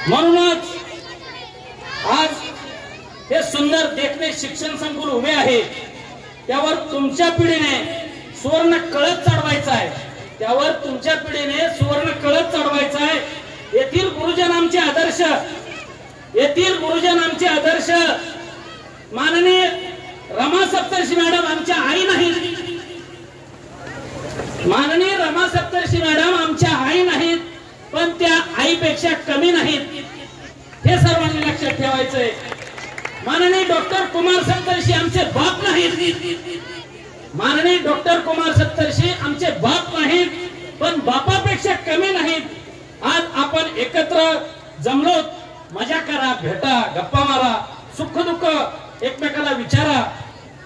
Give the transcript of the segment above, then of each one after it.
म्हणूनच आज हे सुंदर देखणे शिक्षण संकुल उभे आहे, त्यावर तुमच्या पिढीने सुवर्ण कळस चढवायचा आहे, त्यावर तुमच्या पिढीने सुवर्ण कळस चढवायचा आहे। येथील गुरुजन आमचे आदर्श, येथील गुरुजन आमचे आदर्श माननीय रमा सप्तर्षी मॅडम आमच्या आई नाहीत, माननीय रमा सप्तर्षी मॅडम आमच्या आई नाहीत, पण त्या आईपेक्षा कमी नाहीत, हे सर्वांनी लक्षात ठेवायचंय। माननीय डॉक्टर कुमार सप्तर्षी आमचे बाप नाहीत, माननीय डॉक्टर कुमार सप्तर्षी आमचे बाप नाहीत, पण बापापेक्षा कमी नाहीत। आज आपण एकत्र जमलोत, मजा करा, भेटा, गप्पा मारा, सुख दुःख एकमेकाला विचारा,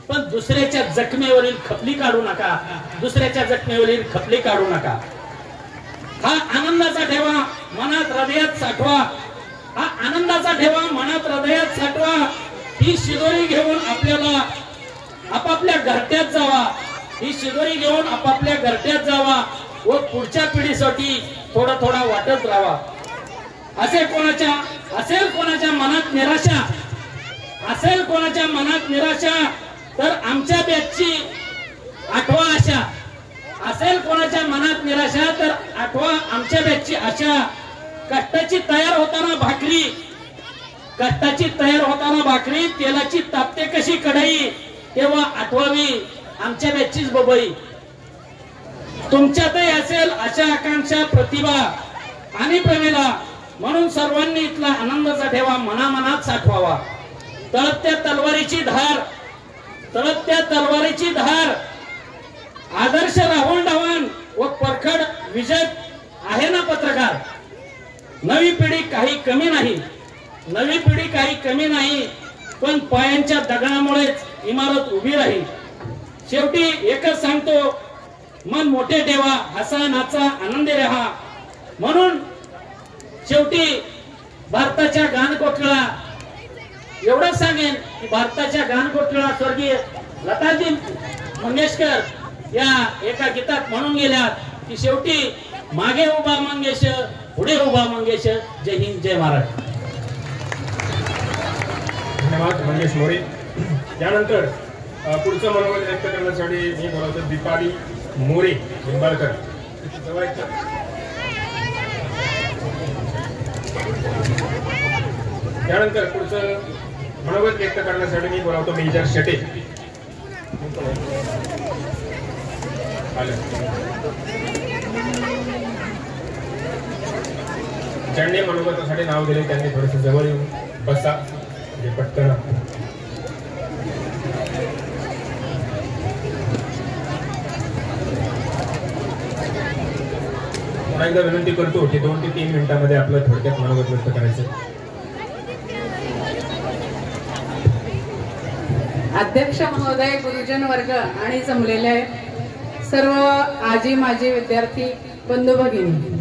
पण दुसऱ्याच्या जखमेवरील खपली काढू नका, दुसऱ्याच्या जखमेवरील खपली काढू नका। हा आनंदाचा ठेवा मनात हृदयात साठवा, हा आनंदाचा ठेवा मनात हृदयात साठवा। ही शिदोरी घेऊन आपल्याला आपापल्या घरट्यात जावा, ही शिदोरी घेऊन आपापल्या घरट्यात जावा व पुढच्या पिढीसाठी थोडा थोडा वाटत राहावा। असेल कोणाच्या मनात निराशा, असेल कोणाच्या मनात निराशा, तर आमच्या बॅचची आठवा आशा, असेल कोणाच्या मनात निराशा तर आठवा आमच्या बॅचची आशा। कष्टाची तयार होताना भाकरी, कष्टाची तयार होताना भाकरी, तेलाची तापते कशी कढई, तेव्हा आठवावी आमच्या बॅचचीच बबई। तुमच्यातही असेल अशा आकांक्षा, प्रतिभा आणि प्रमिला, म्हणून सर्वांनी इथला आनंदाचा ठेवा मनामनात साठवावा। तळपत्या तलवारीची धार, तळपत्या तलवारीची धार, आदर्श राहुल ढवण व परखड विजय आहे ना पत्रकार। नवी पिढी काही कमी नाही, नवी पिढी काही कमी नाही, पण पायांच्या दगडामुळेच इमारत उभी राहील। शेवटी एकच सांगतो, मन मोठे ठेवा, हसा नाचा आनंदी रहा। म्हणून शेवटी भारताच्या गानकोकिळा एवढंच सांगेन की भारताच्या गानकोकिळा स्वर्गीय लताजी मंगेशकर या एका गीतात म्हणून गेल्यात की शेवटी मागे उभा मंगेश, पुढे उभा मंगेश, जय हिंद जय महाराष्ट्र। धन्यवाद मंगेश मोरे। त्यानंतर पुढचं मनोगत व्यक्त करण्यासाठी मी बोलवतो दीपाली मोरे निंबाळकर। त्यानंतर पुढचं मनोगत व्यक्त करण्यासाठी मी बोलावतो मेजर शेटे। ज्यांनी मनोगतासाठी नाव दिले त्यांनी थोडस जवळ येऊन बसा, म्हणजे पटकन। पुन्हा एकदा विनंती करतो की 2 ते 3 मिनिटांमध्ये आपलं थोडक्यात मनोगत व्यक्त करायचं। अध्यक्ष महोदय, गुरुजन वर्ग आणि जमलेले सर्व आजी माजी विद्यार्थी बंधू भगिनी,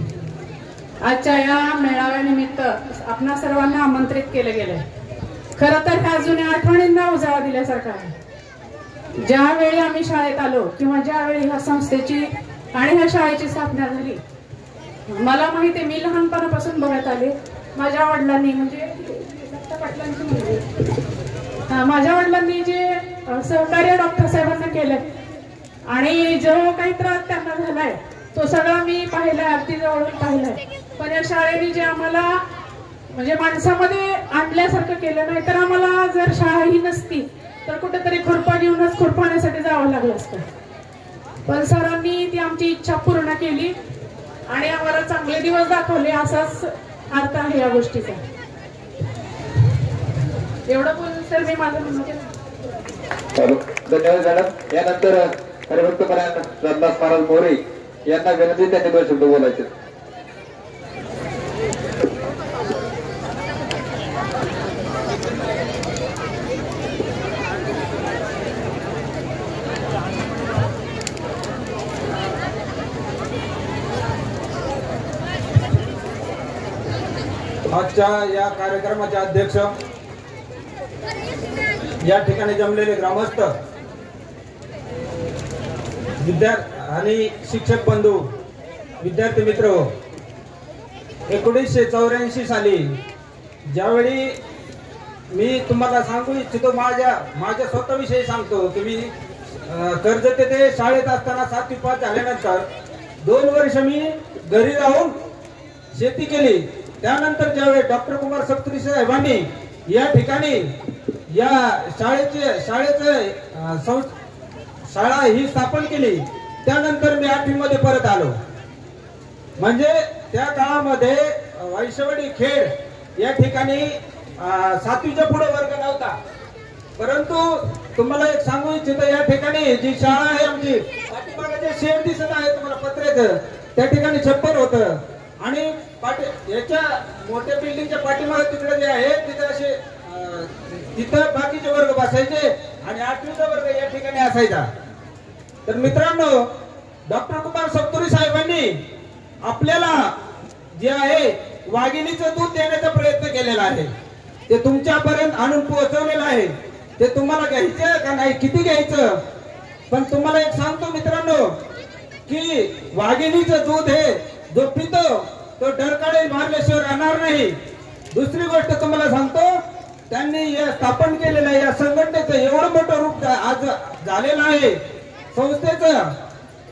आजच्या या मेळाव्यानिमित्त आपणा सर्वांना आमंत्रित केले गेले। खरं तर ह्या जुन्या आठवणींना उजाळा दिल्यासारखा आहे। ज्यावेळी आम्ही शाळेत आलो किंवा ज्यावेळी ह्या संस्थेची आणि ह्या शाळेची स्थापना झाली, मला माहिती आहे, मी लहानपणापासून बघत आले। माझ्या वडिलांनी म्हणजे पाटलांची मुलगी, माझ्या वडिलांनी जे सहकार्य डॉक्टर साहेबांना केलंय आणि जो काही त्रास त्यांना झालाय तो सगळा मी पाहिलाय, अगदी जवळून पाहिलाय। पण या शाळेने जे आम्हाला म्हणजे माणसामध्ये आणल्यासारखं केलं, नाही तर आम्हाला जर शाळा ही नसती तर कुठेतरी खुरपा घेऊनच खुरपाण्यासाठी जावं लागलं असतं। पण सरांनी ती आमची इच्छा पूर्ण केली आणि आम्हाला चांगले दिवस दाखवले, असाच अर्थ आहे या गोष्टीचा। एवढं बोलून सर मी माझं धन्यवाद मॅडम। यानंतर हरिभक्त परायण रामदास महाराज मोरे यांना विनंती, त्यांनी 2 शब्द बोलायचे। आजच्या या कार्यक्रमाचे अध्यक्ष, या ठिकाणी जमलेले ग्रामस्थ, विद्यार्थी आणि शिक्षक बंधू, विद्यार्थी मित्र, 1984 साली ज्यावेळी मी तुम्हाला सांगू इच्छितो, माझ्या स्वतःविषयी सांगतो की मी कर्जत येथे शाळेत असताना 7वी पास झाल्यानंतर 2 वर्ष मी घरी राहून शेती केली. त्यानंतर ज्यावेळी डॉक्टर कुमार सप्तरी साहेबांनी या ठिकाणी या शाळा ही स्थापन केली, त्यानंतर मी 8वी मध्ये परत आलो. म्हणजे त्या काळामध्ये वैशवडी खेड या ठिकाणी 7वीच्या पुढे वर्ग नव्हता. परंतु तुम्हाला एक सांगू इच्छितो, या ठिकाणी जी शाळा आहे आमची, पाठीमागे शेड दिसत आहे तुम्हाला पत्र्याचं, त्या ठिकाणी छप्पर होतं आणि याच्या मोठ्या बिल्डिंगच्या पाठीमागे तिकडे जे आहे तिथे असे तिथं बाकीचे वर्ग बसायचे आणि 8वीचा वर्ग या ठिकाणी असायचा. तर मित्रांनो, डॉक्टर कुमार सप्तरी साहेबांनी आपल्याला जे आहे वाघिणीचं दूध देण्याचा प्रयत्न केलेला आहे, ते तुमच्यापर्यंत आणून पोहोचवलेलं आहे. ते तुम्हाला घ्यायचं का नाही, किती घ्यायचं, पण तुम्हाला एक सांगतो मित्रांनो की वाघिणीचं दूध हे जो पितो तो डरकाळे मारल्याशिवाय राहणार नाही. दुसरी गोष्ट तुम्हाला सांगतो, त्यांनी या स्थापन केलेलं या संघटनेचं एवढं मोठं रूप आज झालेलं आहे संस्थेचं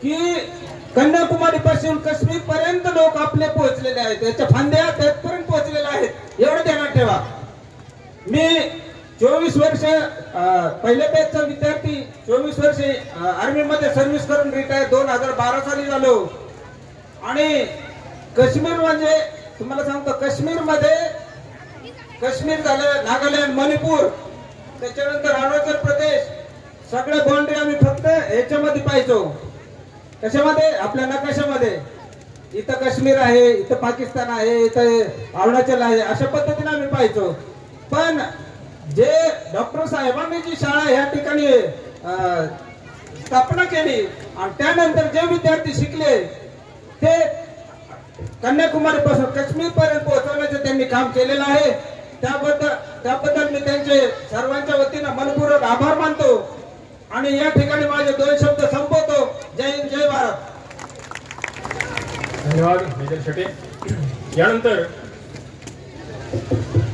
की कन्याकुमारी पासून काश्मीर पर्यंत लोक आपले पोहोचलेले आहेत, त्याच्या फांद्या त्यापर्यंत पोहोचलेल्या आहेत. एवढं ध्यानात ठेवा. मी 24 वर्ष पहिल्या बॅचचा विद्यार्थी, 24 वर्ष आर्मी मध्ये सर्व्हिस करून रिटायर 2012 साली झालो. आणि काश्मीर म्हणजे तुम्हाला सांगतो, काश्मीर झालं, नागालँड, मणिपूर, त्याच्यानंतर अरुणाचल प्रदेश, सगळे बाउंड्री आम्ही फक्त याच्यामध्ये पाहिजो. कशामध्ये? आपल्या नकाशामध्ये. इथं काश्मीर आहे, इथं पाकिस्तान आहे, इथं अरुणाचल आहे, अशा पद्धतीने आम्ही पाहिजो. पण जे डॉक्टर साहेबांनी जी शाळा या ठिकाणी स्थापना केली आणि त्यानंतर जे विद्यार्थी शिकले ते कन्याकुमारी पासून काश्मीर पर्यंत पोहोचवण्याचं त्यांनी काम केलेलं आहे. त्याबद्दल मी त्यांचे सर्वांच्या वतीनं मनपूर्वक आभार मानतो आणि या ठिकाणी माझे 2 शब्द संपवतो. जय हिंद, जय भारत. धन्यवाद मेजर शेटे. यानंतर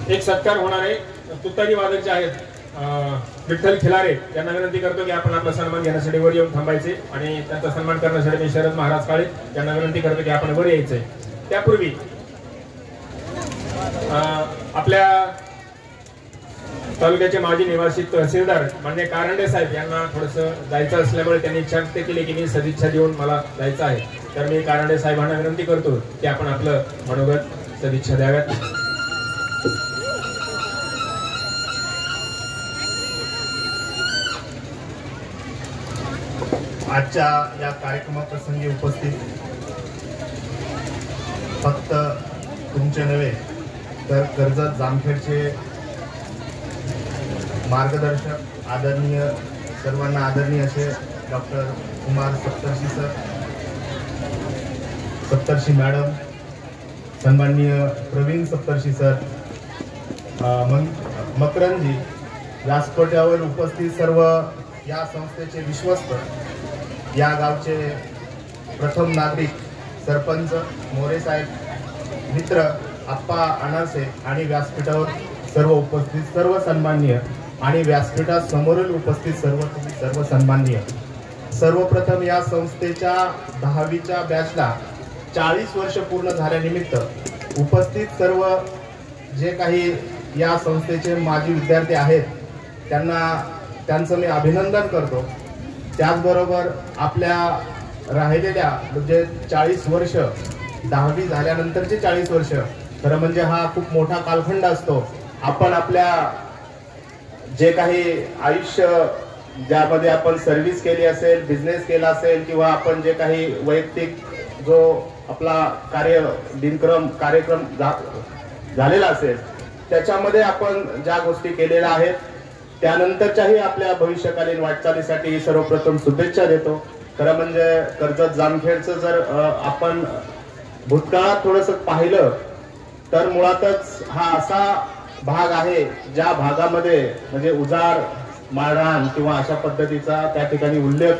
एक सत्कार होणार आहे. तुतारी वादक जे आहेत विठ्ठल खिलारे यांना विनंती करतो की आपण आपला सन्मान घेण्यासाठी वर येऊन थांबायचे आणि त्यांचा सन्मान करण्यासाठी मी शरद महाराज काळे यांना विनंती करतो की आपण वर यायचंय. त्यापूर्वी आपल्या तालुक्याचे माजी निवासी तहसीलदार मान्य कारंडे साहेब यांना थोडस जायचं असल्यामुळे त्यांनी इच्छा व्यक्त केली की मी सदिच्छा देऊन मला जायचं आहे. तर मी कारंडे साहेबांना विनंती करतो की आपण आपलं मनोगत सदिच्छा द्याव्यात. आजच्या या कार्यक्रमाप्रसंगी उपस्थित फक्त तुमचे नव्हे तर कर्जत जामखेडचे मार्गदर्शक आदरणीय, सर्वांना आदरणीय असे डॉक्टर कुमार सप्तर्षी सर, सप्तर्षी मॅडम, सन्माननीय प्रवीण सप्तर्षी सर, मकरंदजी, व्यासपीठावर उपस्थित सर्व या संस्थेचे विश्वस्त, या गावचे प्रथम नागरिक, सरपंच मोरे साहेब, मित्र आप्पा अनासे आणि व्यासपीठावर सर्व उपस्थित सर्व सन्माननीय आणि व्यासपीठासमोरील उपस्थित सर्व सन्माननीय. सर्वप्रथम या संस्थेच्या 10वीच्या बॅचला 40 वर्ष पूर्ण झाल्यानिमित्त उपस्थित सर्व जे काही या संस्थेचे माजी विद्यार्थी आहेत त्यांचं मी अभिनंदन करतो. त्याचबरोबर आपल्या राहिलेल्या म्हणजे 40 वर्ष, 10वी झाल्यानंतरचे 40 वर्ष, खरं म्हणजे हा खूप मोठा कालखंड असतो. आपण आपल्या जे काही आयुष्य ज्यामध्ये आपण सर्व्हिस केली असेल, बिझनेस केला असेल किंवा आपण जे काही वैयक्तिक जो आपला कार्यक्रम झालेला असेल त्याच्यामध्ये आपण ज्या गोष्टी केलेल्या आहेत त्यानंतरच्याही आपल्या भविष्यकालीन वाटचालीसाठी सर्वप्रथम शुभेच्छा देतो. खरं म्हणजे कर्जत जामखेडचं जर आपण भूतकाळात थोडंसं पाहिलं तर मुळातच हा असा भाग आहे ज्या भागामध्ये म्हणजे उजार, माळरान किंवा अशा पद्धतीचा त्या ठिकाणी उल्लेख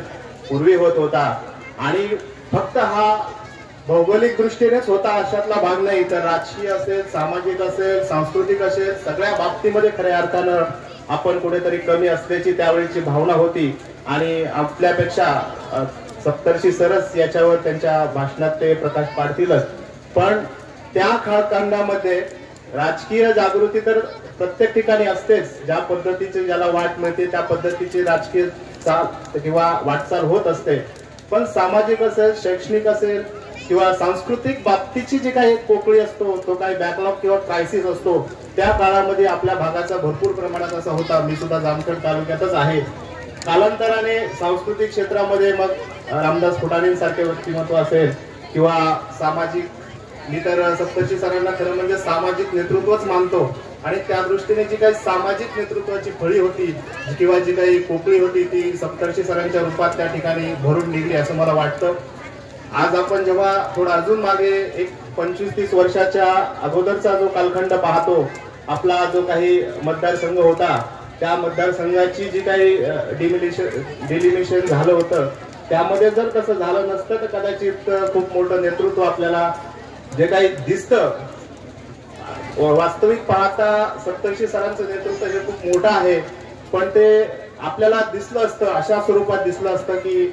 पूर्वी होत होता आणि फक्त हा भौगोलिक दृष्टीनेच होता अशातला भाग नाही, तर राजकीय असेल, सामाजिक असेल, सांस्कृतिक असेल, सगळ्या बाबतीमध्ये खऱ्या अर्थानं आपण कुठेतरी कमी असल्याची त्यावेळीची भावना होती. आणि आपल्यापेक्षा सप्तर्षी सरच याच्यावर त्यांच्या भाषणात ते प्रकाश पाडतीलच. पण त्या काळखंडामध्ये राजकीय जागृती तर प्रत्येक ठिकाणी असतेच. ज्या पद्धतीची ज्याला वाट मिळते त्या पद्धतीची राजकीय चाल किंवा वाटचाल होत असते. पण सामाजिक असेल, शैक्षणिक असेल किंवा सांस्कृतिक बाबतीची जी काही पोकळी असतो, तो काही बॅकलॉग किंवा क्रायसिस असतो, त्या काळामध्ये आपल्या भागाचा भरपूर प्रमाणात असा होता. मी सुद्धा जामखेड तालुक्यातच आहे. कालांतराने सांस्कृतिक क्षेत्रामध्ये मग रामदास फुटाणेंसारखे व्यक्तिमत्व असेल किंवा सामाजिक, मी तर सप्तर्षी सरांना खरं म्हणजे सामाजिक नेतृत्वच मानतो. आणि त्या दृष्टीने जी काही सामाजिक नेतृत्वाची फळी होती किंवा जी काही पोकळी होती ती सप्तर्षी सरांच्या रूपात त्या ठिकाणी भरून निघली असं मला वाटतं. आज आपण जेव्हा थोडं अजून मागे एक 25-30 वर्षाच्या अगोदरचा जो कालखंड पाहतो, आपला जो काही मतदारसंघ होता, त्या मतदारसंघाची जी काही डिलिमिशन झालं होतं, त्यामध्ये जर तसं झालं नसतं तर कदाचित खूप मोठं नेतृत्व आपल्याला जे काही दिसतं, वास्तविक पाहता सप्तर्षी सरांचं नेतृत्व हे खूप मोठं आहे. पण ते आपल्याला दिसलं असतं, अशा स्वरूपात दिसलं असतं की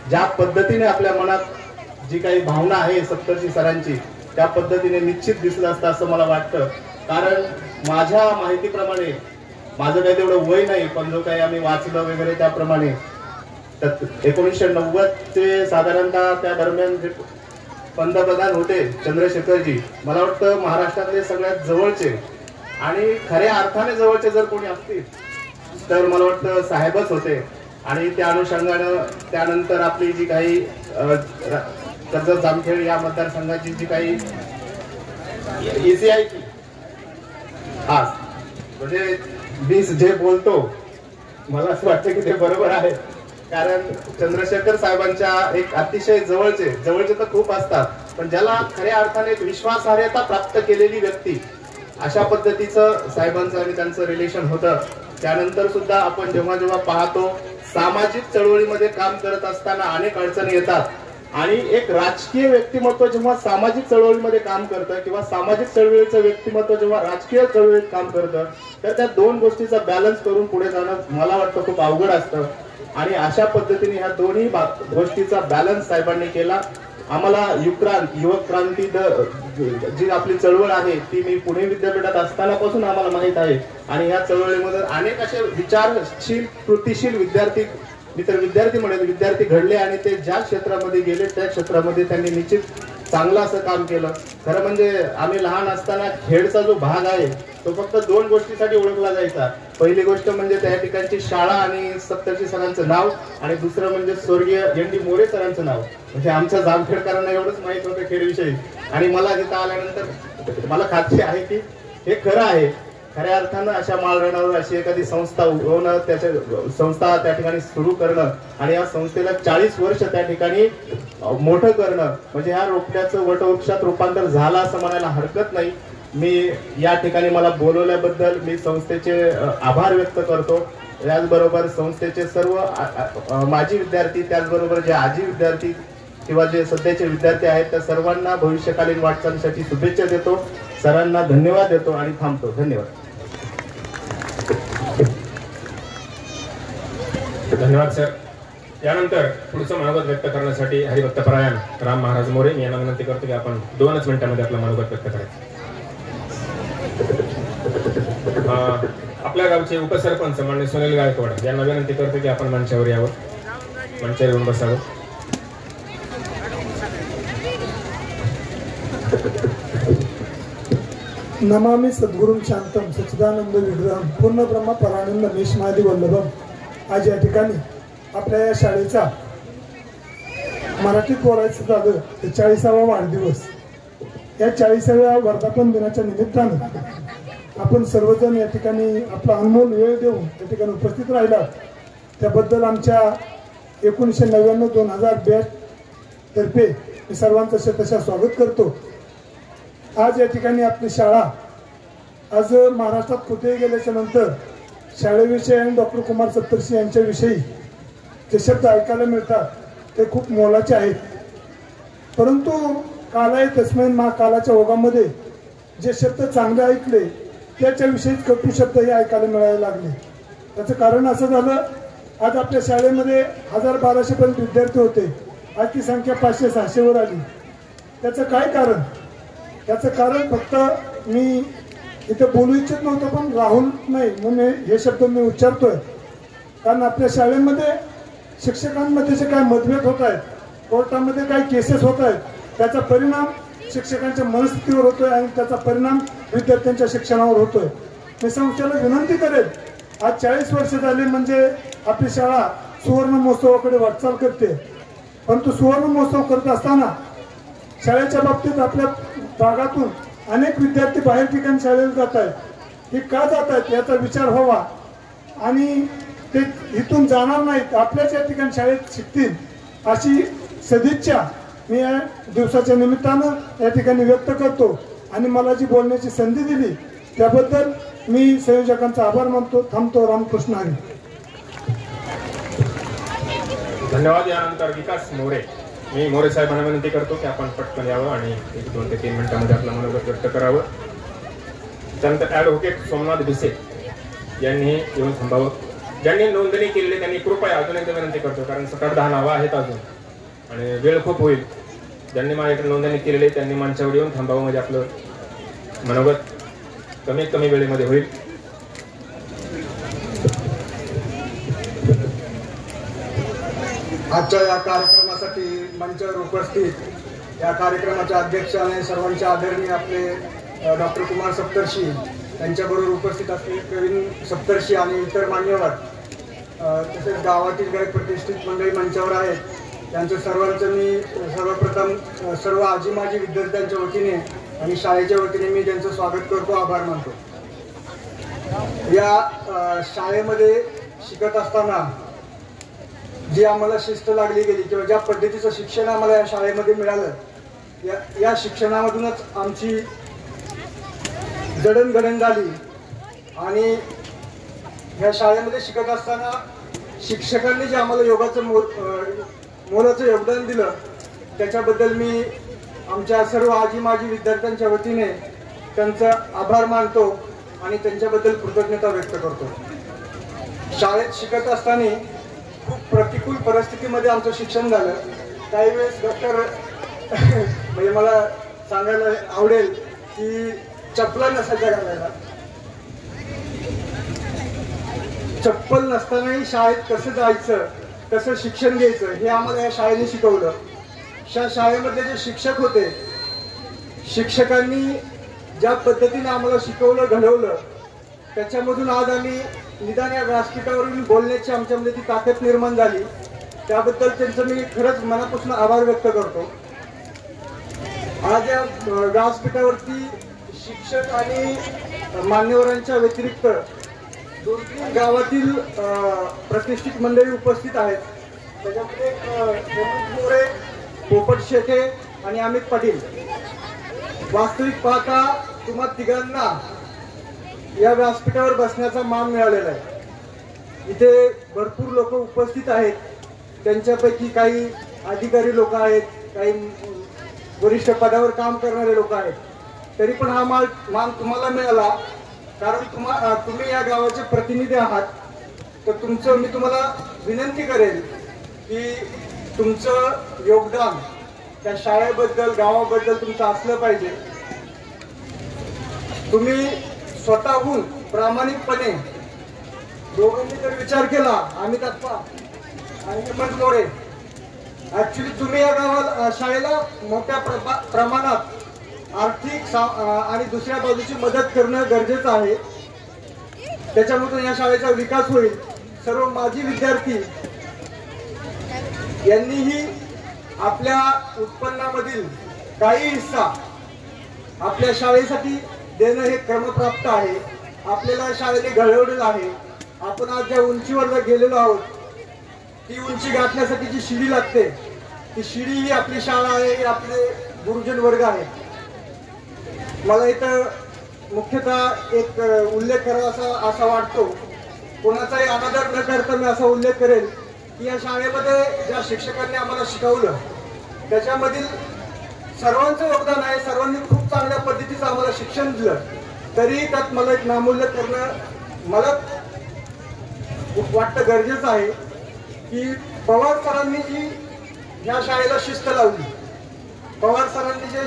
ज्या पद्धतीने आपल्या मनात जी काही भावना आहे सप्तर्षी सरांची, त्या पद्धतीने निश्चित दिसलं असतं असं मला वाटतं. कारण माझ्या माहितीप्रमाणे, माझं काही तेवढं वय नाही, पण जो काही आम्ही वाचलं वगैरे त्याप्रमाणे 1990 चे साधारणतः त्या दरम्यान जे पंतप्रधान होते चंद्रशेखरजी, मला वाटतं महाराष्ट्रातले सगळ्यात जवळचे आणि खऱ्या अर्थाने जवळचे जर कोणी असतील तर मला वाटतं साहेबच होते. आणि त्या अनुषंगानं त्यानंतर आपली जी काही कर्जत जामखेड या मतदारसंघाची जी काही ECI, हा म्हणजे मी जे बोलतो मला असं वाटतं की ते बरोबर आहे. कारण चंद्रशेखर साहेबांच्या एक अतिशय जवळचे तर खूप असतात, पण ज्याला खऱ्या अर्थाने एक विश्वासार्हता प्राप्त केलेली व्यक्ती, अशा पद्धतीचं साहेबांचं आणि त्यांचं रिलेशन होतं. त्यानंतर सुद्धा आपण जेव्हा जेव्हा पाहतो सामाजिक चळवळीमध्ये काम करत असताना अनेक अडचणी येतात. आणि एक राजकीय व्यक्तिमत्व जेव्हा सामाजिक चळवळीमध्ये काम करतं किंवा सामाजिक चळवळीचं व्यक्तिमत्व जेव्हा राजकीय चळवळीत काम करतं, तर त्या दोन गोष्टीचा बॅलन्स करून पुढे जाणं मला वाटतं खूप अवघड असतं. आणि अशा पद्धतीने ह्या दोन्ही गोष्टीचा बॅलन्स साहेबांनी केला. आम्हाला युवक क्रांती जी आपली चळवळ आहे ती मी पुणे विद्यापीठात असतानापासून आम्हाला माहित आहे. आणि या चळवळीमध्ये अनेक असे विचारशील, कृतीशील विद्यार्थी, मी तर विद्यार्थी म्हणेल, विद्यार्थी घडले आणि ते ज्या क्षेत्रामध्ये गेले त्या क्षेत्रामध्ये त्यांनी निश्चित चांगलं असं काम केलं. खरं म्हणजे आम्ही लहान असताना खेडचा जो भाग आहे तो फक्त दोन गोष्टीसाठी ओळखला जायचा. पहिली गोष्ट म्हणजे त्या ठिकाणची शाळा आणि सप्तर्षी सरांचं नाव, आणि दुसरं म्हणजे स्वर्गीय ND मोरे सरांचं नाव. म्हणजे आमच्या जामखेडकरांना एवढंच माहित होतं खेडविषयी. आणि मला इथं आल्यानंतर मला खात्री आहे की हे खरं आहे. खऱ्या अर्थानं अशा माळरानावर अशी एखादी संस्था उगवणं, त्याच्या संस्था त्या ठिकाणी सुरू करणं आणि या संस्थेला 40 वर्ष त्या ठिकाणी मोठं करणं, म्हणजे ह्या रोपट्याचं वटवृक्षात रूपांतर झालं असं म्हणायला हरकत नाही. मी या ठिकाणी मला बोलवल्याबद्दल मी संस्थेचे आभार व्यक्त करतो. याचबरोबर संस्थेचे सर्व माजी विद्यार्थी, त्याचबरोबर जे आजी विद्यार्थी किंवा जे सध्याचे विद्यार्थी आहेत त्या सर्वांना भविष्यकालीन वाटचालीसाठी शुभेच्छा देतो. सरांना धन्यवाद देतो आणि थांबतो. धन्यवाद. धन्यवाद सर. यानंतर पुढचं मनोगत व्यक्त करण्यासाठी हरिभक्तपरायण राम महाराज मोरे यांना विनंती करतो की आपण 2च मिनिटांमध्ये आपलं मनोगत व्यक्त करायचं. आपल्या गावचे उपसरपंच माननीय सुनील गायकवाड यांना विनंती करतो की आपण मंचावर यावं, मंचावर येऊन बसावं. नमामि सद्गुरुं शांतम सच्चिदानंद विग्रहम पूर्ण ब्रह्म परानंद मेषमादी वल्लभम. आज या ठिकाणी आपल्या या शाळेचा मराठीत बोलायचं झालं तर 40वा वाढदिवस. या 40व्या वर्धापन दिनाच्या निमित्तानं आपण सर्वजण या ठिकाणी आपला अनमोल वेळ देऊन या ठिकाणी उपस्थित राहिला, त्याबद्दल आमच्या 1999-2000 तर्फे मी सर्वांचं शतशः स्वागत करतो. आज या ठिकाणी आपली शाळा, आज महाराष्ट्रात कुठेही गेल्याच्या नंतर शाळेविषयी आणि डॉक्टर कुमार सप्तर्षी यांच्याविषयी जे शब्द ऐकायला मिळतात ते खूप मोलाचे आहेत. परंतु कालाय तस्मै मा कालाच्या ओघामध्ये जे शब्द चांगले ऐकले त्याच्याविषयीच कटू शब्दही ऐकायला मिळायला लागले. त्याचं कारण असं झालं, आज आपल्या शाळेमध्ये 1000-1200 पर्यंत विद्यार्थी होते, आज ती संख्या 500-600 वर आली. त्याचं काय कारण? त्याचं कारण फक्त मी इथं बोलू इच्छित नव्हतं, पण राहुल नाही म्हणून हे शब्द मी उच्चारतोय. कारण आपल्या शाळेमध्ये शिक्षकांमध्ये जे काय मतभेद होत आहेत, कोर्टामध्ये काही केसेस होत आहेत, त्याचा परिणाम शिक्षकांच्या मनस्थितीवर होतोय आणि त्याचा परिणाम विद्यार्थ्यांच्या शिक्षणावर होतोय. मी संस्थेला विनंती करेन, आज 40 वर्ष झाली म्हणजे आपली शाळा सुवर्ण महोत्सवाकडे वाटचाल करते. परंतु सुवर्ण महोत्सव करत असताना शाळेच्या बाबतीत आपल्या भागातून अनेक विद्यार्थी बाहेर ठिकाणी शाळेला जात आहेत. हे का जात आहेत याचा विचार व्हावा आणि ते इथून जाणार नाहीत, आपल्याच या ठिकाणी शाळेत शिकतील अशी सदिच्छा मी या दिवसाच्या निमित्तानं या ठिकाणी व्यक्त करतो. आणि मला जी बोलण्याची संधी दिली त्याबद्दल मी संयोजकांचा आभार मानतो. थांबतो. रामकृष्ण हरी. धन्यवाद. यानंतर विकास मोरे. मी मोरे साहेबांना विनंती करतो की आपण पटकन यावं आणि 1-2 ते 3 मिनिटांमध्ये आपलं मनोगत व्यक्त करावं. त्यानंतर ॲडव्होकेट सोमनाथ भिसे यांनी येऊन थांबावं. ज्यांनी नोंदणी केलेली त्यांनी कृपया अजून एकदा विनंती करतो, कारण 7-8-10 नावं आहेत अजून आणि वेळ खूप होईल. ज्यांनी माझ्याकडे नोंदणी केलेली त्यांनी मंचावर येऊन थांबावं, म्हणजे आपलं मनोगत कमीत कमी वेळेमध्ये होईल. आजच्या या कार्यक्रमासाठी मंचावर उपस्थित या कार्यक्रमाच्या अध्यक्ष आणि सर्वांचे आदरणीय आपले डॉक्टर कुमार सप्तर्षी, त्यांच्याबरोबर उपस्थित असलेले प्रवीण सप्तर्षी आणि इतर मान्यवर, तसेच गावातील काही प्रतिष्ठित मंडळी मंचावर आहेत, त्यांचं सर्वांचं मी सर्वप्रथम सर्व आजी माजी विद्यार्थ्यांच्या वतीने आणि शाळेच्या वतीने मी त्यांचं स्वागत करतो, आभार मानतो. या शाळेमध्ये शिकत असताना जी आम्हाला शिस्त लागली गेली किंवा ज्या पद्धतीचं शिक्षण आम्हाला या शाळेमध्ये मिळालं, या शिक्षणामधूनच आमची जडणघडण झाली. आणि या शाळेमध्ये शिकत असताना शिक्षकांनी जे आम्हाला योगाचं मोलाचं योगदान दिलं त्याच्याबद्दल मी आमच्या सर्व आजी माजी विद्यार्थ्यांच्या वतीने त्यांचा आभार मानतो आणि त्यांच्याबद्दल कृतज्ञता व्यक्त करतो. शाळेत शिकत असताना खूप प्रतिकूल परिस्थितीमध्ये आमचं शिक्षण झालं. काही वेळेस डॉक्टर म्हणजे मला सांगायला आवडेल की चप्पल नसायच्या घालायला. चप्पल नसतानाही शाळेत कसं जायचं, कसं शिक्षण घ्यायचं हे आम्हाला या शाळेने शिकवलं. शाळेमधले जे शिक्षक होते, शिक्षकांनी ज्या पद्धतीने आम्हाला शिकवलं घडवलं, त्याच्यामधून आज आम्ही निदान या व्यासपीठावरून बोलण्याची आमच्यामध्ये ती ताकद निर्माण झाली. त्याबद्दल त्यांचं मी खरंच मनापासून आभार व्यक्त करतो. आज या व्यासपीठावरती शिक्षक आणि मान्यवरांच्या व्यतिरिक्त 2-3 गावातील प्रतिष्ठित मंडळी उपस्थित आहेत. त्याच्यामध्ये हेमंत मोरे, पोपट शेटे आणि अमित पाटील. वास्तविक पाहता तुम्हा तिघांना या व्यासपीठावर बसण्याचा मान मिळालेला आहे. इथे भरपूर लोक उपस्थित आहेत. त्यांच्यापैकी काही अधिकारी लोक आहेत, काही वरिष्ठ पदावर काम करणारे लोक आहेत. तरी पण हा मान तुम्हाला मिळाला कारण तुम्ही या गावाचे प्रतिनिधी आहात. तर मी तुम्हाला विनंती करेन की तुमचं योगदान त्या शाळेबद्दल, गावाबद्दल तुमचं असलं पाहिजे. तुम्ही स्वतःहून प्रामाणिकपणे दोघांनी जर विचार केला, अमित अप्पा आणि हेमंत मोरे, ऍक्च्युली तुम्ही या गावाला शाळेला मोठ्या प्रमाणात आर्थिक आणि दुसऱ्या बाजूची मदत करणं गरजेचं आहे. त्याच्यामधून या शाळेचा विकास होईल. सर्व माजी विद्यार्थी यांनीही आपल्या उत्पन्नामधील काही हिस्सा आपल्या शाळेसाठी देणं हे क्रमप्राप्त आहे. आपल्याला शाळेने घडवलेलं आहे. आपण आज ज्या उंचीवर गेलेलो आहोत, ती उंची गाठण्यासाठी जी शिडी लागते, ती शिडी ही आपली शाळा आहे, ही आपले गुरुजन वर्ग आहे. मला इथं मुख्यतः एक उल्लेख करावा असा वाटतो. कोणाचाही अनादर न करता मी असा उल्लेख करेल की या शाळेमध्ये ज्या शिक्षकांनी आम्हाला शिकवलं त्याच्यामधील सर्वांचं योगदान आहे. सर्वांनी खूप चांगल्या पद्धतीचं आम्हाला शिक्षण दिलं, तरी त्यात मला एक नामूल्य करणं मला वाटतं गरजेचं आहे की पवार सरांनी जी ह्या शाळेला शिस्त लावली, पवार सरांनी जे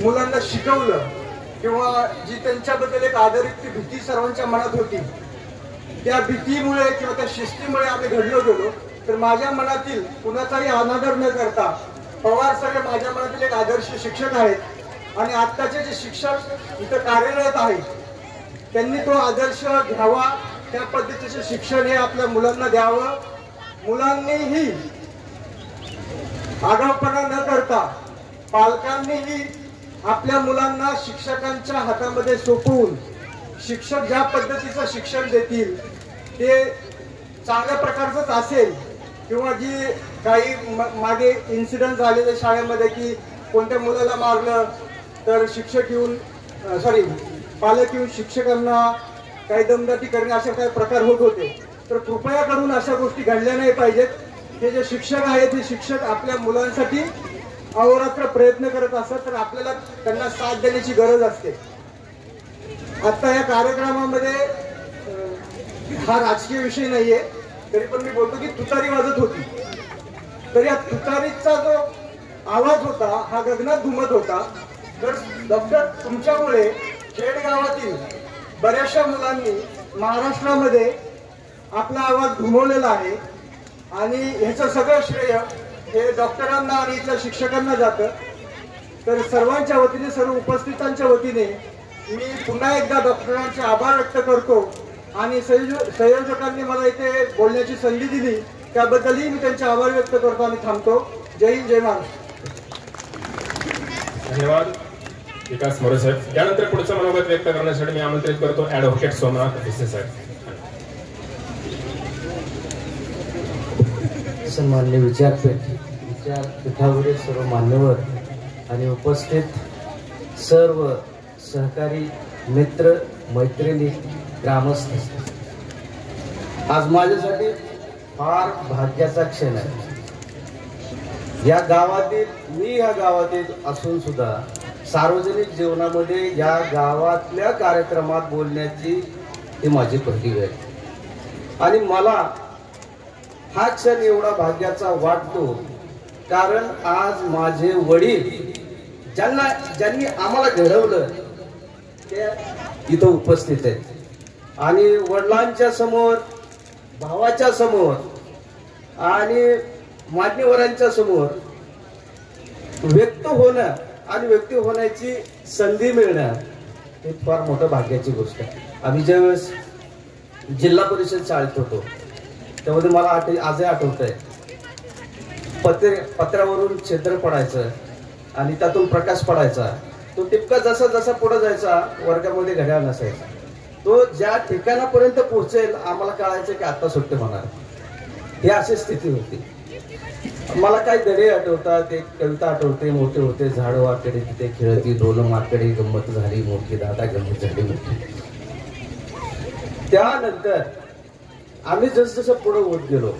मुलांना शिकवलं किंवा जी त्यांच्याबद्दल एक आदरित भीती सर्वांच्या मनात होती, त्या भीतीमुळे किंवा त्या शिस्तीमुळे आम्ही घडलो गेलो. तर माझ्या मनातील कुणाचाही अनादर न करता पवार सर हे माझ्या मनातील एक आदर्श शिक्षक आहेत आणि आत्ताचे जे शिक्षक इथं कार्यरत आहेत त्यांनी तो आदर्श घ्यावा, त्या पद्धतीचे शिक्षण हे आपल्या मुलांना द्यावं. मुलांनीही आगाऊपणा न करता पालकांनीही आपल्या मुलांना शिक्षकांच्या हातामध्ये सोपवून शिक्षक ज्या पद्धतीचं शिक्षण देतील ते चांगल्या प्रकारचंच असेल. किंवा जी काही मागे इन्सिडेंट झालेले शाळेमध्ये की कोणत्या मुलाला मारलं तर शिक्षक येऊन पालक येऊन शिक्षकांना काही दमदाटी करणे असे काही प्रकार होत होते. तर कृपया करून अशा गोष्टी घडल्या नाही पाहिजेत. हे जे शिक्षक आहेत हे शिक्षक आपल्या मुलांसाठी अहोरात्र प्रयत्न करत असतात, तर आपल्याला त्यांना साथ देण्याची गरज असते. आता या कार्यक्रमामध्ये हा राजकीय विषय नाहीये, तरी पण मी बोलतो की तुतारी वाजत होती, तर या तुतारीचा जो आवाज होता हा गगनात घुमत होता. तर डॉक्टर तुमच्यामुळे खेडगावातील बऱ्याचशा मुलांनी महाराष्ट्रामध्ये आपला आवाज घुमवलेला आहे आणि ह्याचं सगळं श्रेय हे डॉक्टरांना आणि इथल्या शिक्षकांना जातं. तर सर्वांच्या वतीने, सर्व उपस्थितांच्या वतीने मी पुन्हा एकदा डॉक्टरांचे आभार व्यक्त करतो आणि संयोजकांनी मला इथे बोलण्याची संधी दिली त्याबद्दलही मी त्यांचे आभार व्यक्त करतो आणि थांबतो. जय हिंद, जय महाराष्ट्र. धन्यवाद विकास मोरे साहेब. यानंतर पुढचं मनोगत व्यक्त करण्यासाठी मी आमंत्रित करतो ऍडव्होकेट सोमनाथ भिसे साहेब. सन्मान्य विद्यापीठावरील सर्व मान्यवर आणि उपस्थित सर्व सहकारी मित्र मैत्रिणी ग्रामस्थ, आज माझ्यासाठी फार भाग्याचा क्षण आहे. या गावातील असून सुद्धा सार्वजनिक जीवनामध्ये या गावातल्या कार्यक्रमात बोलण्याची ही माझी प्रतिभा आहे आणि मला हा क्षण एवढा भाग्याचा वाटतो कारण आज माझे वडील ज्यांनी आम्हाला घडवलं ते इथं उपस्थित आहेत आणि वडिलांच्या समोर, भावाच्या समोर आणि मान्यवरांच्या समोर व्यक्त होणं आणि व्यक्त होण्याची संधी मिळणं हे फार मोठं भाग्याची गोष्ट आहे. आम्ही ज्यावेळेस जिल्हा परिषद शाळेत होतो त्यामध्ये मला आजही आठवत आहे, पत्र्यावरून छिद्र पडायचं आणि त्यातून प्रकाश पडायचा. तो टिपका जसा जसा पुढे जायचा वर्गामध्ये घड्याळ नसायचा. तो ज्या ठिकाणापर्यंत पोहोचेल आम्हाला कळायचं की आता सुट्टी होणार, ही अशी स्थिती होती. मला काही धडे आठवतात, एक कविता आठवते, मोठे होते झाड वाकडे तिथे खेळती, दोन माकडे गंमत झाली मोठी, दादा गंमत झाली मोठी. त्यानंतर आम्ही जसजसं पुढे होत गेलो,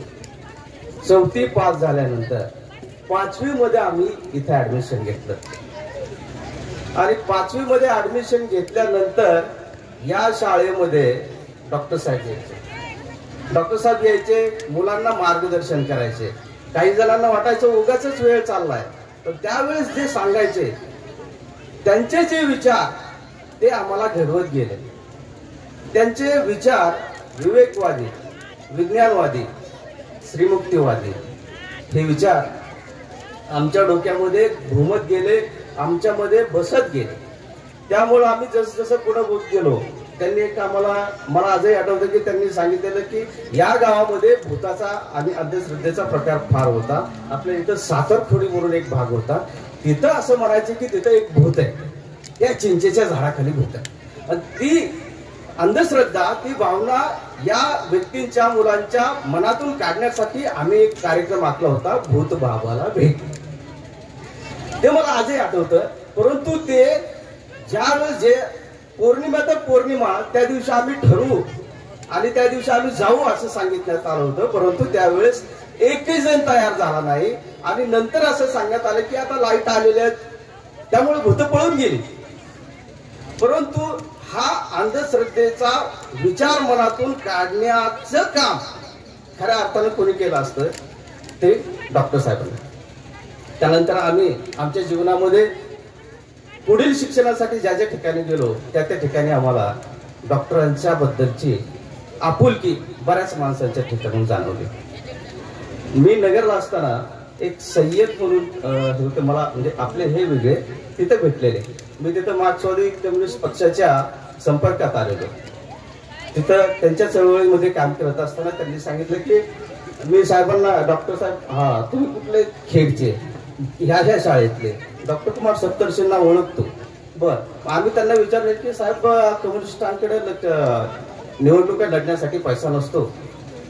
4थी पास झाल्यानंतर 5वी मध्ये आम्ही इथे ऍडमिशन घेतलं आणि 5वी मध्ये ऍडमिशन घेतल्यानंतर या शाळेमध्ये डॉक्टर साहेब यायचे, मुलांना मार्गदर्शन करायचे. काही जणांना वाटायचं उगाच वेळ चाललाय, पण त्यावेळेस जे सांगायचे त्यांचे जे विचार ते आम्हाला घडवत गेले. त्यांचे विचार विवेकवादी, विज्ञानवादी, श्रीमुक्तीवादी हे विचार आमच्या डोक्यामध्ये घुमत गेले, आमच्यामध्ये बसत गेले. त्यामुळे आम्ही जसं पुढे होत गेलो त्यांनी एक मला आजही आठवतं की त्यांनी सांगितलेलं की या गावामध्ये भूताचा आणि अंधश्रद्धेचा प्रकार फार होता. आपल्या इथं साखरखोडी म्हणून एक भाग होता, तिथं असं म्हणायचे की तिथं एक भूत आहे, त्या चिंचेच्या झाडाखाली भूत आहे. आणि ती अंधश्रद्धा, ती भावना या व्यक्तींच्या, मुलांच्या मनातून काढण्यासाठी आम्ही एक कार्यक्रम आखला होता, भूत बाबाला भेट. ते मला आजही आठवतं. परंतु ते ज्यावेळेस जे पौर्णिमा तर पौर्णिमा त्या दिवशी आम्ही ठरवू आणि त्या दिवशी आम्ही जाऊ असं सांगितण्यात आलं होतं. परंतु त्यावेळेस एकही जण तयार झाला नाही. आणि नंतर असं सांगण्यात आलं की आता लाईट आलेल्या आहेत, त्यामुळे भूत पळून गेली. परंतु हा अंधश्रद्धेचा विचार मनातून काढण्याचं काम खऱ्या अर्थानं कोणी केलं असतं ते डॉक्टर साहेबांनी. त्यानंतर आम्ही आमच्या जीवनामध्ये पुढील शिक्षणासाठी ज्या ज्या ठिकाणी गेलो त्या त्या ठिकाणी आम्हाला डॉक्टरांच्या बद्दलची आपुलकी बऱ्याच माणसांच्या ठिकाणून जाणवली. मी नगरला असताना एक सय्यद म्हणून होते, मला म्हणजे आपले हे वेगळे तिथे भेटलेले. मी तिथं मार्क्सवादी कम्युनिस्ट पक्षाच्या संपर्कात आलेलो. तिथं त्यांच्या चळवळीमध्ये काम करत असताना त्यांनी सांगितलं की मी साहेबांना, डॉक्टर साहेब, हा तुम्ही कुठले खेडचे, ह्या शाळेतले डॉक्टर कुमार सप्तर्षींना ओळखतो. बर, आम्ही त्यांना विचारले की साहेब कम्युनिस्टांकडे निवडणुका लढण्यासाठी पैसा नसतो,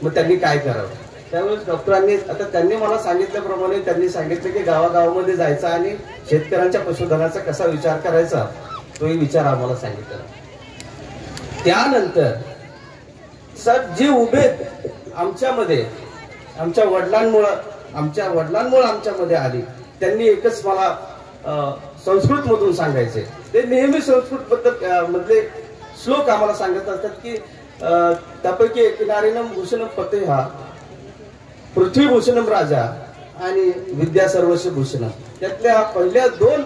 मग त्यांनी काय करावं. त्यावेळेस डॉक्टरांनी, आता त्यांनी मला सांगितल्याप्रमाणे त्यांनी सांगितलं की गावागावामध्ये जायचा आणि शेतकऱ्यांच्या पशुधनाचा कसा विचार करायचा तोही विचार आम्हाला सांगितला. त्यानंतर सर जे उभे आमच्यामध्ये, आमच्या वडिलांमुळं आमच्यामध्ये आली, त्यांनी एकच मला संस्कृत मधून सांगायचे. ते नेहमी संस्कृत बद्दल मधले श्लोक आम्हाला सांगत असतात की त्यापैकी किनारीनम भूषणम फतेहा, पृथ्वीभूषणम राजा आणि विद्या सर्वस्व भूषणम. त्यातल्या पहिल्या 2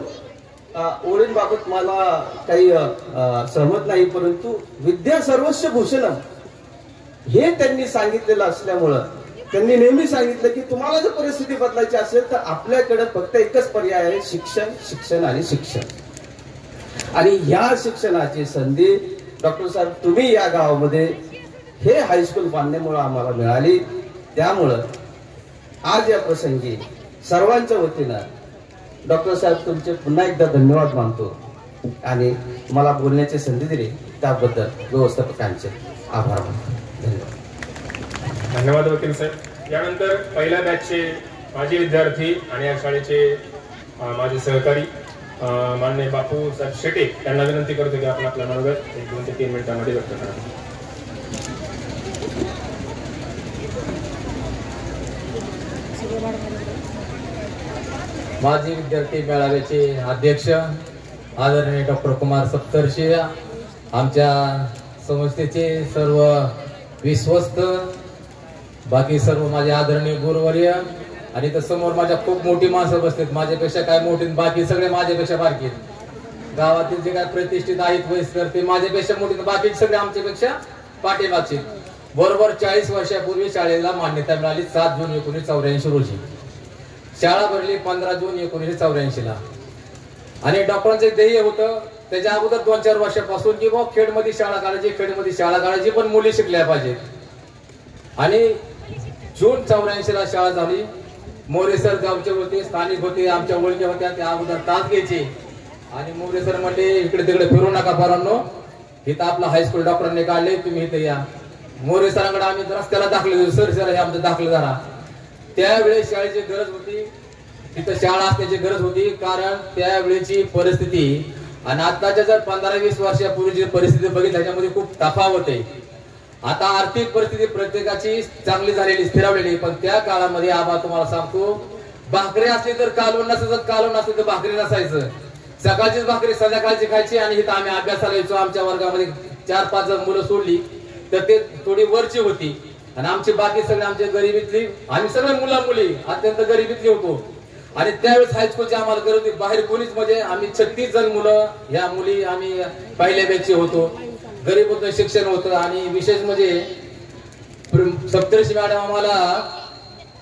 ओळींबाबत मला काही सहमत नाही, परंतु विद्या सर्वस्व भूषणम हे त्यांनी सांगितलेलं असल्यामुळं त्यांनी नेहमी सांगितलं की तुम्हाला जर परिस्थिती बदलायची असेल तर आपल्याकडे फक्त एकच पर्याय आहे, शिक्षण, शिक्षण आणि शिक्षण. आणि ह्या शिक्षणाची संधी डॉक्टर साहेब तुम्ही या गावामध्ये हे हायस्कूल बांधण्यामुळे आम्हाला मिळाली. त्यामुळं आज या प्रसंगी सर्वांच्या वतीनं डॉक्टर साहेब तुमचे पुन्हा एकदा धन्यवाद मानतो आणि मला बोलण्याची संधी दिली त्याबद्दल व्यवस्थापकांचे आभार मानतो. धन्यवाद. धन्यवाद वकील साहेब. यानंतर पहिल्या बॅचचे माजी विद्यार्थी आणि या शाळेचे माझे सहकारी माननीय बापू साहेब शेटे यांना विनंती करतो की आपण आपल्या मनोगत 1-2 ते 3 मिनिटांमध्ये व्यक्त करा. माजी विद्यार्थी मेळाव्याचे अध्यक्ष आदरणीय डॉक्टर कुमार सप्तर्षी, आमच्या संस्थेचे सर्व विश्वस्त, बाकी सर्व माझे आदरणीय गुरुवर्य, आणि तर समोर माझ्या खूप मोठी माणसं बसतात, माझ्यापेक्षा काय मोठी, बाकी सगळे माझ्यापेक्षा बारकी. गावातील जे काय प्रतिष्ठित आहेत वयस्कर ते माझ्यापेक्षा मोठी, बाकी सगळे आमच्यापेक्षा पाठीमागचे. बरोबर 40 वर्षापूर्वी शाळेला मान्यता मिळाली 7 जून 1984 रोजी. शाळा भरली 15 जून 1984 ला. आणि डॉक्टरांचं ध्येय होतं त्याच्या अगोदर 2-4 वर्षापासून की बाबा खेडमध्ये शाळा काढायची, पण मुली शिकल्या पाहिजेत. आणि जून 84 ला शाळा झाली. मोरे सर गावचे होते, स्थानिक होते, आमच्या ओळखी होत्या, त्या अगोदर तास घ्यायचे. आणि मोरे सर म्हणले इकडे तिकडे फिरू नका पोरांनो, इथं आपला हायस्कूल डॉक्टरांनी काढले, तुम्ही इथे या. मोरे सरांकडे आम्ही रस्त्याला दाखले, सर हे आमचं दाखलं जरा. त्यावेळेस शाळेची गरज होती, तिथं शाळा असण्याची गरज होती, कारण त्यावेळेची परिस्थिती आणि आताच्या जर 15-20 वर्षापूर्वीची परिस्थिती बघितली त्याच्यामध्ये खूप तफावत आहे. आता आर्थिक परिस्थिती प्रत्येकाची चांगली झालेली, स्थिरावलेली, पण त्या काळामध्ये आबा तुम्हाला सांगतो, भाकरी असली तर कालवण नसायचं, कालवण असली तर भाकरी नसायचं. सकाळचीच भाकरी संध्याकाळची खायची. आणि इथं आम्ही अभ्यासाला यायचो. आमच्या वर्गामध्ये 4-5 जण मुलं सोडली तर ते थोडी वरची होती आणि आमची बाकी सगळे आमच्या गरिबीतली, आम्ही सगळे मुला-मुली अत्यंत गरिबीतली होतो. आणि त्यावेळेस हायस्कूलची आम्हाला गरज होती, बाहेर कोणीच, म्हणजे आम्ही 36 जण मुलं, ह्या मुली आम्ही पहिल्या बॅचचे होतो. गरीब होतं, शिक्षण होतं. आणि विशेष म्हणजे सप्तर्षी मॅडम आम्हाला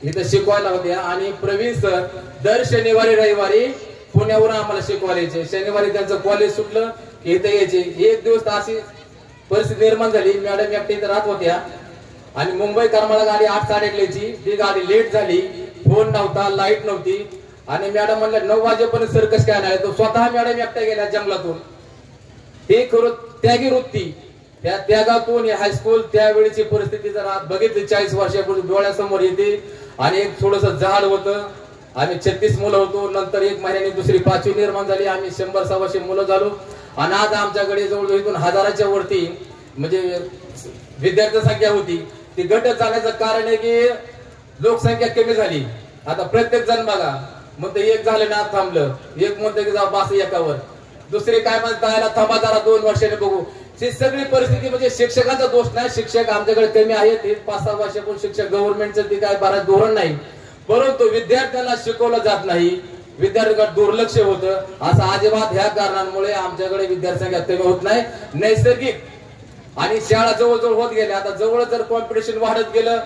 इथं शिकवायला होत्या. आणि प्रवीण सर दर शनिवारी रविवारी पुण्यावरून आम्हाला शिकवायला यायचे. शनिवारी त्यांचं कॉलेज सुटलं की इथं यायचे. एक दिवस अशी परिस्थिती निर्माण झाली, मॅडम एकटे इथं राहत होत्या आणि मुंबई करमाळा गाडी 8:30ची, ती गाडी लेट झाली, फोन नव्हता, लाईट नव्हती. आणि मॅडम म्हणल्या 9 वाजेपर्यंत सर कसं काय नाही. तो स्वतः मॅडम एकट्या गेल्या जंगलातून. हे खरं त्यागी वृत्ती, त्या त्यागातून हे हायस्कूल, त्यावेळीची परिस्थिती जर बघितली 40 वर्षापूर्वी डोळ्यासमोर येते. आणि एक थोडस झाड होतं, आम्ही 36 मुलं होतो. नंतर 1 महिन्याने दुसरी 5वी निर्माण झाली, आम्ही 100-125 मुलं झालो. आणि आज आमच्याकडे जवळजवळ इथून 1000च्या वरती म्हणजे विद्यार्थी संख्या होती. ती घट जाण्याचं कारण आहे की लोकसंख्या कमी झाली. आता प्रत्येक जण बघा म्हणतं एक झालं ना थांबलं, एक म्हणतं की जाऊ बास एकावर, दुसरे काय म्हणतात थांबा जरा 2 वर्षाने बघू. ही सगळी परिस्थिती म्हणजे शिक्षकांचा दोष नाही. शिक्षक आमच्याकडे कमी आहेत, 5-6 वर्षापूर्वी शिक्षक गव्हर्नमेंटचं ते काय बराच धोरण नाही, परंतु विद्यार्थ्यांना शिकवलं जात नाही, विद्यार्थ्यांकडे दुर्लक्ष होतं. असं अजिबात ह्या कारणांमुळे आमच्याकडे विद्यार्थ्यांच्या कमी होत नाही. नैसर्गिक आणि शाळा जवळजवळ होत गेल्या. आता जवळ जर कॉम्पिटिशन वाढत गेलं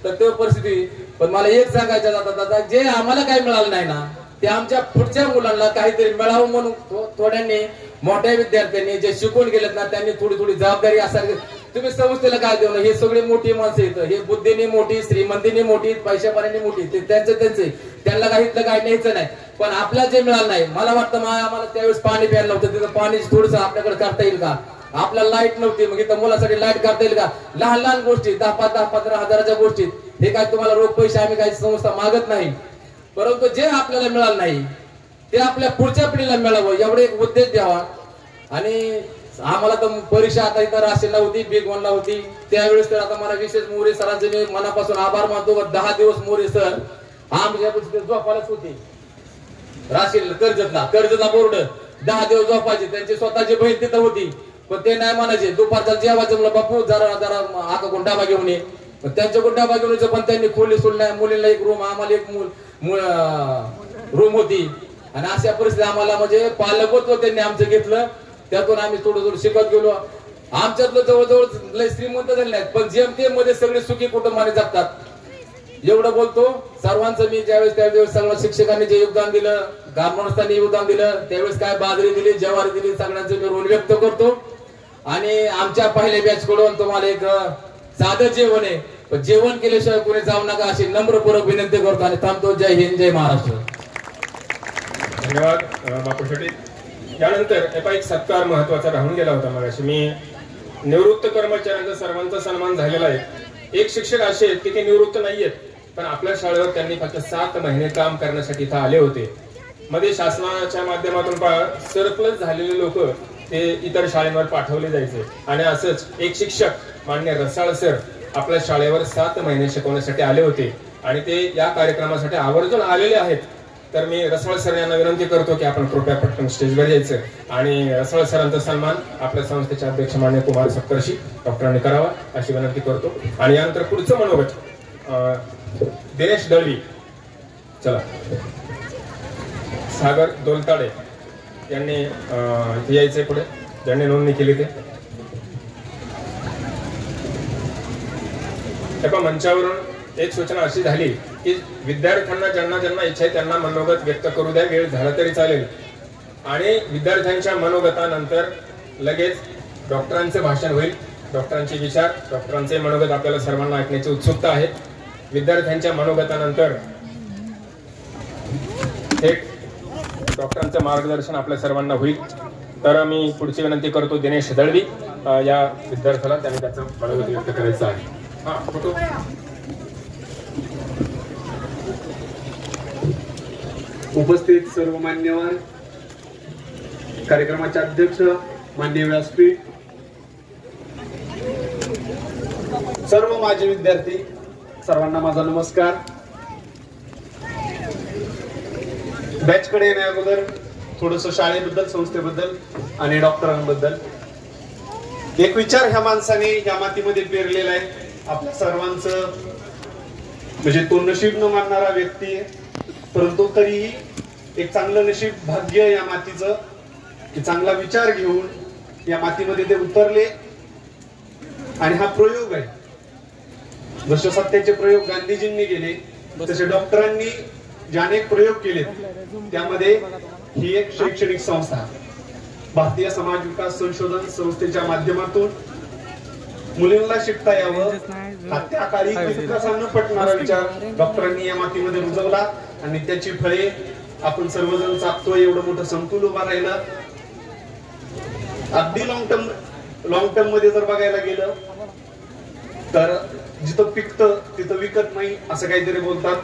तर ते परिस्थिती. पण मला एक सांगायचं दादा, जे आम्हाला काही मिळालं नाही ना ते आमच्या पुढच्या मुलांना काहीतरी मिळावं म्हणून थोड्यांनी मोठ्या विद्यार्थ्यांनी जे शिकून गेलेत ना त्यांनी थोडी थोडी जबाबदारी असावी. तुम्ही संस्थेला काय देऊ ना, हे सगळे मोठी माणसं येतं, हे बुद्धीने मोठी, श्रीमंतीने मोठी, पैशापाण्याने मोठी, ते त्यांचे त्यांना काहीतलं काय न्यायचं नाही. पण आपल्याला जे मिळालं नाही, मला वाटतं आम्हाला त्यावेळेस पाणी प्यायला नव्हतं, तिथं पाणी थोडंसं आपल्याकडे करता येईल का, आपल्याला लाईट नव्हती, मग इथं मुलासाठी लाईट करता येईल का, लहान लहान गोष्टी 10-15 हजाराच्या गोष्टी, हे काय तुम्हाला रोख पैसे आम्ही काही संस्था मागत नाही, परंतु जे आपल्याला मिळालं नाही ते आपल्या पुढच्या पिढीला मिळावं एवढे एक उद्देश द्यावा. आणि आम्हाला तर परीक्षा आता इथं राशीला होती, बिग वनला होती, त्यावेळेस तर आता मला विशेष मोरे सरांचे मी मनापासून आभार मानतो. 10 दिवस मोरे सर आमच्या झोपायलाच होते राशीला, कर्जतला बोर्ड 10 दिवस झोपायचे, त्यांची स्वतःची बहीण तिथं होती, पण ते नाही म्हणायचे. दुपारचा जेवायचं म्हणलं बापू जरा आका कोण डाबा घेऊन ये, त्यांच्याकडून डाबा घेऊन यायचं, पण त्यांनी खोली सोडली, मुलीला एक रूम, आम्हाला एक रूम होती. आणि अशा परिस्थिती आम्हाला म्हणजे पालकत्व त्यांनी आमचं घेतलं, त्यातून आम्ही थोडं शिकत गेलो. आमच्यातलं जवळजवळ लय श्रीमंत झाले नाहीत, पण जेमतेम मध्ये सगळे सुखी कुटुंबाने जगतात. एवढं बोलतो. सर्वांचं मी त्यावेळेस सगळ्या शिक्षकांनी जे योगदान दिलं, ग्रामस्थांनी योगदान दिलं, त्यावेळेस काय बाजरी दिली, ज्वारी दिली, सगळ्यांचं मी ऋण व्यक्त करतो. आणि आमच्या पहिल्या बॅच कडून तुम्हाला एक साधं जेवण आहे, पण जेवण केल्याशिवाय कोणी जाऊ नका अशी नम्रपूर्वक विनंती करतो आणि थांबतो. जय हिंद, जय महाराष्ट्र. धन्यवाद बापू शेट्टी. त्यानंतर एक सत्कार महत्वाचा राहून गेला होता. मगाशी मी निवृत्त कर्मचाऱ्यांचा सर्वांचा सन्मान झालेला आहे. एक शिक्षक असे आहेत की ते निवृत्त नाहीयेत, पण आपल्या शाळेवर त्यांनी फक्त 7 महिने काम करण्यासाठी इथं आले होते. मध्ये शासनाच्या माध्यमातून सरप्लस झालेले लोक ते इतर शाळेवर पाठवले जायचे, आणि असंच एक शिक्षक मान्य रसाळ सर आपल्या शाळेवर 7 महिने शिकवण्यासाठी आले होते, आणि ते या कार्यक्रमासाठी आवर्जून आलेले आहेत. तर मी रसाळ सर यांना विनंती करतो की आपण कृपया पटकन स्टेजवर यायचं, आणि रसाळ सरांचा सन्मान आपल्या संस्थेचे अध्यक्ष मान्य कुमार सप्तर्षी डॉक्टरांनी करावा अशी विनंती करतो. आणि यानंतर पुढचं मनोगत दिनेश दळवी, चला सागर दोलताडे यांनी यायचे पुढे, ज्यांनी नोंदणी केली ते. मंचावरून एक सूचना अशी झाली की विद्यार्थ्यांना ज्यांना ज्यांना इच्छा आहे त्यांना मनोगत व्यक्त करू द्या, वेळ झाला तरी चालेल. आणि विद्यार्थ्यांच्या मनोगतानंतर लगेच डॉक्टरांचे भाषण होईल, डॉक्टरांचे विचार, डॉक्टरांचे मनोगत आपल्याला सर्वांना ऐकण्याची उत्सुकता आहे. विद्यार्थ्यांच्या मनोगतानंतर एक डॉक्टरांचं मार्गदर्शन आपल्या सर्वांना होईल. तर मी पुढची विनंती करतो दिनेश दळवी या विद्यार्थ्याला, त्यांनी त्याचं मनोगत व्यक्त करायचं आहे. उपस्थित सर्व मान्यवर, कार्यक्रमाचे अध्यक्ष मान्य व्यासपीठ, सर्व माजी विद्यार्थी, सर्वांना माझा नमस्कार. बॅच कडे येण्या अगोदर थोडस शाळेबद्दल, संस्थेबद्दल आणि डॉक्टरांबद्दल एक विचार ह्या माणसाने ह्या मातीमध्ये पेरलेला आहे. आपल्या सर्वांचं म्हणजे तो नशीब न मानणारा व्यक्ती आहे, परंतु तरीही एक चांगलं नशीब, भाग्य या मातीचं की चांगला विचार घेऊन या मातीमध्ये ते उतरले. आणि हा प्रयोग आहे. जसे सत्याचे प्रयोग गांधीजींनी केले, तसे डॉक्टरांनी जे अनेक प्रयोग केले, त्यामध्ये ही एक शैक्षणिक संस्था भारतीय समाज विकास संशोधन संस्थेच्या माध्यमातून मुलींना शिकता यावं हा त्या काळी विकासानं पटणारा विचार डॉक्टरांनी या मातीमध्ये रुजवला, आणि त्याची फळे आपण सर्वजण चाकतोय. एवढं मोठं संकुल उभा राहिलं. अगदी लॉंग टर्म मध्ये जर बघायला गेलं तर जिथं पिकतं तिथं विकत नाही असं काहीतरी बोलतात.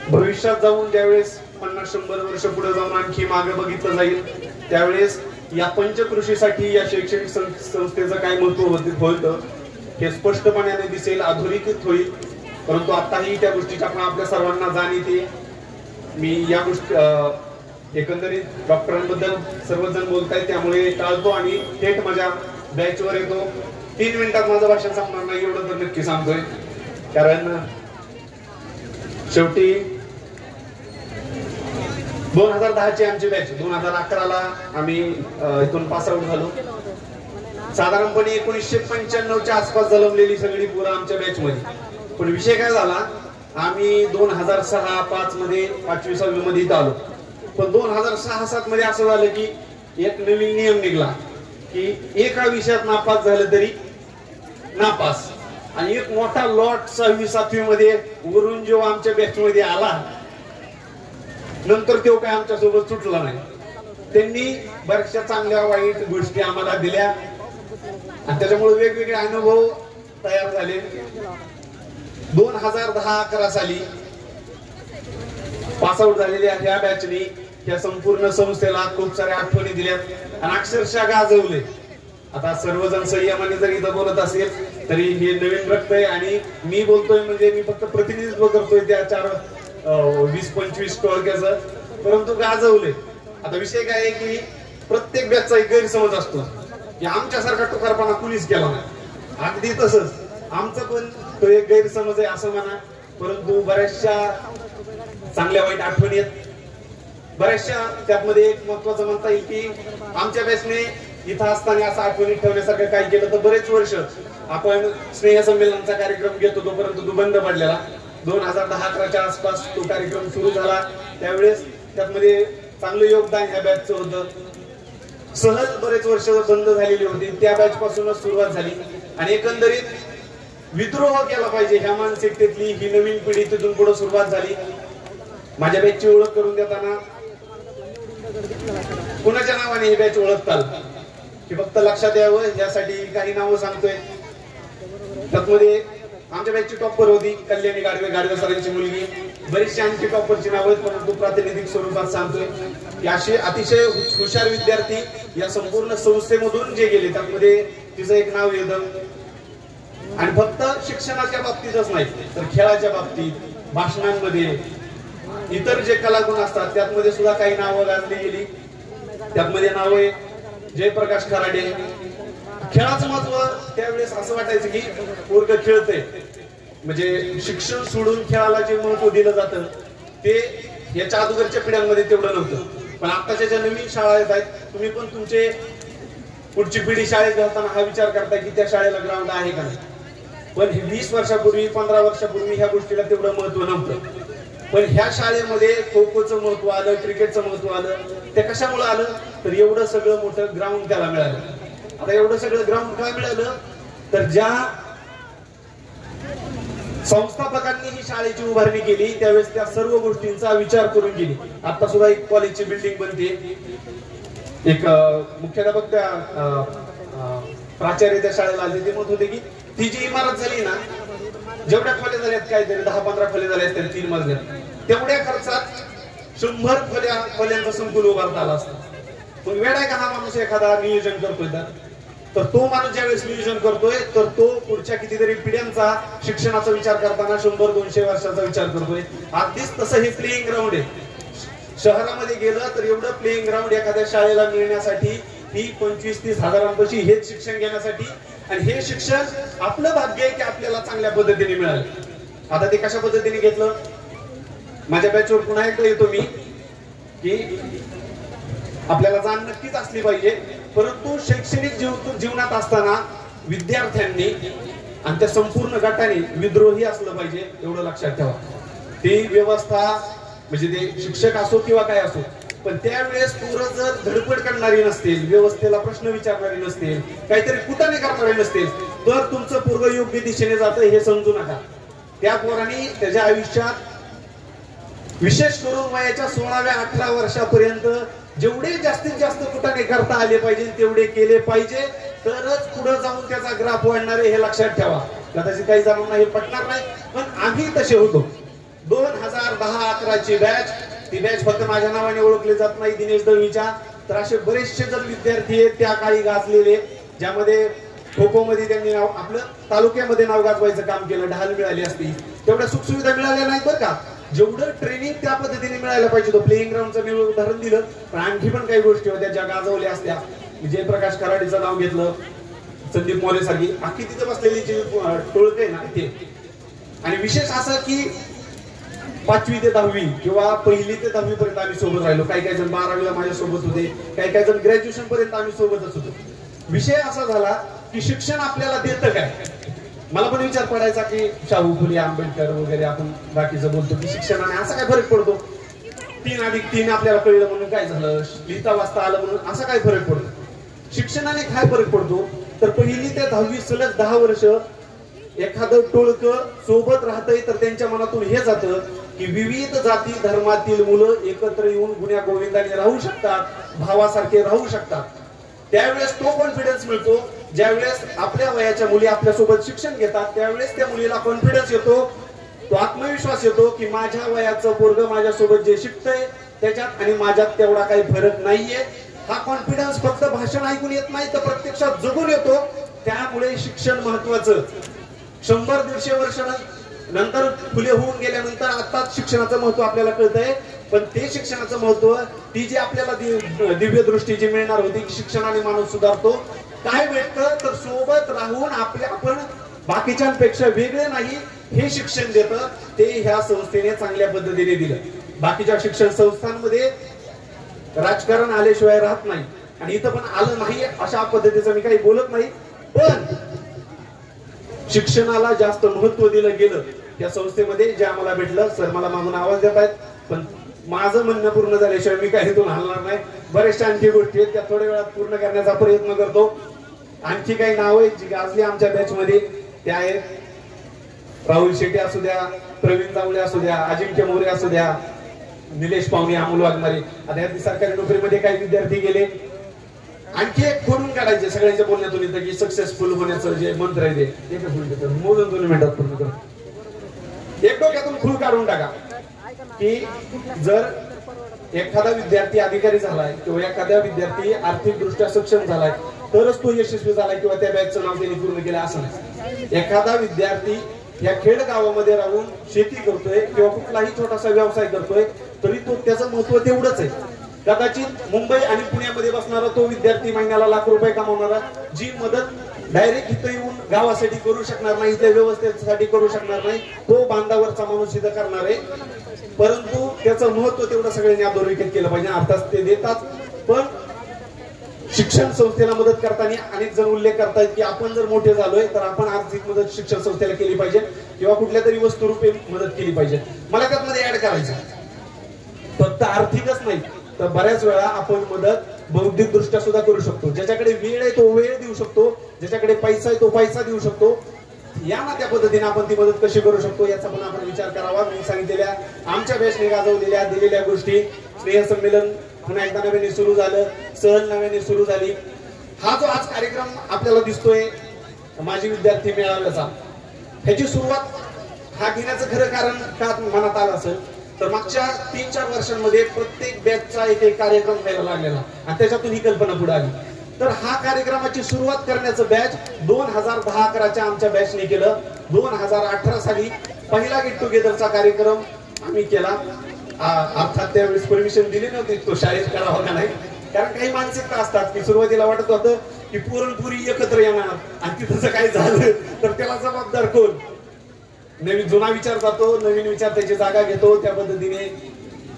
भविष्यात जाऊन ज्यावेळेस 50-100 वर्ष पुढे जाऊन आणखी मागे बघितलं जाईल, त्यावेळेस या पंचकृषीसाठी या शैक्षणिक संस्थेचं काय महत्व होतं हे स्पष्टपणे दिसेल, अधोरेखित होईल. परंतु आताही त्या गोष्टीच्या पण आपल्या सर्वांना जाणीव येते. मी या गोष्टी एकंदरीत डॉक्टरांबद्दल सर्वजण बोलतायत त्यामुळे टाळतो आणि थेट माझ्या बॅचवर येतो. 3 मिनिटात माझं भाषण संपणार नाही एवढं तर नक्की सांगतोय, कारण शेवटी 2010ची आमची बॅच, 2011ला आम्ही इथून पास आउट झालो. साधारणपणे 1995च्या आसपास जन्मलेली सगळी पोरं आमच्या बॅच मध्ये. पण विषय काय झाला, आम्ही 2006-05 मध्ये 5वी-6वी मध्ये इथं आलो. पण 2006-07 मध्ये असं झालं की एक नवीन नियम निघाला की एका विषयात नापास झालं तरी नापास. आणि एक मोठा लॉट 6वी-7वी मध्ये वरून जेव्हा आमच्या बॅच मध्ये आला, नंतर तो काय आमच्या सोबत सुटला नाही. त्यांनी बऱ्याचशा चांगल्या वाईट गोष्टी आम्हाला दिल्या आणि त्याच्यामुळे वेगवेगळे अनुभव तयार झाले. 2010-11 साली पास आउट झालेल्या ह्या बॅचनी या संपूर्ण संस्थेला खूप साऱ्या आठवणी दिल्यात आणि अक्षरशः गाजवले. आता सर्वजण संयमाने जरी इथं बोलत असेल तरी हे नवीन रक्त आहे आणि मी बोलतोय म्हणजे मी फक्त प्रतिनिधित्व करतोय त्या 20-25 टोळक्याचं, परंतु गाजवले. आता विषय काय आहे की प्रत्येक बॅचचा एक गैरसमज असतो की आमच्यासारखा टोकारपणा कुणीच केला नाही. अगदी तसंच आमचं पण तो एक गैरसमज आहे असं म्हणा, परंतु बऱ्याचशा चांगल्या वाईट आठवणी आहेत. बऱ्याचशा त्यामध्ये एक महत्वाचं म्हणता येईल की आमच्या बॅचने इथं असताना असं आठवणी ठेवण्यासारखं काय केलं तर बरेच वर्ष आपण स्नेह संमेलनाचा कार्यक्रम घेत होतो, परंतु तो बंद पडलेला. 2010-11च्या आसपास तो कार्यक्रम सुरू झाला. त्यावेळेस त्यामध्ये चांगलं योगदान ह्या बॅचचं होतं. सहज बरेच वर्ष बंद झालेली होती, त्या बॅच पासूनच सुरुवात झाली आणि एकंदरीत विद्रोह केला पाहिजे ह्या मानसिकतेतली ही नवीन पिढी तिथून पुढे सुरुवात झाली. माझ्या बॅचची ओळख करून देताना कुणाच्या नावाने ही बॅच ओळखताल की फक्त लक्षात यावं यासाठी काही नावं सांगतोय. त्यामध्ये आमच्या बॅचची टॉपर होती कल्याणी गाडवे सरांची मुलगी. बरीचशी आणखी टॉपरची नावं आहेत, परंतु प्रातिनिधिक स्वरूपात सांगतोय की असे अतिशय हुशार विद्यार्थी या संपूर्ण संस्थेमधून जे गेले त्यामध्ये तिचं एक नाव येतं. आणि फक्त शिक्षणाच्या बाबतीतच नाही तर खेळाच्या बाबतीत, भाषणांमध्ये, इतर जे कलागुण असतात त्यामध्ये सुद्धा काही नावं गाजली गेली. त्यामध्ये नाव आहे जयप्रकाश खराडे. खेळाचं महत्व त्यावेळेस असं वाटायचं की पोरग खेळतंय म्हणजे शिक्षण सोडून खेळाला जे महत्व दिलं जातं ते याच्या अगोदरच्या पिढ्यांमध्ये तेवढं नव्हतं. पण आताच्या ज्या नवीन शाळा येत आहेत, तुम्ही पण तुमचे पुढची पिढी शाळेत घालताना हा विचार करताय की त्या शाळेला ग्राउंड आहे का नाही. पण 20 वर्षापूर्वी 15 वर्षापूर्वी ह्या गोष्टीला तेवढं महत्व नव्हतं. पण ह्या शाळेमध्ये खो खोचं महत्व आलं, क्रिकेटचं महत्व आलं. ते कशामुळे आलं तर एवढं सगळं मोठं ग्राउंड त्याला मिळालं. आता एवढं सगळं ग्राउंड काय मिळालं तर ज्या संस्थापकांनी ही शाळेची उभारणी केली त्यावेळेस त्या सर्व गोष्टींचा विचार करून केली. आता सुद्धा एक कॉलेजची बिल्डिंग बनते. एक मुख्याध्यापक त्या प्राचार्य त्या शाळेला आले, ते म्हणत होते की ती जी इमारत झाली ना, जेवढ्या खोल्या झाल्यात काहीतरी 10-15 खोल्या झाल्या असतील 3 मजल्यात, तेवढ्या खर्चात 100 खोल्यांचं संकुल उभारता आलं असतं. पण वेळ आहे का हा माणूस एखादा नियोजन करतोय तर तो माणूस ज्यावेळेस नियोजन करतोय तर तो पुढच्या कितीतरी पिढ्यांचा शिक्षणाचा विचार करताना 100-200 वर्षाचा विचार करतोय. अगदीच तसं हे प्लेइंग ग्राउंड आहे. शहरामध्ये गेलं तर एवढं प्लेइंग ग्राउंड एखाद्या शाळेला मिळण्यासाठी ही 25-30 हजारांपाशी हेच शिक्षण घेण्यासाठी, आणि हे शिक्षण आपलं भाग्य आहे की आपल्याला चांगल्या पद्धतीने मिळालं. आता ते कशा पद्धतीने घेतलं, माझ्या बॅचवर पुन्हा एकदा येतो मी की आपल्याला जाण नक्कीच असली पाहिजे, परंतु शैक्षणिक जीवनात असताना विद्यार्थ्यांनी आणि त्या संपूर्ण गटाने विद्रोही असलं पाहिजे एवढं लक्षात ठेवा. ती व्यवस्था म्हणजे ते शिक्षक असो किंवा काय असो, पण त्यावेळेस पोरं जर धडपड करणारी नसतील, व्यवस्थेला प्रश्न विचारणारी नसतील, काहीतरी कुटाने करणारे नसतील तर तुमचं पोरग योग्य दिशेने जातं हे समजू नका. त्या पोरांनी त्याच्या आयुष्यात विशेष करून वयाच्या 16व्या-18 वर्षापर्यंत जेवढे जास्तीत जास्त कुटाने करता आले पाहिजे तेवढे केले पाहिजे, तरच पुढे जाऊन त्याचा ग्राफ वाढणार आहे हे लक्षात ठेवा. कदाचित काही जणांना हे पटणार नाही, पण आम्ही तसे होतो. 2010-11ची बॅच, ती बॅच फक्त माझ्या नावाने ओळखली जात नाही, दिनेश दळवीच्या, तर असे बरेचसे जण विद्यार्थी आहेत त्या काळी गाजलेले, ज्यामध्ये खो खो मध्ये त्यांनी आपलं तालुक्यामध्ये नाव गाजवायचं काम केलं, ढाल मिळाली असती, तेवढ्या सुखसुविधा मिळाल्या नाहीत बरं का. जेवढं ट्रेनिंग त्या पद्धतीने मिळायला पाहिजे होतं, प्लेइंग ग्राउंडचं मी उदाहरण दिलं, पण आणखी पण काही गोष्टी होत्या ज्या गाजवल्या असत्या. जयप्रकाश खराडीचं नाव घेतलं, संदीप मोरे सारखी अख्खी तिथे बसलेली जी टोळक आहे ना ते. आणि विशेष असं की 5वी ते 10वी किंवा 1ली ते 10वी पर्यंत आम्ही सोबत राहिलो. काही काही जण 12वीला माझ्या सोबत होते, काही काही जण ग्रॅज्युएशन पर्यंत आम्ही सोबतच होतो. विषय असा झाला की शिक्षण आपल्याला देतं काय. मला पण विचार पडायचा की शाहू फुले आंबेडकर वगैरे आपण बाकीचं बोलतो की शिक्षणाने असा काय फरक पडतो, 3+3 आपल्याला कळलं म्हणून काय झालं, लिहिता वाचता आलं म्हणून असा काय फरक पडतो. शिक्षणाने काय फरक पडतो तर 1ली ते 10वी सलग 10 वर्ष एखादं टोळकं सोबत राहतंय तर त्यांच्या मनातून हे जातं की विविध जाती धर्मातील मुलं एकत्र येऊन गुण्या गोविंदाने राहू शकतात, भावासारखे राहू शकतात. त्यावेळेस तो कॉन्फिडन्स मिळतो. ज्यावेळेस आपल्या वयाच्या मुली आपल्यासोबत शिक्षण घेतात त्यावेळेस त्या मुलीला कॉन्फिडन्स येतो, तो आत्मविश्वास येतो की माझ्या वयाचं पोरगं माझ्यासोबत जे शिकतंय त्याच्यात आणि माझ्यात तेवढा काही फरक नाहीये. हा कॉन्फिडन्स फक्त भाषण ऐकून येत नाही तर प्रत्यक्षात जगून येतो. त्यामुळे शिक्षण महत्वाचं. 100-150 वर्ष नंतर फुले होऊन गेल्यानंतर आताच शिक्षणाचं महत्व आपल्याला कळतंय. पण ते शिक्षणाचं महत्व, ती जी आपल्याला दिव्य दृष्टी जी मिळणार होती की शिक्षणाने माणूस सुधारतो, काय भेटतं तर सोबत राहून आपण बाकीच्यांपेक्षा वेगळे नाही हे शिक्षण देतं. ते ह्या संस्थेने चांगल्या पद्धतीने दिलं. बाकीच्या शिक्षण संस्थांमध्ये राजकारण आल्याशिवाय राहत नाही आणि इथं पण आलं नाही अशा पद्धतीचं मी काही बोलत नाही. पण शिक्षणाला जास्त महत्व दिलं गेलं त्या संस्थेमध्ये. जे आम्हाला भेटलं, सर मला मागून आवाज देत आहेत पण माझं म्हणणं पूर्ण झाल्याशिवाय मी काही इथून हलणार नाही. बऱ्याचशा आणखी गोष्टी आहेत त्या थोड्या वेळात पूर्ण करण्याचा प्रयत्न करतो. आणखी काही नाव आहेत जी गाजली आमच्या बॅच मध्ये, ते आहेत राहुल शेट्टी असू द्या, प्रवीण जावळे असू द्या, अजिंक्य मोरे असू द्या, निलेश पाहुणे, अमोल वाघमारे. आता या सरकारी नोकरीमध्ये काही विद्यार्थी गेले. आणखी एक खोडून काढायचे सगळ्यांच्या बोलण्यातून येतं की सक्सेसफुल होण्याचं जे मंत्र आहे ते मोजून 2 मिनिटात पूर्ण करतो. एक डोक्यातून खूळ काढून टाका की जर एखादा विद्यार्थी अधिकारी झालाय किंवा एखादा विद्यार्थी आर्थिक दृष्ट्या सक्षम झालाय तरच तो यशस्वी झालाय किंवा त्या बॅचचं नाव त्यांनी पूर्ण केलं असं नाही. एखादा विद्यार्थी या खेड गावामध्ये राहून शेती करतोय किंवा कुठलाही छोटासा व्यवसाय करतोय तरी तो त्याचं महत्व तेवढंच आहे. कदाचित मुंबई आणि पुण्यामध्ये बसणारा तो विद्यार्थी महिन्याला लाख रुपये कमावणारा, जी मदत डायरेक्ट इथं येऊन गावासाठी करू शकणार नाही, इथल्या व्यवस्थेसाठी करू शकणार नाही, तो बांधावरचा माणूस इथं करणार आहे. परंतु त्याचं महत्व तेवढं सगळ्यांनी अधोरेखित केलं पाहिजे. अर्थात ते देतात, पण शिक्षण संस्थेला मदत करताना अनेक जण उल्लेख करतायत की आपण जर मोठे झालोय तर आपण आर्थिक मदत शिक्षण संस्थेला केली पाहिजे किंवा कुठल्या तरी वस्तुरूपे मदत केली पाहिजे. मला त्यामध्ये ऍड करायचं फक्त आर्थिकच नाही तर बऱ्याच वेळा आपण मदत बौद्धिक दृष्ट्या सुद्धा करू शकतो. ज्याच्याकडे वेळ आहे तो वेळ देऊ शकतो, ज्याच्याकडे पैसा आहे तो पैसा देऊ शकतो. या ना त्या पद्धतीने आपण ती मदत कशी करू शकतो याचा पण आपण विचार करावा. मी सांगितलेल्या आमच्या बॅचने गाजवलेल्या दिलेल्या गोष्टी, स्नेहसंमेलन पुन्हा एकदा नव्याने सुरू झालं, सहल नव्याने सुरू झाली. हा जो आज कार्यक्रम आपल्याला दिसतोय माजी विद्यार्थी मेळाव्याचा, ह्याची सुरुवात हा घेण्याचं खरं कारण का मनात आलं असेल तर मागच्या 3-4 वर्षांमध्ये प्रत्येक बॅचचा एक कार्यक्रम व्हायला लागलेला आणि त्याच्यातून ही कल्पना पुढे आली. तर हा कार्यक्रमाची सुरुवात करण्याचं बॅच 2010-11च्या आमच्या बॅचने केलं. 2018 साली पहिला गेट टुगेदरचा कार्यक्रम आम्ही केला. अर्थात त्यावेळेस परमिशन दिली नव्हती तो शाळेत करावा का नाही, कारण काही मानसिकता असतात की सुरुवातीला वाटत होतं की पुरणपुरी एकत्र येणार आणि तिथं काही झालं तर त्याला जबाबदार कोण. नवीन जुना विचार जातो, नवीन विचार त्याची जागा घेतो. त्या पद्धतीने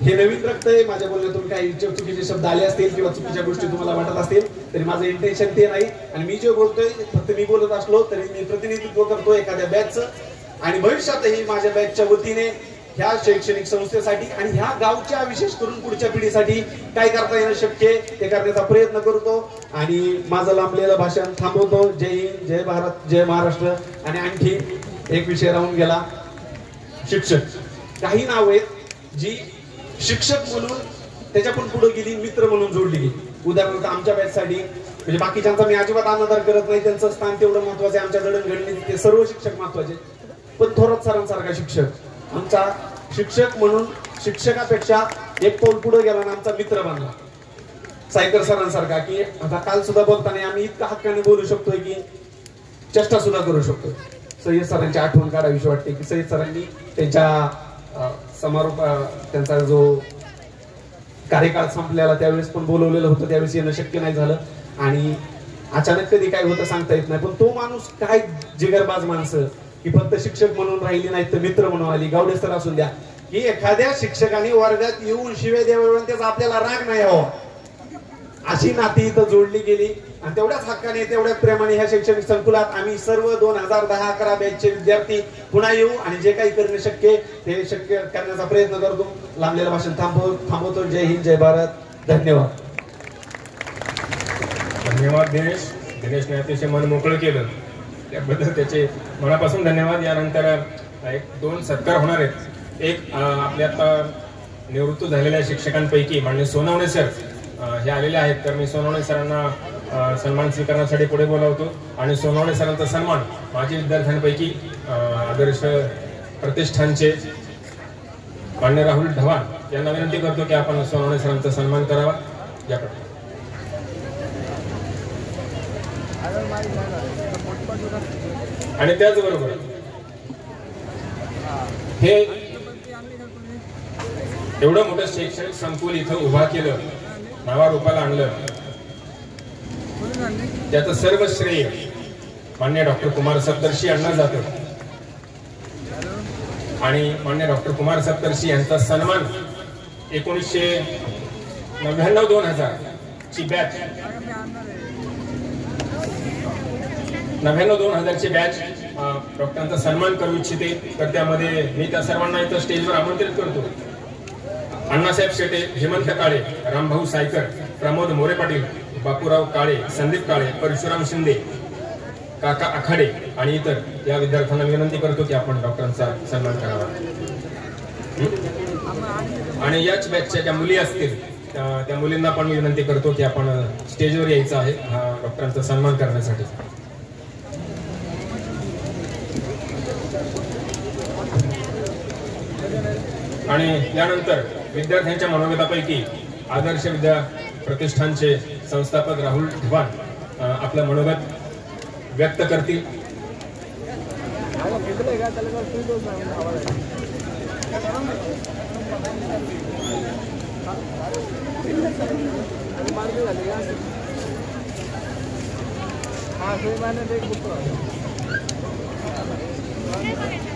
हे नवीन रक्त आहे. माझ्या बोलण्यातून काही चुकीचे शब्द आले असतील किंवा चुकीच्या गोष्टी तुम्हाला वाटत असतील तरी माझं इंटेन्शन ते नाही. आणि मी जे बोलतोय फक्त मी बोलत असलो तरी मी प्रतिनिधित्व करतो एखाद्या बॅचचं आणि भविष्यातही माझ्या बॅचच्या वतीने ह्या शैक्षणिक संस्थेसाठी आणि ह्या गावच्या विशेष करून पुढच्या पिढीसाठी काय करता येणं शक्य ते करण्याचा प्रयत्न करतो. आणि माझं लांबलेलं भाषण थांबवतो. जय हिंद, जय भारत, जय महाराष्ट्र. आणि आणखी एक विषय राहून गेला, शिक्षक. काही नाव आहेत जी शिक्षक म्हणून त्याच्या पण पुढे गेली, मित्र म्हणून जोडली गेली. उदाहरणार्थ आमच्या बॅचसाठी म्हणजे बाकीच्यांचा मी अजिबात अनादर करत नाही, त्यांचं स्थान तेवढं महत्वाचं आहे. आमच्या जडणघडणीत ते सर्व शिक्षक महत्वाचे, पण थोरात सरांसारखा शिक्षक आमचा शिक्षक म्हणून शिक्षकापेक्षा एक पाऊल पुढे गेला आणि आमचा मित्र बनला. सायकर सरांसारखा की आता काल सुद्धा बोलताना आम्ही इतका हक्काने बोलू शकतोय की चेष्टा सुद्धा करू शकतो. सय्यद सरांची आठवण काढावीशी वाटते की सय्यद सरांनी त्यांच्या समारोप त्यांचा जो कार्यकाळ संपलेला त्यावेळेस पण बोलवलेलं होतं, त्यावेळेस येणं शक्य नाही झालं आणि अचानक कधी काय होतं सांगता येत नाही. पण तो माणूस काय जिगरबाज माणसं की फक्त शिक्षक म्हणून राहिली नाही तर मित्र म्हणून आली. गावडे सर असून द्या की एखाद्या शिक्षकाने वर्गात येऊन शिव्या द्यावं त्याचा आपल्याला राग नाही हवा, अशी नाती इथं जोडली गेली आणि तेवढ्याच हक्काने तेवढ्याच प्रेमाने ह्या शैक्षणिक संकुलात आम्ही सर्व 2010-11 बॅचचे विद्यार्थी पुन्हा येऊ आणि जे काही करणे शक्य ते शक्य करण्याचा प्रयत्न करतो. लांबलेलं भाषण थांबवतो. जय हिंद, जय भारत. धन्यवाद. धन्यवाद दिनेशने अतिशय मन मोकळं केलं त्याबद्दल त्याचे मनापासून धन्यवाद. यानंतर एक 2 सत्कार होणार आहेत. एक आपल्या आता निवृत्त झालेल्या शिक्षकांपैकी माननीय सोनवणे सर हे आलेले आहेत, तर मी सोनवणे सरांना सन्मान स्वीकारण्यासाठी पुढे बोलावतो आणि सोनवणे सरांचा सन्मान माजी विद्यार्थ्यांपैकी आदर्श प्रतिष्ठानचे मान्य राहुल ढवाण यांना विनंती करतो की आपण सोनवणे सरांचा सन्मान करावा. याकडे आणि त्याचबरोबर हे एवढं मोठं शैक्षणिक संकुल इथं उभा केलं, नावारूपाला आणलं, त्याचं सर्व श्रेय मान्य डॉक्टर कुमार सप्तर्षी यांना जातं आणि मान्य डॉक्टर कुमार सप्तर्षी यांचा सन्मान 1999-2000 ची बॅच 99-2000 ची बॅच डॉक्टरांचा सन्मान करू इच्छिते. तर त्यामध्ये मी त्या सर्वांना इथं स्टेजवर आमंत्रित करतो. अण्णासाहेब शेटे, हेमंत काळे, रामभाऊ सायकर, प्रमोद मोरे पाटील, बापूराव काळे, संदीप काळे, परशुराम शिंदे, काका आखाडे आणि इतर या विद्यार्थ्यांना विनंती करतो की आपण डॉक्टरांचा सन्मान करावा. आणि याच बॅचच्या ज्या मुली असतील त्या मुलींना पण मी विनंती करतो की आपण स्टेजवर यायचं आहे हा डॉक्टरांचा सन्मान करण्यासाठी. आणि यानंतर विद्यार्थ्यांच्या मनोगतापैकी आदर्श विद्या प्रतिष्ठानचे संस्थापक राहुल ढवाण आपलं मनोगत व्यक्त करतील.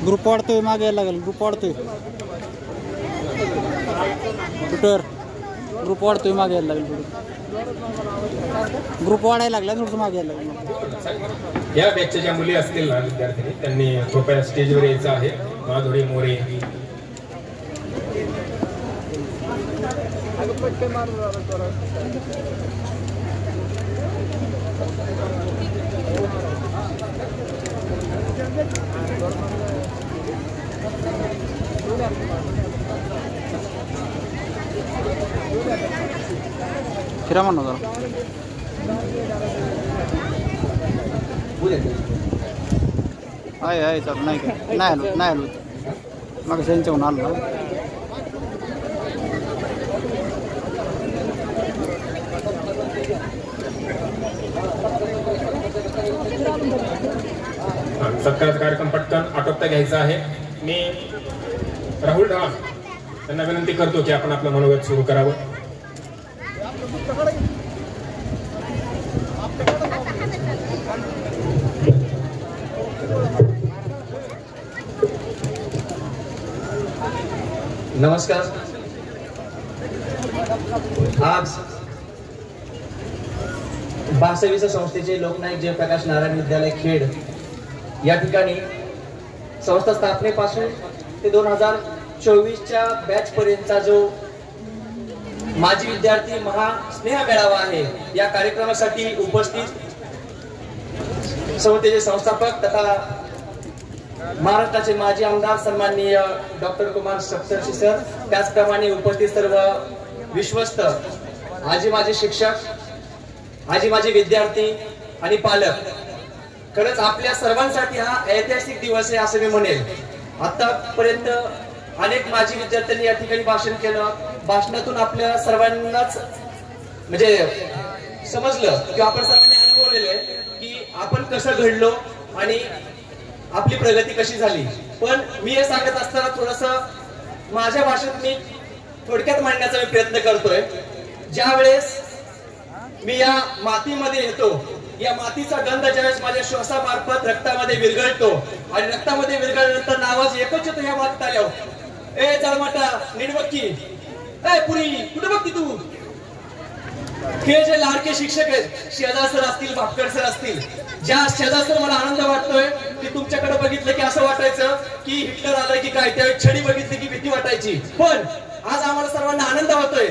ग्रुप वाढतोय, मागे यायला लागेल. ग्रुप वाढतोय, ग्रुप वाढतोय, मागे यायला लागेल. ग्रुप वाढायला लागला, थोडंसं मागे यायला लागलं. या बॅचच्या ज्या मुली असतील ना विद्यार्थी त्यांनी कृपया स्टेजवर यायचं आहे. माधुरी मोरे, फिरा म्हणून जरा आहे चालू नाही काय नाही आलो मग त्यांच्याहून आलो ना. सत्काराचा कार्यक्रम पटकन आटोपता घ्यायचा आहे. मी राहुल ढवाण त्यांना विनंती करतो की आपण आपलं मनोगत सुरू करावं. नमस्कार. आज बासवीस संस्थेचे लोकनायक जयप्रकाश नारायण विद्यालय खेड या ठिकाणी संस्था स्थापनेपासून ते 2024च्या बॅच पर्यंतचा जो माजी विद्यार्थी महास्नेह मेळावा आहे या कार्यक्रमासाठी उपस्थित संस्थेचे संस्थापक तथा महाराष्ट्राचे माजी आमदार सन्माननीय डॉक्टर कुमार सप्तर्षी सर, त्याचप्रमाणे उपस्थित सर्व विश्वस्त, आजी माझे शिक्षक, आजी माझे विद्यार्थी आणि पालक, खरंच आपल्या सर्वांसाठी हा ऐतिहासिक दिवस आहे असं मी म्हणेल. आतापर्यंत अनेक माजी विद्यार्थ्यांनी या ठिकाणी भाषण केलं. भाषणातून आपल्या सर्वांनाच म्हणजे समजलं किंवा आपण सर्वांनी अनुभवलेलं आहे की आपण कसं घडलो, आणि आपली प्रगती कशी झाली. पण मी हे सांगत असताना थोडस माझ्या भाषेत मी थोडक्यात मांडण्याचा मी प्रयत्न करतोय. ज्या वेळेस मी या मातीमध्ये येतो, या मातीचा गंध ज्यावेळेस माझ्या श्वासामार्फत रक्तामध्ये विरघळतो आणि रक्तामध्ये विरघळल्यानंतर नावाज एकच येतो ह्या मातीत आल्यावर, ए जळमाटा निडबक्की, ए पुरी कुठे बघती तू. हे जे लाडके शिक्षक आहेत, शेजार सर असतील, भापकर सर असतील, ज्या शेजार सर मला आनंद वाटतोय की तुमच्याकडे बघितलं की असं वाटायचं की हिटलर आलाय की काय, त्यावेळी छडी बघितली की भीती वाटायची. पण आज आम्हाला सर्वांना आनंद होतोय.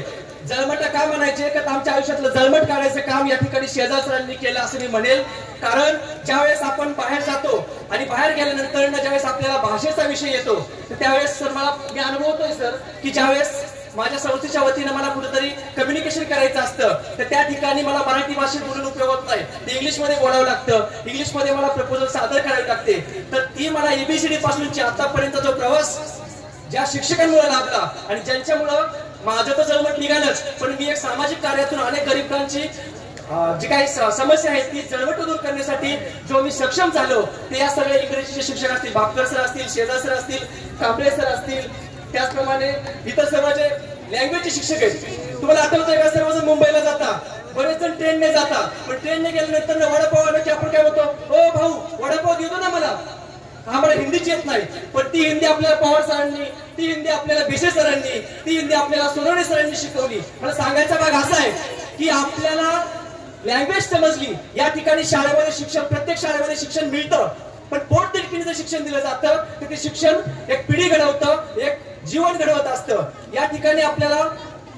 जळमट काय म्हणायचे का आमच्या आयुष्यातलं जळमट काढायचं काम या ठिकाणी शेजार सरांनी केलं असं मी म्हणेल. कारण ज्यावेळेस आपण बाहेर जातो आणि बाहेर गेल्यानंतर ज्यावेळेस आपल्याला भाषेचा विषय येतो, तर त्यावेळेस सर मला मी अनुभवतोय सर की ज्यावेळेस माझ्या संस्थेच्या वतीनं मला कुठेतरी कम्युनिकेशन करायचं असतं, तर त्या ठिकाणी मला मराठी भाषेत बोलून उपयोग होत नाही, ते इंग्लिशमध्ये बोलावं लागतं. इंग्लिशमध्ये मला प्रपोजल सादर करावे लागते. तर ती मला एबीसीडी पासूनची आतापर्यंत जो प्रवास ज्या शिक्षकांमुळे लाभला आणि ज्यांच्यामुळं माझं तर जळमट निघालंच, पण मी एक सामाजिक कार्यातून अनेक गरिबांची जी काही समस्या आहेत ती जळमट दूर करण्यासाठी जो मी सक्षम झालो, ते या सगळ्या इंग्रजीचे शिक्षक असतील, भापकर सर असतील, शेजार सर असतील, कांबळे सर असतील, त्याचप्रमाणे इतर सर्व जे लँग्वेजचे शिक्षक आहेत. तुम्हाला आठवतंय का सर्वजण मुंबईला जातात, बरेच जण ट्रेनने जातात, पण ट्रेनने गेल्यानंतर वडापाव आलं की आपण काय म्हणतो, ओ भाऊ वडापाव देतो ना मला. आम्हाला हिंदीच येत नाही, पण ती हिंदी आपल्याला पवार सरांनी, ती हिंदी आपल्याला भिसे सरांनी, ती हिंदी आपल्याला सोनवणे सरांनी शिकवली. मला सांगायचा भाग असा आहे की आपल्याला लँग्वेज समजली. या ठिकाणी शाळेमध्ये शिक्षण, प्रत्येक शाळेमध्ये शिक्षण मिळतं, पण पोट तिडकीने जर शिक्षण दिलं जातं तर ते शिक्षण एक पिढी घडवतं, एक जीवन घडवत असतं. या ठिकाणी आपल्याला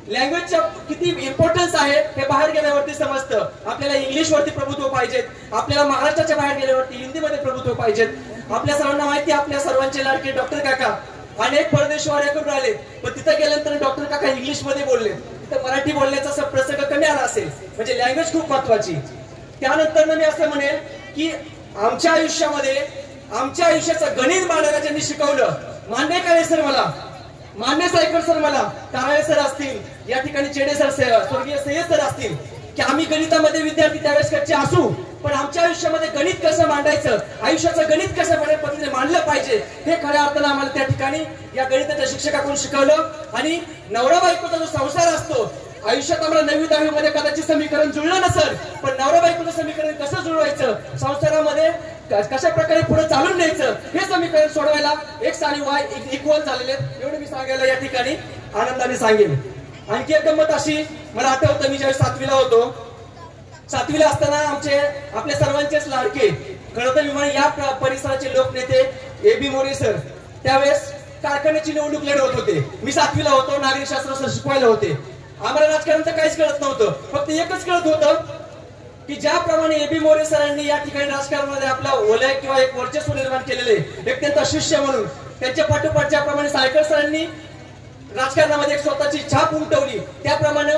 लँग्वेजचा किती इम्पॉर्टन्स आहे हे बाहेर गेल्यावरती समजतं. आपल्याला इंग्लिशवरती प्रभुत्व पाहिजेत, आपल्याला महाराष्ट्राच्या बाहेर गेल्यावरती हिंदीमध्ये प्रभुत्व पाहिजेत. आपल्या सर्वांना माहिती, आपल्या सर्वांचे लाडके डॉक्टर काका अनेक परदेशवाऱ्या करून राहिले, पण तिथं गेल्यानंतर डॉक्टर काका इंग्लिशमध्ये बोलले, तिथं मराठी बोलण्याचा प्रसंग कमी आला असेल. म्हणजे लँग्वेज खूप महत्वाची. त्यानंतर मी असं म्हणेल की आमच्या आयुष्यामध्ये आमच्या आयुष्याचं गणित मांडायला ज्यांनी शिकवलं, मान्य काळे सर मला, मान्य सायकर सर मला, ताराळे सर असतील, या ठिकाणी चेडे सर, स्वर्गीय सय्यद सर असतील, की आम्ही गणितामध्ये विद्यार्थी त्यावेळेस कच्चे असू, पण आमच्या आयुष्यामध्ये गणित कसं मांडायचं, आयुष्याचं गणित कसं पद्धतीने मांडलं पाहिजे हे खऱ्या अर्थानं आम्हाला त्या ठिकाणी या गणिताच्या शिक्षकाकडून शिकवलं. आणि नवरा बायकोचा जो संसार असतो, आयुष्यात आम्हाला 9वी 10वी मध्ये कदाचित समीकरण जुळलं नसेल, पण नवरा बायकोचं समीकरण कसं जुळवायचं, संसारामध्ये कशा प्रकारे पुढे चालून न्यायचं, हे समीकरण सोडवायला X आणि Y इक्वल झालेले एवढं मी सांगायला या ठिकाणी आनंदाने सांगेन. आणखी एक गंमत अशी मला आठवतं, मी ज्यावेळेस 7वीला होतो, 7वीला असताना आपल्या सर्वांचेच लाडके खरं तर विमान या परिसराचे लोकनेते AB मोरे सर त्यावेळेस कारखान्याची निवडणूक लढवत होते. मी 7वीला होतो, नागरिक शास्त्र शिकवायला होते. आम्हाला राजकारणाचं काहीच कळत नव्हतं, फक्त एकच कळत होतं की ज्याप्रमाणे AB मोरे सरांनी या ठिकाणी राजकारणामध्ये आपला ओलाय किंवा एक वर्चस्व निर्माण केलेले, एक त्यांचा शिष्य म्हणून त्यांच्या पाठोपाठ ज्याप्रमाणे सायकर सरांनी राजकारणामध्ये एक स्वतःची छाप उमटवली, त्याप्रमाणे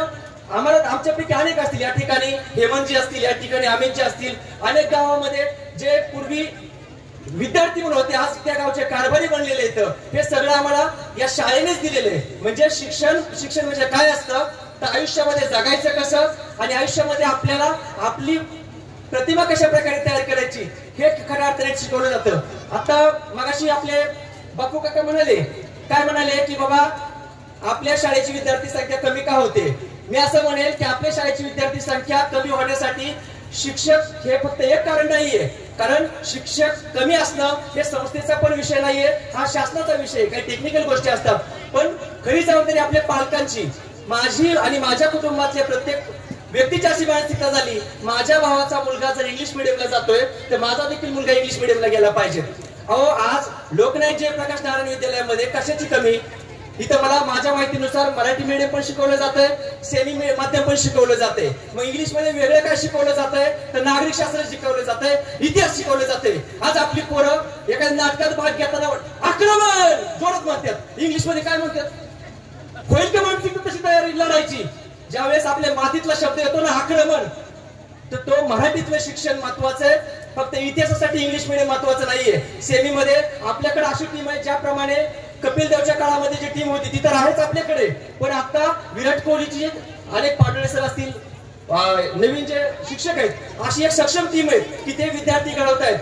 आम्हाला आमच्यापैकी अनेक असतील, या ठिकाणी हेमंतजी असतील, या ठिकाणी अमितजी असतील, अनेक गावामध्ये जे पूर्वी विद्यार्थी म्हणून होते आज त्या गावचे कारभारी बनलेले आहेत. हे सगळं आम्हाला या शाळेनेच दिलेलं आहे. म्हणजे शिक्षण म्हणजे काय असतं, तर आयुष्यामध्ये जगायचं कसं आणि आयुष्यामध्ये आपल्याला आपली प्रतिमा कशा प्रकारे तयार करायची हे खऱ्या अर्थाने शिकवलं जातं. आता मगाशी आपले बापू काका म्हणाले, काय म्हणाले की बाबा आपल्या शाळेची विद्यार्थी संख्या कमी का होते. मी असं म्हणेल की आपल्या शाळेची विद्यार्थी संख्या कमी होण्यासाठी शिक्षक हे फक्त एक कारण नाहीये, कारण शिक्षक कमी असणं हे संस्थेचा पण विषय नाहीये, हा शासनाचा विषय. काही टेक्निकल गोष्टी असतात, पण खरी जबाबदारी आपल्या पालकांची. माझी आणि माझ्या कुटुंबातल्या प्रत्येक व्यक्तीची अशी मानसिकता झाली, माझ्या भावाचा मुलगा जर इंग्लिश मिडियमला जातोय तर माझा देखील मुलगा इंग्लिश मिडियमला गेला पाहिजे. अहो आज लोकनायक जयप्रकाश नारायण विद्यालयामध्ये कशाची कमी, इथं मला माझ्या माहितीनुसार मराठी मीडियम पण शिकवलं जातंय, सेमी माध्यम पण शिकवलं जाते. मग इंग्लिश मध्ये वेगळं काय शिकवलं जातंय, तर नागरिक शास्त्र शिकवलं जातंय, इतिहास शिकवलं जाते. आज आपली पोरं एखाद्या नाटकात भाग घेताना आक्रमण जोरात म्हणतात, इंग्लिश मध्ये काय म्हणतात, होईल का मानसिकता तशी तयारी लढायची. ज्यावेळेस आपल्या मातीतला शब्द येतो ना आक्रमण, तर तो मराठीतलं शिक्षण महत्वाचं आहे, फक्त इतिहासासाठी इंग्लिश मीडियम महत्वाचं नाहीये. सेमी मध्ये आपल्याकडे अशी टीम आहे, ज्याप्रमाणे कपिल देवच्या काळामध्ये जी टीम होती ती तर आहेच आपल्याकडे, पण आता विराट कोहलीची अनेक पाटोळे सर असतील, नवीन जे शिक्षक आहेत, अशी एक सक्षम टीम आहे की ते विद्यार्थी घडवत आहेत.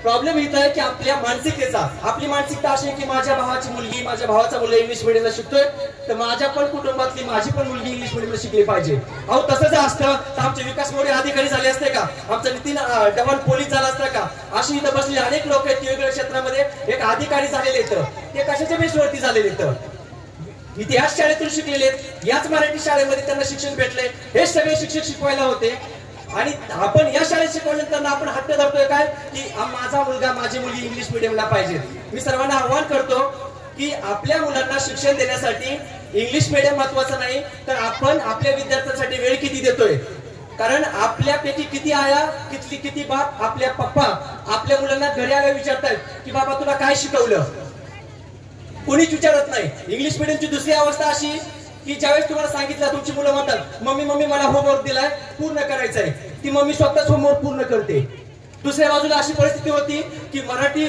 प्रॉब्लेम इथं आहे की आपल्या मानसिकतेचा. आपली मानसिकता अशी आहे की माझ्या भावाची मुलगी, माझ्या भावाचा मुलगा इंग्लिश मिडियमला शिकतोय, तर माझ्या पण कुटुंबातली माझी पण मुलगी इंग्लिश मिडियमला शिकली पाहिजे. अहो तसं जर असतं तर आमचे विकास मोरे अधिकारी झाले असते का, आमचा नितीन डवान पोलीस झाला असता का? अशी इथं बसलेले अनेक लोक आहेत वेगवेगळ्या क्षेत्रामध्ये एक अधिकारी झालेले आहेत. ते कशाच्या बेसवरती झालेले आहेत? इथे याच शाळेतून शिकलेले आहेत, याच मराठी शाळेमध्ये त्यांना शिक्षण भेटले. हे सगळे शिक्षक शिकवायला होते आणि आपण या शाळेत शिकवल्यानंतर आपण हट्ट धरतोय काय की माझा मुलगा माझी मुलगी इंग्लिश मिडियमला पाहिजे. मी सर्वांना आव्हान करतो की आपल्या मुलांना शिक्षण देण्यासाठी इंग्लिश मिडियम महत्वाचं नाही, तर आपण आपल्या विद्यार्थ्यांसाठी वेळ किती देतोय. कारण आपल्यापैकी किती आया किती बाप आपल्या पप्पा आपल्या मुलांना घरी आल्या विचारतात की बाबा तुला काय शिकवलं. कोणीच विचारत नाही. इंग्लिश मिडियमची दुसरी अवस्था अशी की ज्यावेळेस तुम्हाला सांगितलं तुमची मुलं म्हणतात मम्मी मला होमवर्क दिलाय पूर्ण करायचा आहे, ती मम्मी स्वतःच होमवर्क पूर्ण करते. दुसऱ्या बाजूला अशी परिस्थिती होती की मराठी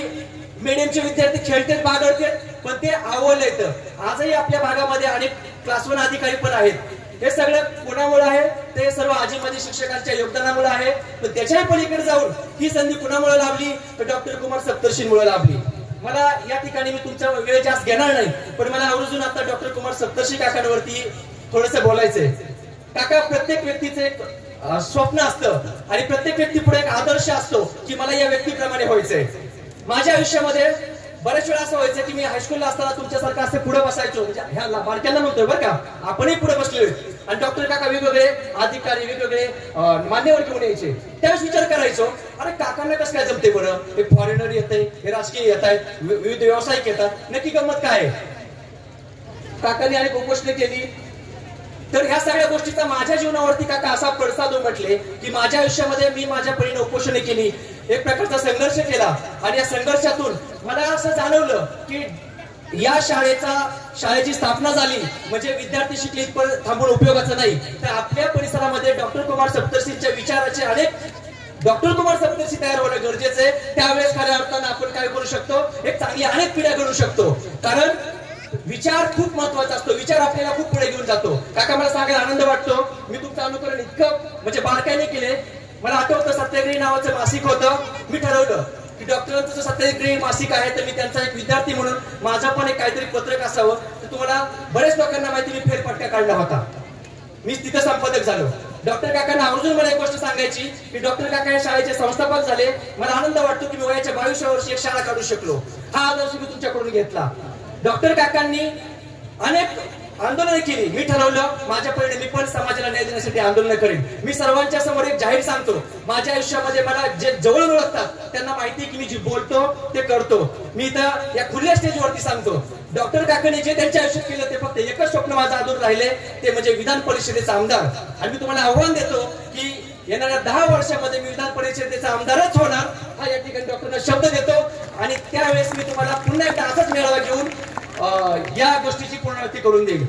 मीडियमचे विद्यार्थी खेळतेच बागडते पण ते आवडलं येतं. आजही आपल्या भागामध्ये अनेक क्लास 1 अधिकारी पण आहेत. हे सगळं कोणामुळे आहे? ते सर्व आजीमाजी शिक्षकांच्या योगदानामुळे आहे. पण त्याच्याही पलीकडे जाऊन ही संधी कुणामुळे लाभली तर डॉक्टर कुमार सप्तर्षींमुळे लाभली. मला या ठिकाणी मी तुमचा वेळ जास्त घेणार नाही, पण मला आवर्जून आता डॉक्टर कुमार सप्तर्षी काकांवरती थोडंसं बोलायचंय. काका, प्रत्येक व्यक्तीचे स्वप्न असतं आणि प्रत्येक व्यक्ती पुढे एक आदर्श असतो की मला या व्यक्तीप्रमाणे व्हायचंय. माझ्या आयुष्यामध्ये बरेच वेळा असं व्हायचं की मी हायस्कूलला असताना तुमच्यासारखं असं पुढे बसायचो, म्हणजे ह्या बारक्यांना म्हणतोय बरं का, आपणही पुढे बसले आणि डॉक्टर काका वेगवेगळे अधिकारी वेगवेगळे मान्यवर घेऊन यायचे. त्यावेळेस विचार करायचो अरे काकांना कसं काय जमते बरं, हे फॉरेनर येत आहे, हे राजकीय येत आहेत, विविध व्यावसायिक येतात, नक्की गंमत काय आहे. काकांनी अनेक उपोषणे केली. तर ह्या सगळ्या गोष्टीचा माझ्या जीवनावरती काका असा पडसाद उमटले की माझ्या आयुष्यामध्ये मी माझ्या परीने उपोषणे केली, एक प्रकारचा संघर्ष केला आणि या संघर्षातून मला असं जाणवलं की या शाळेची स्थापना झाली म्हणजे विद्यार्थी शिकले पण थांबून उपयोगाचं नाही, तर आपल्या परिसरामध्ये डॉक्टर कुमार सप्तर्षींच्या विचाराचे अनेक डॉक्टर कुमार सप्तर्षी तयार होणं गरजेचं आहे. त्यावेळेस खऱ्या अर्थानं आपण काय करू शकतो, एक चांगली अनेक पिढ्या घडू शकतो. कारण विचार खूप महत्वाचा असतो, विचार आपल्याला खूप पुढे घेऊन जातो. काका, मला सांगायला आनंद वाटतो मी तुमचं अनुकरण इतकं म्हणजे बारकाईने केले. मला आठवतं सत्याग्रही नावाचं मासिक होतं. मी ठरवलं की डॉक्टरांचं सत्याग्रही मासिक आहे तर मी त्यांचा एक विद्यार्थी म्हणून माझं पण एक काहीतरी पत्रक असावं. तर तुम्हाला बरेच लोकांना माहिती मी फेरफटका काढला होता. मी तिथं संपादक झालो. डॉक्टर काकांना आवर्जून मला एक गोष्ट सांगायची की डॉक्टर काका या शाळेचे संस्थापक झाले. मला आनंद वाटतो की मी वयाच्या 22व्या वर्षी एक शाळा काढू शकलो. हा आदर्श मी तुमच्याकडून घेतला. डॉक्टर काकांनी अनेक आंदोलनं केली. मी ठरवलं माझ्या परीने मी पण समाजाला न्याय देण्यासाठी आंदोलन करेन. मी सर्वांच्या समोर एक जाहीर सांगतो, माझ्या आयुष्यामध्ये मला जे जवळून ओळखतात त्यांना माहिती की मी जे बोलतो ते करतो. मी इथं या खुल्या स्टेजवरती सांगतो, डॉक्टर काकांनी जे त्यांच्या आयुष्यात केलं ते फक्त एकच स्वप्न माझं अधूर राहिले, ते म्हणजे विधान परिषदेचा आमदार. आणि मी तुम्हाला आव्हान देतो की येणाऱ्या 10 वर्षामध्ये मी विधान परिषदेचा आमदारच होणार, हा या ठिकाणी डॉक्टरना शब्द देतो. आणि त्यावेळेस मी तुम्हाला पुन्हा एकदा असाच मेळावा घेऊन या गोष्टीची पुनरावृत्ती करून देईल.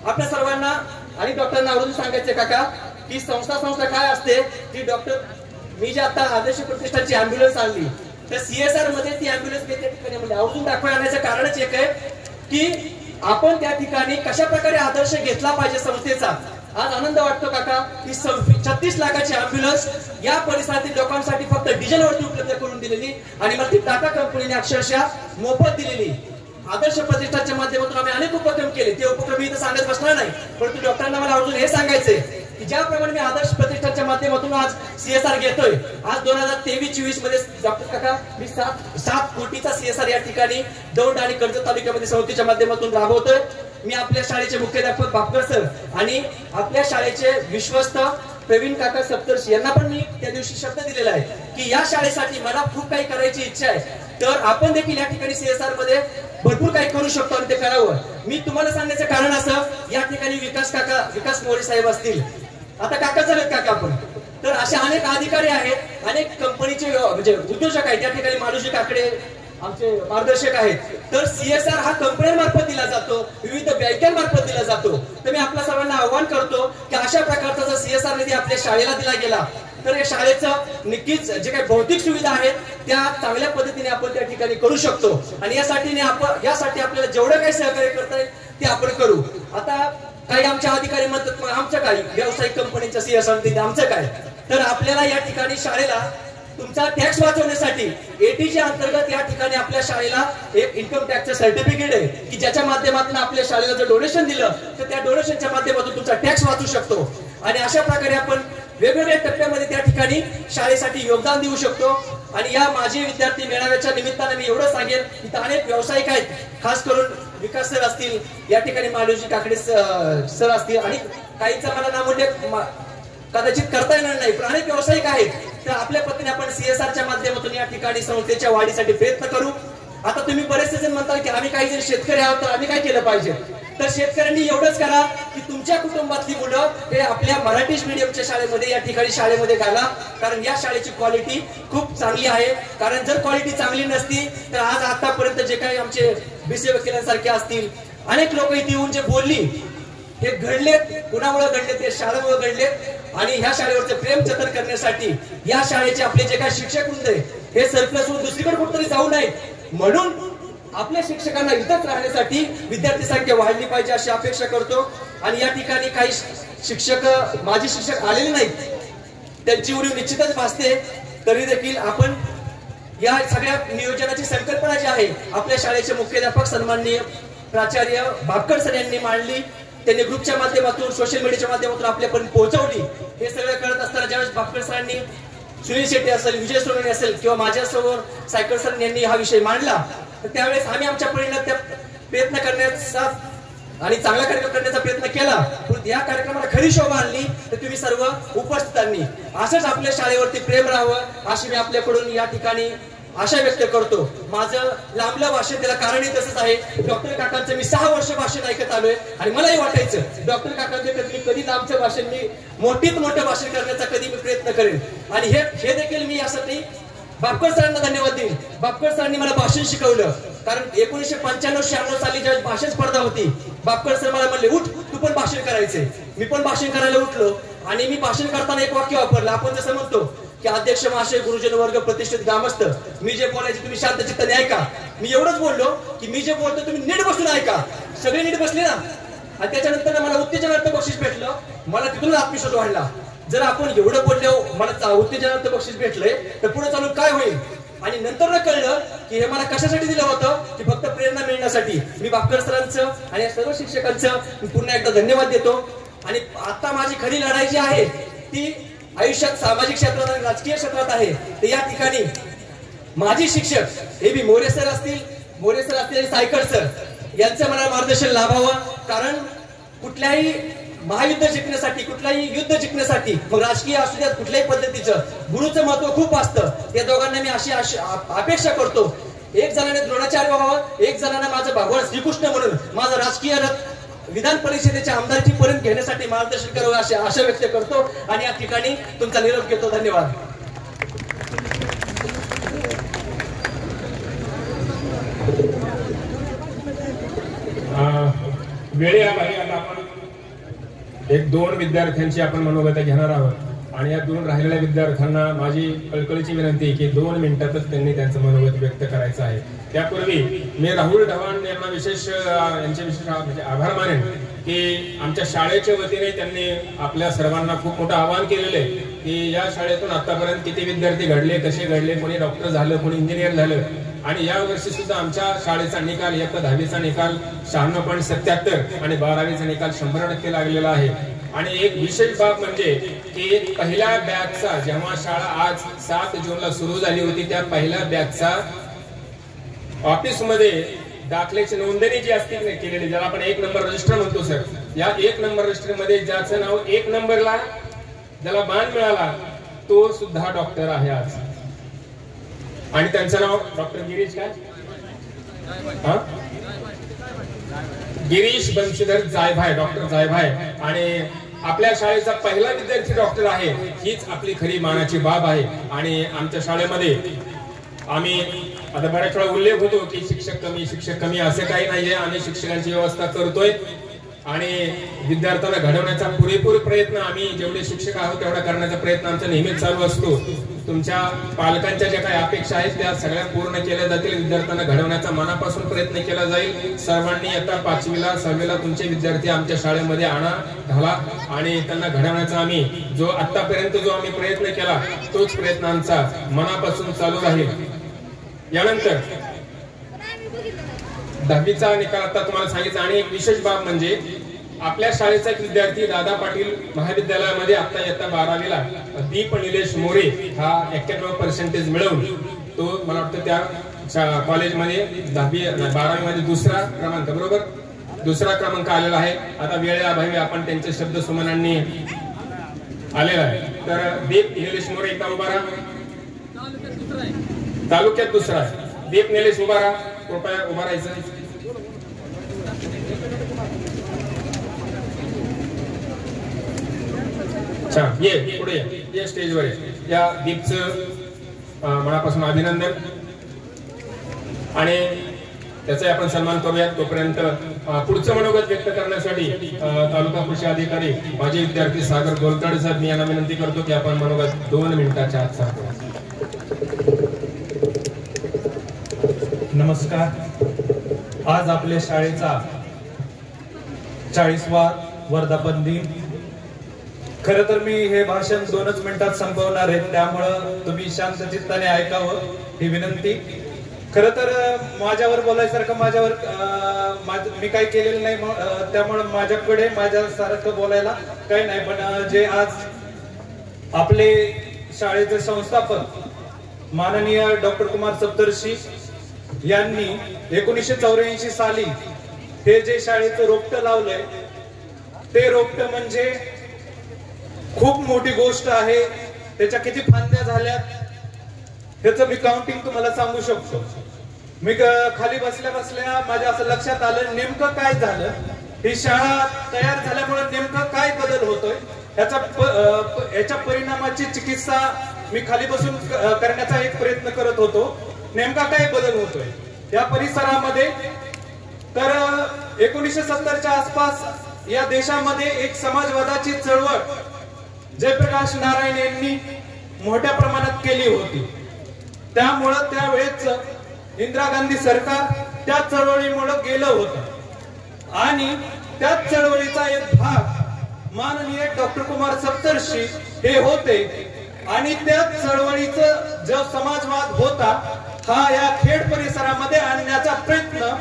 आपल्या सर्वांना आणि डॉक्टरांना आवडून सांगायचे काका की संस्था काय असते की डॉक्टर मी जे आता आदर्श प्रतिष्ठानची अँब्युलन्स आणली तर CSR मध्ये ती अँब्युलन्स त्या ठिकाणी म्हणजे आवडून दाखवण्याचं कारणच एक आहे की आपण त्या ठिकाणी कशा प्रकारे आदर्श घेतला पाहिजे संस्थेचा. आज आनंद वाटतो काका की 36 लाखाची अँब्युलन्स या परिसरातील लोकांसाठी फक्त डिझेलवरती उपलब्ध करून दिलेली आणि मग ती टाटा कंपनीने अक्षरशः मोफत दिलेली. आदर्श प्रतिष्ठानच्या माध्यमातून आम्ही अनेक उपक्रम केले. ते उपक्रम मी इथं सांगत बसणार नाही, परंतु डॉक्टरांना मला अजून हे सांगायचंय की ज्याप्रमाणे मी आदर्श प्रतिष्ठानच्या माध्यमातून आज CSR घेतोय, आज 2023-24 मध्ये डॉक्टर काका मी 7 कोटीचा CSR या ठिकाणी दौंड आणि कर्जत तालुक्यामध्ये संस्थेच्या माध्यमातून राबवतोय. मी आपल्या शाळेचे मुख्याध्यापक बापकर सर आणि आपल्या शाळेचे विश्वस्त प्रवीण काका सप्तर्षी यांना पण मी त्या दिवशी शब्द दिलेला आहे की या शाळेसाठी मला खूप काही करायची इच्छा आहे, तर आपण देखील या ठिकाणी CSR मध्ये भरपूर काही करू शकतो आणि ते करावं. मी तुम्हाला सांगण्याचं कारण असं, या ठिकाणी विकास मोरे साहेब असतील, आता काका झालेत काका आपण, तर असे अनेक अधिकारी आहेत, अनेक कंपनीचे म्हणजे उद्योजक आहेत. या ठिकाणी मालुजी काकडे आमचे मार्गदर्शक आहेत. तर CSR हा कंपन्यांमार्फत दिला जातो, विविध बँकांमार्फत दिला जातो. तर मी आपल्या सर्वांना आव्हान करतो की अशा प्रकारचा जर CSR निधी आपल्या शाळेला दिला गेला तर या शाळेचं नक्कीच जे काही भौतिक सुविधा आहेत त्या चांगल्या पद्धतीने आपण त्या ठिकाणी करू शकतो. आणि यासाठी आपल्याला जेवढं काही सहकार्य करता येईल ते आपण करू. आता काही आमचे अधिकारी म्हणतात आमचं काय व्यावसायिक कंपनीच्या CSR निधी आमचं काय, तर आपल्याला या ठिकाणी शाळेला तुमचा टॅक्स वाचवण्यासाठी एटीच्या अंतर्गत या ठिकाणी आपल्या शाळेला एक इन्कम टॅक्सचं सर्टिफिकेट आहे की ज्याच्या माध्यमातून आपल्या शाळेला जर डोनेशन दिलं तर त्या डोनेशनच्या माध्यमातून तुमचा टॅक्स वाचू शकतो आणि अशा प्रकारे आपण वेगवेगळ्या टप्प्यामध्ये त्या ठिकाणी शाळेसाठी योगदान देऊ शकतो. आणि या माजी विद्यार्थी मेळाव्याच्या निमित्ताने मी एवढं सांगेन की अनेक व्यावसायिक आहेत, खास करून विकास सर असतील, या ठिकाणी मालोजी काकडे सर असतील आणि काहींचा मला नामोल्लेख कदाचित करता येणार नाही, पण अनेक व्यावसायिक आहेत. तर आपल्या पद्धतीने आपण CSRच्या माध्यमातून या ठिकाणी संस्थेच्या वाढीसाठी प्रयत्न करू. आता तुम्ही बरेचसे जण म्हणता की आम्ही काही जण शेतकरी आहोत तर आम्ही काय केलं पाहिजे, तर शेतकऱ्यांनी एवढंच करा की तुमच्या कुटुंबातली मुलं हे आपल्या मराठी मीडियमच्या शाळेमध्ये या ठिकाणी शाळेमध्ये घाला, कारण या शाळेची क्वालिटी खूप चांगली आहे. कारण जर क्वालिटी चांगली नसती तर आज आतापर्यंत जे काही आमचे BC वकिलांसारखे असतील अनेक लोक इथे येऊन जे बोलली हे घडलेत, कुणामुळे घडलेत, ते शाळेमुळे घडलेत. आणि ह्या शाळेवरचं प्रेम जतन करण्यासाठी या शाळेचे आपले जे काही शिक्षक होते हे सरप्लस होऊन दुसरीकडे कुठेतरी जाऊ नये म्हणून आपल्या शिक्षकांना इथंच राहण्यासाठी विद्यार्थी संख्या वाढली पाहिजे अशी अपेक्षा करतो. आणि या ठिकाणी काही शिक्षक माजी शिक्षक आलेले नाहीत, त्यांची उणीव निश्चितच भासते. तरी देखील आपण या सगळ्या नियोजनाची संकल्पना जी आहे आपल्या शाळेचे मुख्याध्यापक सन्माननीय प्राचार्य भापकर सर यांनी मांडली, त्यांनी ग्रुपच्या माध्यमातून सोशल मीडियाच्या माध्यमातून आपल्यापर्यंत पोहोचवली. हे सगळं करत असताना ज्यावेळेस भापकर सरांनी सुनील शेट्टी असेल, विजय सोनवणे असेल किंवा माझ्यासमोर सायकर सर यांनी हा विषय मांडला, तर त्यावेळेस आम्ही आमच्या परीने त्या प्रयत्न करण्याचा आणि चांगला कार्यक्रम करण्याचा प्रयत्न केला. पण या कार्यक्रमाला खरी शोभा आणली तर तुम्ही सर्व उपस्थितांनी. असंच आपल्या शाळेवरती प्रेम राहावं अशी मी आपल्याकडून या ठिकाणी आशा व्यक्त करतो. माझं लांबलं भाषण त्याला कारणही तसंच आहे. डॉक्टर काकांचं मी 6 वर्ष भाषण ऐकत आलोय आणि मलाही वाटायचं डॉक्टर काकांचं कधी लांबचं भाषण मी मोठीत मोठं भाषण करण्याचा कधी मी प्रयत्न करेन. आणि हे देखील मी यासाठी भापकर सरांना धन्यवाद देईन. भापकर सरांनी मला भाषण शिकवलं, कारण 1995-96 साली ज्यावेळेस भाषण स्पर्धा होती भापकर सर मला म्हणले उठ तू पण भाषण करायचंय. मी पण भाषण करायला उठलो आणि मी भाषण करताना एक वाक्य वापरलं. आपण जसं म्हणतो की अध्यक्ष महाशय, गुरुजन वर्ग, प्रतिष्ठित ग्रामस्थ, मी जे बोलायचे तुम्ही शांत चित्ताने ऐका. मी एवढंच बोललो की मी जे बोलतो तुम्ही नीट बसून ऐका. सगळे नीट बसले ना. आणि त्याच्यानंतर मला उत्तेजनार्थ बक्षीस भेटलं. मला तिथून आत्मविश्वास वाढला. जर आपण एवढं बोललो मला उत्तेजनार्थ बक्षीस भेटलंय तर पुढे चालून काय होईल. आणि नंतर कळलं की हे मला कशासाठी दिलं होतं की फक्त प्रेरणा मिळण्यासाठी. मी भापकर सरांचं आणि सर्व शिक्षकांचं पुन्हा एकदा धन्यवाद देतो. आणि आता माझी खरी लढाई जी आहे ती आयुष्यात सामाजिक क्षेत्रात आणि राजकीय क्षेत्रात आहे. तर या ठिकाणी माजी शिक्षक AB मोरे सर असतील आणि सायकर सर यांचं मला मार्गदर्शन लाभावं. कारण कुठल्याही महायुद्ध जिंकण्यासाठी, कुठलाही युद्ध जिंकण्यासाठी, मग राजकीय असू द्यात कुठल्याही पद्धतीचं, गुरुचं महत्व खूप असतं. या दोघांना मी अशी अपेक्षा करतो. एक जणाने द्रोणाचार्य व्हावं, एक जणांना माझं भगवान श्रीकृष्ण म्हणून माझं राजकीय रथ विधान परिषदेच्या आमदारकी पर्यंत घेण्यासाठी मार्गदर्शन करावं अशी आशा व्यक्त करतो. आणि या ठिकाणी तुमचा निरोप घेतो. धन्यवाद. वेळेअभावी आता आपण 1-2 विद्यार्थ्यांची आपण मनोगत घेणार आहोत. आणि या 2 राहिलेल्या विद्यार्थ्यांना माझी कळकळीची विनंती की 2 मिनिटातच त्यांनी त्यांचं मनोगत व्यक्त करायचं आहे. त्यापूर्वी मी राहुल ढवाण यांना यांचे विशेष म्हणजे आभार मानेन की आमच्या शाळेच्या वतीने त्यांनी आपल्या सर्वांना खूप मोठं आवाहन केलेलं आहे की या शाळेतून आतापर्यंत किती विद्यार्थी घडले, कसे घडले, कोणी डॉक्टर झालं, कोणी इंजिनियर झालं. आणि या वर्षी सुद्धा आमच्या शाळेचा निकाल इयत्ता 10वीचा निकाल 96.77 आणि 12वीचा निकाल 100% लागलेला आहे. आणि एक विशेष बाब म्हणजे की पहिल्या बॅचचा जेव्हा शाळा आज 7 जूनला सुरू झाली होती त्या पहिल्या बॅचचा ऑफिसमध्ये दाखल्याची नोंदणी जी असते केलेली, ज्याला आपण 1 नंबर रजिस्टर म्हणतो सर, या 1 नंबर रजिस्टर मध्ये ज्याचं नाव 1 नंबरला ज्याला मान मिळाला तो सुद्धा डॉक्टर आहे आज. आणि त्यांचं नाव डॉक्टर गिरीश काय गिरीश बंशीधर जायभाय, डॉक्टर जायभाय. आणि आपल्या शाळेचा पहिला विद्यार्थी डॉक्टर आहे, हीच आपली खरी मानाची बाब आहे. आणि आमच्या शाळेमध्ये आम्ही आता बऱ्याच वेळा उल्लेख होतो की शिक्षक कमी असे काही नाहीये. आम्ही शिक्षकांची व्यवस्था करतोय आणि विद्यार्थ्यांना घडवण्याचा पुरेपूर प्रयत्न आम्ही जेवढे शिक्षक आहोत तेवढा करण्याचा प्रयत्न आमचा नेहमीच चालू असतो. तुमच्या पालकांच्या ज्या काही अपेक्षा आहेत त्या सगळ्या पूर्ण केल्या जातील. विद्यार्थ्यांना घडवण्याचा मनापासून प्रयत्न केला जाईल. सर्वांनी आता 5वीला 6वीला तुमचे विद्यार्थी आमच्या शाळेमध्ये आणा, घाला आणि त्यांना घडवण्याचा आम्ही जो आतापर्यंत जो आम्ही प्रयत्न केला तोच प्रयत्न आमचा मनापासून चालू राहील. यानंतर 10वीचा निकाल आता तुम्हाला सांगितलं. आणि एक विशेष बाब म्हणजे आपल्या शाळेचा एक विद्यार्थी दादा पाटील महाविद्यालयामध्ये आता इयत्ता 12वीला दीप निलेश मोरे हा 91% मिळवून तो मला वाटतं त्या कॉलेजमध्ये 12वी मध्ये दुसरा क्रमांक, बरोबर, दुसरा क्रमांक आलेला आहे. आता वेळेअभावी आपण त्यांच्या शब्द सुमनांनी आलेला आहे. तर दीप निलेश मोरे एकदा उभा राहा. तालुक्यात दुसरा आहे. दीप निलेश उभा राहा, कृपया उभा राहायचं. ये पुढे ये स्टेजवर या दीपचं मनापासून अभिनंदन आणि त्याचा आपण सन्मान करूया. तोपर्यंत पुढचं मनोगत व्यक्त करण्यासाठी तालुका कृषी अधिकारी माजी विद्यार्थी सागर गोलतडे साहेब मी यांना विनंती करतो की आपण मनोगत 2 मिनिटाच्या आत सांगू. नमस्कार. आज आपल्या शाळेचा 40वा वर्धापन दिन. खर तर मी हे भाषण 2च मिनिटात संपवणार आहे, त्यामुळं तुम्ही शांत चित्ताने ऐकावं ही विनंती. खर तर माझ्यावर बोलायसारखं मी काही केलेलं नाही, त्यामुळं माझ्याकडे माझ्यासारखं बोलायला काही नाही. पण जे आज आपले शाळेचे संस्थापक माननीय डॉक्टर कुमार सप्तर्षी यांनी 1984 साली हे जे शाळेचं रोपटं लावलंय ते रोपटं म्हणजे खूप मोठी गोष्ट आहे. त्याच्या किती फांद्या झाल्यात ह्याचं मी काउंटिंग तुम्हाला सांगू शकतो. मी खाली बसल्या बसल्या माझ्या असं लक्षात आलं नेमकं काय झालं, ही शाळा तयार झाल्यामुळे नेमकं काय बदल होतोय याच्या परिणामाची चिकित्सा मी खाली बसून करण्याचा एक प्रयत्न करत होतो. नेमका काय बदल होतोय या परिसरामध्ये. तर 1970च्या आसपास या देशामध्ये एक समाजवादाची चळवळ जयप्रकाश नारायण यांनी मोठ्या प्रमाणात केली होती. त्यामुळं त्यावेळेच इंदिरा गांधी सरकार त्या चळवळीमुळे गेलं होतं आणि त्या चळवळीचा एक भाग माननीय डॉक्टर कुमार सप्तर्षी हे होते. आणि त्या चळवळीचा जो समाजवाद होता हा या खेड परिसरामध्ये आणण्याचा प्रयत्न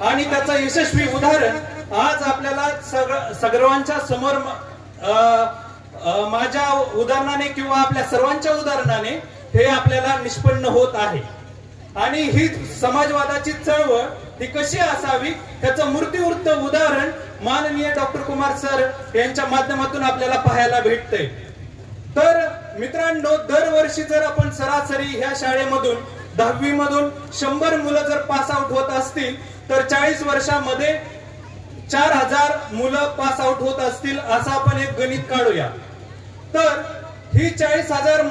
आणि त्याचं यशस्वी उदाहरण आज आपल्याला सर्वांच्या समोर माझ्या उदाहरणाने किंवा आपल्या सर्वांच्या उदाहरणाने हे आपल्याला निष्पन्न होत आहे. आणि ही समाजवादाची चळवळ ही कशी असावी त्याचं मूर्तिवृत्त उदाहरण माननीय डॉक्टर कुमार सर यांच्या माध्यमातून आपल्याला पाहायला भेटतंय. तर मित्रांनो, दरवर्षी जर आपण सरासरी ह्या शाळेमधून 10वी मधून 100 मुलं जर पास आउट होत असतील तर 40 वर्षामध्ये 4000 मुलं पास आउट होत असतील असं आपण एक गणित काढूया. तर ही 4000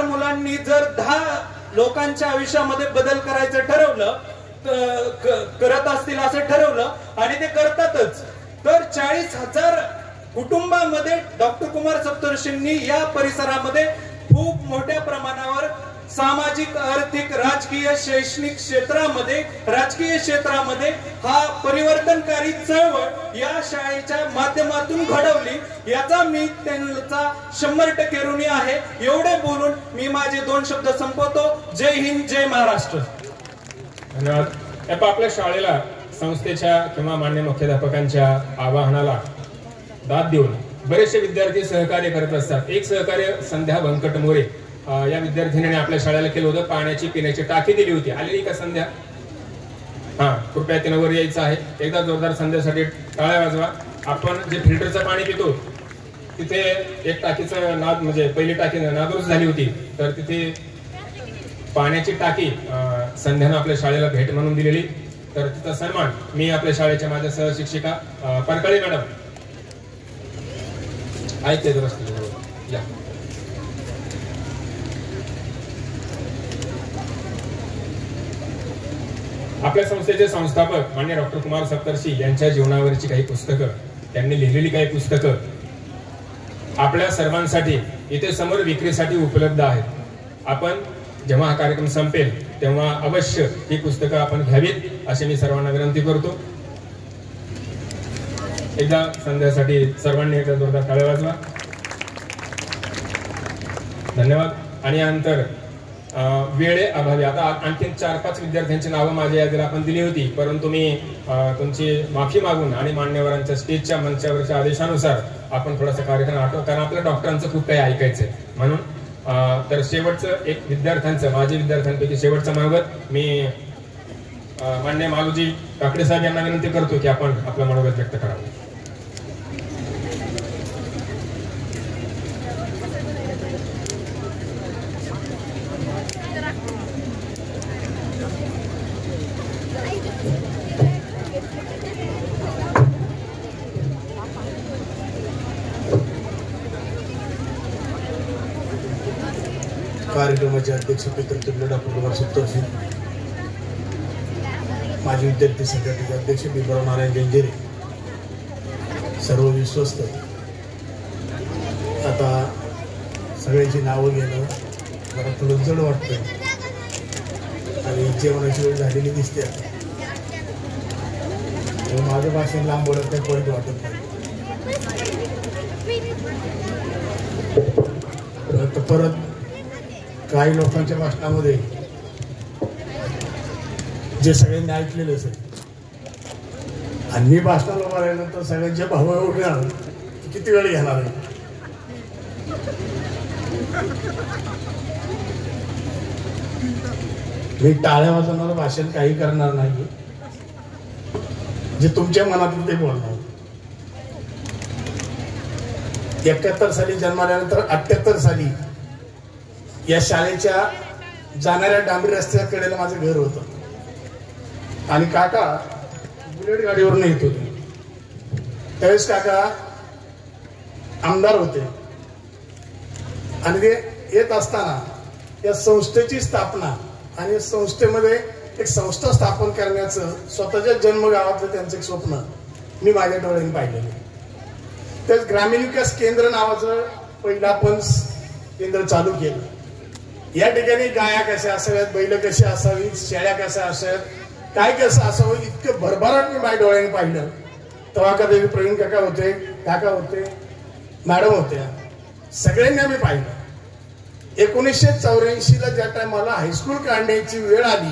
मुलांनी जर 10 लोकांच्या आयुष्यामध्ये बदल करायचं ठरवलं, करत असतील असं ठरवलं आणि ते करतातच, तर 40,000 कुटुंबामध्ये डॉक्टर कुमार सप्तर्षींनी या परिसरामध्ये खूप मोठ्या प्रमाणावर सामाजिक, आर्थिक, राजकीय, शैक्षणिक क्षेत्रामध्ये हा परिवर्तनकारी चळवळ या शाळेच्या माध्यमातून घडवली. याचा मी त्यांचा 100% ऋणी आहे. एवढे बोलून मी माझे 2 शब्द संपवतो. जय हिंद, जय महाराष्ट्र. धन्यवाद. आपल्या शाळेला संस्थेच्या किंवा मान्य मुख्याध्यापकांच्या आवाहनाला दाद देऊन बरेचसे विद्यार्थी सहकार्य करत असतात. एक सहकार्य संध्या व्यंकट मोरे या विद्यार्थिनीने आपल्या शाळेला केलं होतं. पाण्याची पिण्याची टाकी दिली होती. आलेली का संध्या? हा, कृपया तिनं वर यायचं आहे. एकदा जोरदार संध्यासाठी टाळ्या वाजवा. आपण जे फिल्टरचं पाणी पितो तिथे एक टाकीचं नाद म्हणजे पहिली टाकी नादुरुस्त झाली होती, तर तिथे पाण्याची टाकी संध्यानं आपल्या शाळेला भेट म्हणून दिलेली. तर तिचा सन्मान मी आपल्या शाळेच्या माझ्या सहशिक्षिका परकाळे मॅडम ऐकते व्यवस्थित या. आपल्या संस्थेचे संस्थापक मान्य डॉक्टर कुमार सप्तर्षी यांच्या जीवनावरची काही पुस्तकं, त्यांनी लिहिलेली काही पुस्तकं आपल्या सर्वांसाठी इथे समोर विक्रीसाठी उपलब्ध आहेत. आपण जेव्हा हा कार्यक्रम संपेल तेव्हा अवश्य ही पुस्तकं आपण घ्यावीत अशी मी सर्वांना विनंती करतो. एकदा संध्यासाठी सर्वांनी एकदा जोरदार टाळ्या वाजवा. धन्यवाद. आणि यानंतर वेळे अभावी आता आणखी 4-5 विद्यार्थ्यांची नावं माझ्या यादीला आपण दिली होती, परंतु मी तुमची माफी मागून आणि मान्यवरांच्या स्टेजच्या मंचावरच्या आदेशानुसार आपण थोडासा कार्यक्रम आठवतो, कारण आपल्या डॉक्टरांचं खूप काही ऐकायचंय म्हणून. तर शेवटचं एक विद्यार्थ्यांचं, माझ्या विद्यार्थ्यांपैकी शेवटचं मनोगत मी मान्य मालूजी काकडे साहेब यांना विनंती करतो की आपण आपलं मनोगत व्यक्त करावं. कार्यक्रमाचे अध्यक्ष पितृतुल्य डॉक्टर कुमार सप्तर्षी, माजी विद्यार्थी संघटनेचे अध्यक्ष बिंबराव नारायण जंजिरे, सर्व विश्वस्त. आता सगळ्यांची नावं घेणं जरा थोडं जड वाटतं आणि जेवणाची वेळ झालेली दिसते. आता माझं भाषण लांब बोलत नाही, पॉईंट वाटत नाही. परत काही लोकांच्या भाषणामध्ये जे सगळ्यांनी ऐकलेलं असेल आणि मी भाषणाला उभा राहिल्यानंतर सगळ्यांच्या भावा उठणार किती वेळ घेणार आहे. मी टाळ्या वाजवणारं भाषण काही करणार नाही, जे तुमच्या मनातून ते बोलणार. 71 साली जन्माल्यानंतर 78 साली या शाळेच्या जाणाऱ्या डांबरी रस्त्याकडेला माझं घर होतं आणि काका बुलेट गाडीवरून येत होते. त्यावेळेस काका आमदार होते आणि ते येत असताना या संस्थेची स्थापना आणि संस्थेमध्ये एक संस्था स्थापन करण्याचं स्वतःच्या जन्मगावातलं त्यांचं एक स्वप्न मी माझ्या डोळ्यांनी पाहिलेलं. त्याच ग्रामीण विकास केंद्र नावाचं पहिलं आपण केंद्र चालू केलं. या ठिकाणी गाया कशा असाव्यात, बैल कशी असावीत, शेळ्या कशा असाव्यात, काय कसं असावं इतकं भरभराट मी माझ्या डोळ्याने पाहिलं. तेव्हा कधी प्रवीण काका होते, काका होते, मॅडम होत्या, सगळ्यांनी आम्ही पाहिलं. 1984ला ज्या टायमाला हायस्कूल काढण्याची वेळ आली,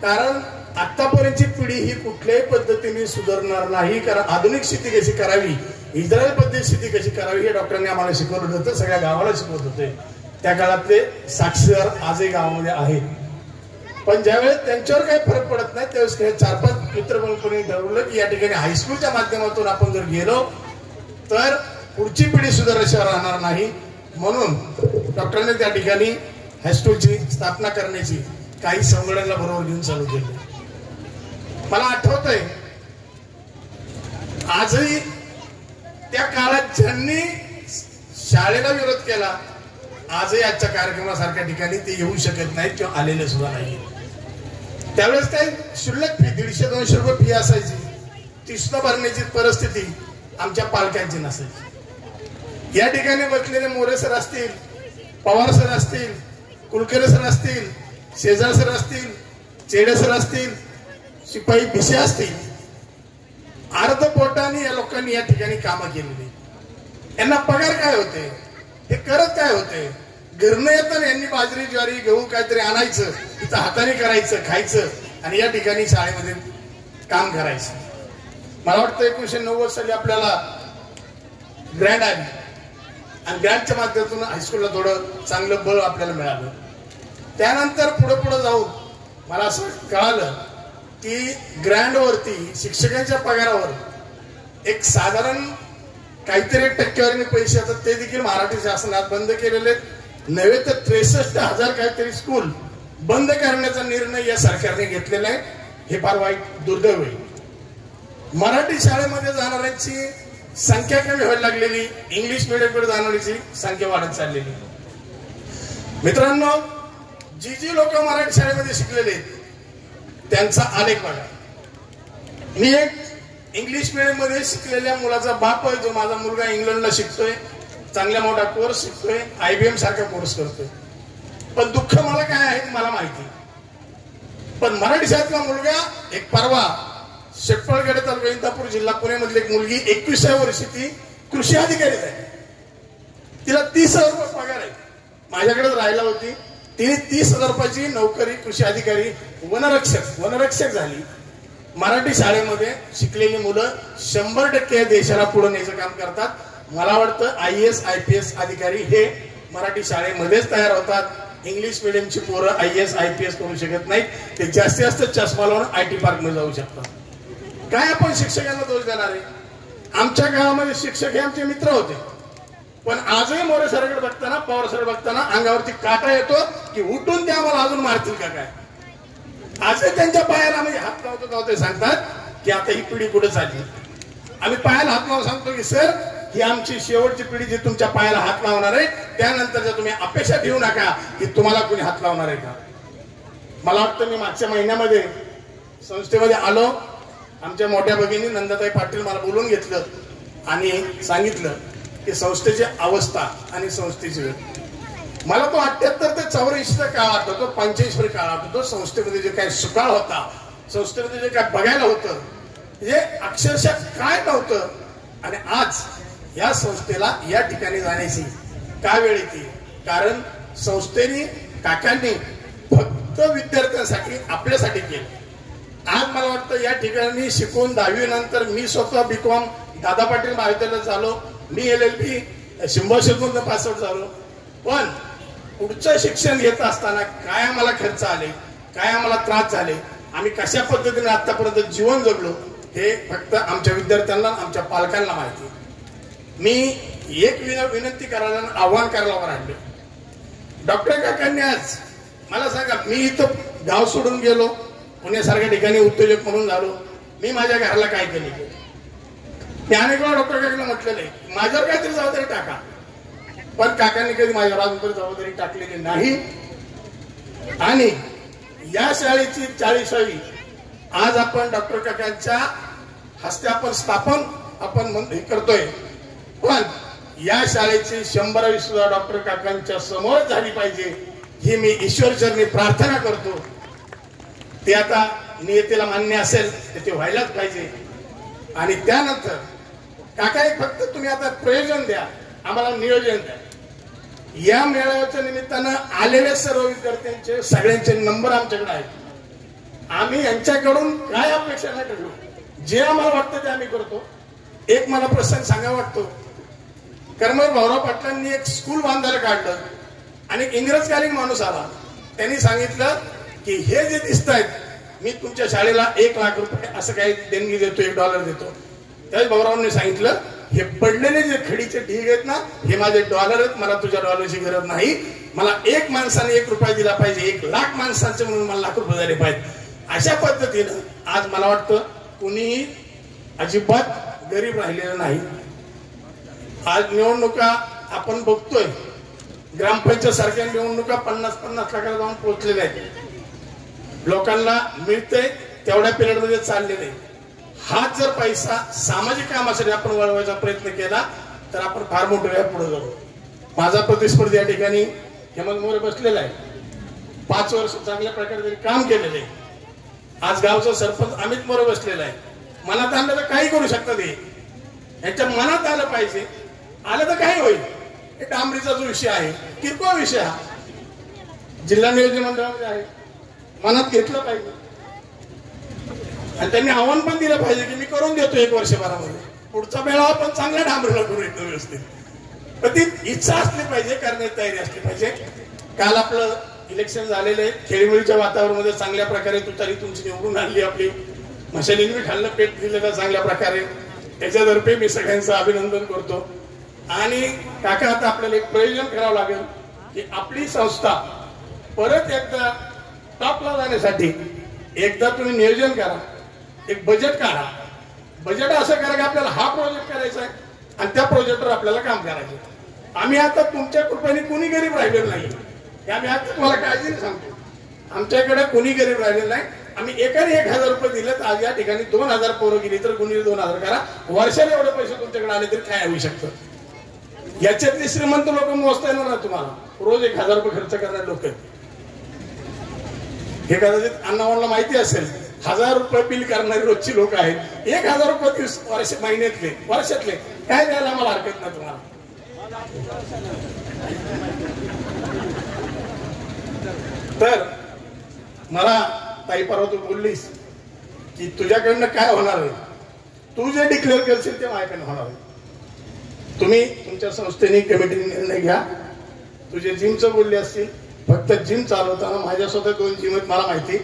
कारण आतापर्यंतची पिढी ही कुठल्याही पद्धतीने सुधारणार नाही, कारण आधुनिक शेती कशी करावी, इस्रायल पद्धत शेती कशी करावी हे डॉक्टरांनी आम्हाला शिकवलं होतं, सगळ्या गावाला शिकवत होते. त्या काळातले साक्षीदार आजही गावामध्ये आहेत. पण ज्यावेळेस त्यांच्यावर काही फरक पडत नाही त्यावेळेस काही 4-5 मित्रमंडळींनी ठरवलं की या ठिकाणी हायस्कूलच्या माध्यमातून आपण जर गेलो तर पुढची पिढी सुधारल्याशिवाय राहणार नाही, म्हणून डॉक्टरांनी त्या ठिकाणी हायस्कूलची स्थापना करण्याची काही संघटनांना बरोबर घेऊन चालू केली. मला आठवतंय आजही त्या काळात ज्यांनी शाळेला विरोध केला आजही आजच्या कार्यक्रमासारख्या ठिकाणी ते येऊ शकत नाहीत किंवा आलेले सुद्धा नाही. त्यावेळेस काही शुल्लक फी 150-200 रुपये फी असायची, ती सुद्धा भरण्याची परिस्थिती आमच्या पालकांची नसायची. या ठिकाणी बसलेले मोरे सर असतील, पवार सर असतील, कुलकर्णी सर असतील, शेजार सर असतील, चेडे सर असतील, शिपाई भिसे असतील, अर्ध पोटाने या लोकांनी या ठिकाणी कामं केलेली. यांना पगार काय होते, हे करत काय होते, घरनं येताना यांनी बाजरी ज्वारी गहू काहीतरी आणायचं, इथं हाताने करायचं, खायचं आणि या ठिकाणी शाळेमध्ये काम करायचं. मला वाटतं 1990 साली आपल्याला ग्रँड आली आणि ग्रँडच्या माध्यमातून हायस्कूलला थोडं चांगलं बळ आपल्याला मिळालं. त्यानंतर पुढे जाऊन मला असं कळालं की ग्रँडवरती शिक्षकांच्या पगारावर एक साधारण काहीतरी टक्केवारीने पैसे येतात, ते देखील मराठी शासनात बंद केलेले. नव्हे तर 63,000 काहीतरी स्कूल बंद करण्याचा निर्णय या सरकारने घेतलेला आहे. हे फार वाईट दुर्दैव आहे. मराठी शाळेमध्ये जाणाऱ्यांची संख्या कमी व्हायला लागलेली, इंग्लिश मिडियमकडे जाणाऱ्यांची संख्या वाढत चाललेली. मित्रांनो, जी लोक मराठी शाळेमध्ये शिकलेले त्यांचा आलेख बघा. मी एक इंग्लिश मिडियम मध्ये शिकलेल्या मुलाचा बाप आहे, जो माझा मुलगा इंग्लंडला शिकतोय. चांगला मोठा कोर्स शिकतोय, IBM सारखा कोर्स करतोय. पण दुःख मला काय आहे मला माहिती. पण मराठी शाळेतला मुलगा एक परवा शेटपळगडे तालुका इंदापूर जिल्हा पुणे मधली एक मुलगी 21व्या वर्षी ती कृषी अधिकारी आहे. तिला 30,000 रुपये पगार आहे. माझ्याकडेच राहायला होती. तिने 30,000 रुपयाची नोकरी कृषी अधिकारी वनरक्षक झाली. मराठी शाळेमध्ये शिकलेली मुलं 100% देशाला पुढे न्यायचं काम करतात. मला वाटतं IAS IPS अधिकारी हे मराठी शाळेमध्येच तयार होतात. इंग्लिश मिडियमची पोरं IAS IPS करू शकत नाहीत. ते जास्तीत जास्त चष्मा लावून IT पार्क मध्ये जाऊ शकतात. काय आपण शिक्षकांना दोष देणार आहे? आमच्या काळामध्ये शिक्षक हे आमचे मित्र होते. पण आजही मोरे सरांकडे बघताना, पवार सर बघताना अंगावरती काटा येतो की उठून ते आम्हाला अजून मारतील का काय. आजही त्यांच्या पायाला आम्ही हात लावतो ते सांगतात की आता ही पिढी कुठे चालली. आम्ही पायाला हात लावून सांगतो की सर ही आमची शेवटची पिढी जी तुमच्या पायाला हात लावणार आहे, त्यानंतरच्या तुम्ही अपेक्षा ठेवू नका की तुम्हाला कोणी हात लावणार आहे का. मला वाटतं मी मागच्या महिन्यामध्ये संस्थेमध्ये आलो. आमच्या मोठ्या भगिनी नंदाताई पाटील मला बोलून घेतलं आणि सांगितलं की संस्थेची अवस्था आणि संस्थेची वेळ. मला तो 78 ते 84चा काळ आठवतो, 85 काळ आठवतो. संस्थेमध्ये जे काही सुकाळ होता, संस्थेमध्ये जे काय बघायला होतं, हे अक्षरशः काय नव्हतं. आणि आज या संस्थेला या ठिकाणी जाण्याची का वेळ येते? कारण संस्थेने काकांनी फक्त विद्यार्थ्यांसाठी आपल्यासाठी केलं. आज मला वाटतं या ठिकाणी शिकून 10वी नंतर मी स्वतः BCom दादा पाटील महाविद्यालयात झालो. मी LLB सिंबाशिवमधून पासआउट झालो. पण पुढचं शिक्षण घेत असताना काय आम्हाला खर्च आले, काय आम्हाला त्रास झाले, आम्ही कशा पद्धतीने आतापर्यंत जीवन जगलो हे फक्त आमच्या विद्यार्थ्यांना, आमच्या पालकांना माहिती. मी एक विनंती करायला, आव्हान करायला राहिले. डॉक्टर काकांनी आज मला सांगा, मी इथं गाव सोडून गेलो, पुण्यासारख्या ठिकाणी उद्योजक म्हणून झालो. मी माझ्या घराला काय केले? मी अनेक वेळा डॉक्टर काकांना म्हटलेलं आहे माझ्यावर काहीतरी जबाबदारी टाका. पण काकांनी कधी माझ्यावर अजून जबाबदारी टाकलेली नाही. आणि या शाळेची 40वी आज आपण डॉक्टर काकांच्या हस्ते आपण स्थापन हे करतोय. पण या शाळेची 100वी सुद्धा डॉक्टर काकांच्या समोर झाली पाहिजे ही मी ईश्वरचरणी प्रार्थना करतो. ते आता नियतीला मान्य असेल तर ते व्हायलाच पाहिजे. आणि त्यानंतर काका एक फक्त तुम्ही आता प्रयोजन द्या, आम्हाला नियोजन द्या. या मेळाव्याच्या निमित्तानं आलेल्या सर्व विद्यार्थ्यांचे सगळ्यांचे नंबर आमच्याकडे आहेत. आम्ही यांच्याकडून काय अपेक्षा नाही ठेवू, जे आम्हाला वाटतं ते आम्ही करतो. एक मला प्रसंग सांगा वाटतो. कर्मवीर भाऊराव पाटलांनी एक स्कूल बांधायला काढलं आणि इंग्रजकालीन माणूस आला. त्यांनी सांगितलं की हे जे दिसत आहेत मी तुमच्या शाळेला 1 लाख रुपये असं काही देणगी देतो, $1 देतो. त्यावेळी भाऊरावांनी सांगितलं हे पडलेले जे खडीचे ढीग आहेत ना हे माझे डॉलर आहेत, मला तुझ्या डॉलरची गरज नाही. मला एक माणसाने 1 रुपया दिला पाहिजे, 1 लाख माणसांचे म्हणून मला लाख रुपये झाले पाहिजे. अशा पद्धतीनं आज मला वाटतं कुणीही अजिबात गरीब राहिलेलं नाही. आज निवडणुका आपण बघतोय, ग्रामपंचायत सारख्या निवडणुका 50-50 लाखाला जाऊन पोहोचलेल्या आहेत. लोकांना मिळतंय तेवढ्या पिरियड मध्ये चाललेलं आहे. हाच जर पैसा सामाजिक कामासाठी आपण वळवायचा प्रयत्न केला तर आपण फार मोठं वेळ पुढे जाऊ. माझा प्रतिस्पर्धी या ठिकाणी हेमंत मोरे बसलेला आहे. 5 वर्ष चांगल्या प्रकारे त्यांनी काम केलेलं आहे. आज गावचा सरपंच अमित मोरे बसलेला आहे. मनात आलं तर काही करू शकतात. हे यांच्या मनात आलं पाहिजे, आलं तर काही होईल. हे डांबरीचा जो विषय आहे किरकोळ विषय हा जिल्हा नियोजन मंडळामध्ये आहे, मनात घेतलं पाहिजे. आणि त्यांनी आव्हान पण दिलं पाहिजे की मी करून देतो 1 वर्षभरामध्ये. पुढचा मेळावा पण चांगल्या डांबरीला करू एकदम व्यवस्थित. पण ती इच्छा असली पाहिजे, करण्याची तयारी असली पाहिजे. काल आपलं इलेक्शन झालेलं आहे. खेळीमेळीच्या वातावरणामध्ये चांगल्या प्रकारे तुतारी तुमची निवडून आणली. आपली मशालीने मी खाल्लं, पेट दिलेलं चांगल्या प्रकारे. त्याच्यातर्फे मी सगळ्यांचं अभिनंदन करतो. आणि काका आता आपल्याला एक प्रयोजन करावं लागेल की आपली संस्था परत एकदा टॉपला जाण्यासाठी एकदा तुम्ही नियोजन करा, एक बजेट काढा. बजेट असं करा की आपल्याला हा प्रोजेक्ट करायचा आहे आणि त्या प्रोजेक्टवर आपल्याला काम करायचं. आम्ही आता तुमच्या कृपेने कुणी गरीब राहिलेलं नाही हे आम्ही आता तुम्हाला काळजीने सांगतो. आमच्याकडे कुणी गरीब राहिलेलं नाही. आम्ही एकाने 1000 रुपये दिले तर आज या ठिकाणी 2000 पोरं गेली तर कुणी 2000 करा. वर्षाला एवढे पैसे तुमच्याकडे आले तरी काय होऊ शकतं. याच्यातले श्रीमंत लोक मोजता येणार ना तुम्हाला, रोज 1000 रुपये खर्च करणारे लोक आहेत. हे कदाचित अण्णावांना माहिती असेल, 1000 रुपये बिल करणारी रोजची लोक आहेत. 1000 रुपये महिन्यातले वर्षातले काय द्यायला मला हरकत नाही तुम्हाला. तर मला ताई परवा तू बोललीस की तुझ्याकडनं काय होणार आहे, तू जे डिक्लेअर करशील ते माझ्याकडनं होणार आहे. तुम्ही तुमच्या संस्थेने कमिटीने निर्णय घ्या. तुझे जिमचं बोलले असतील, फक्त जिम चालवताना माझ्या स्वतः 2 जिम आहेत मला माहिती.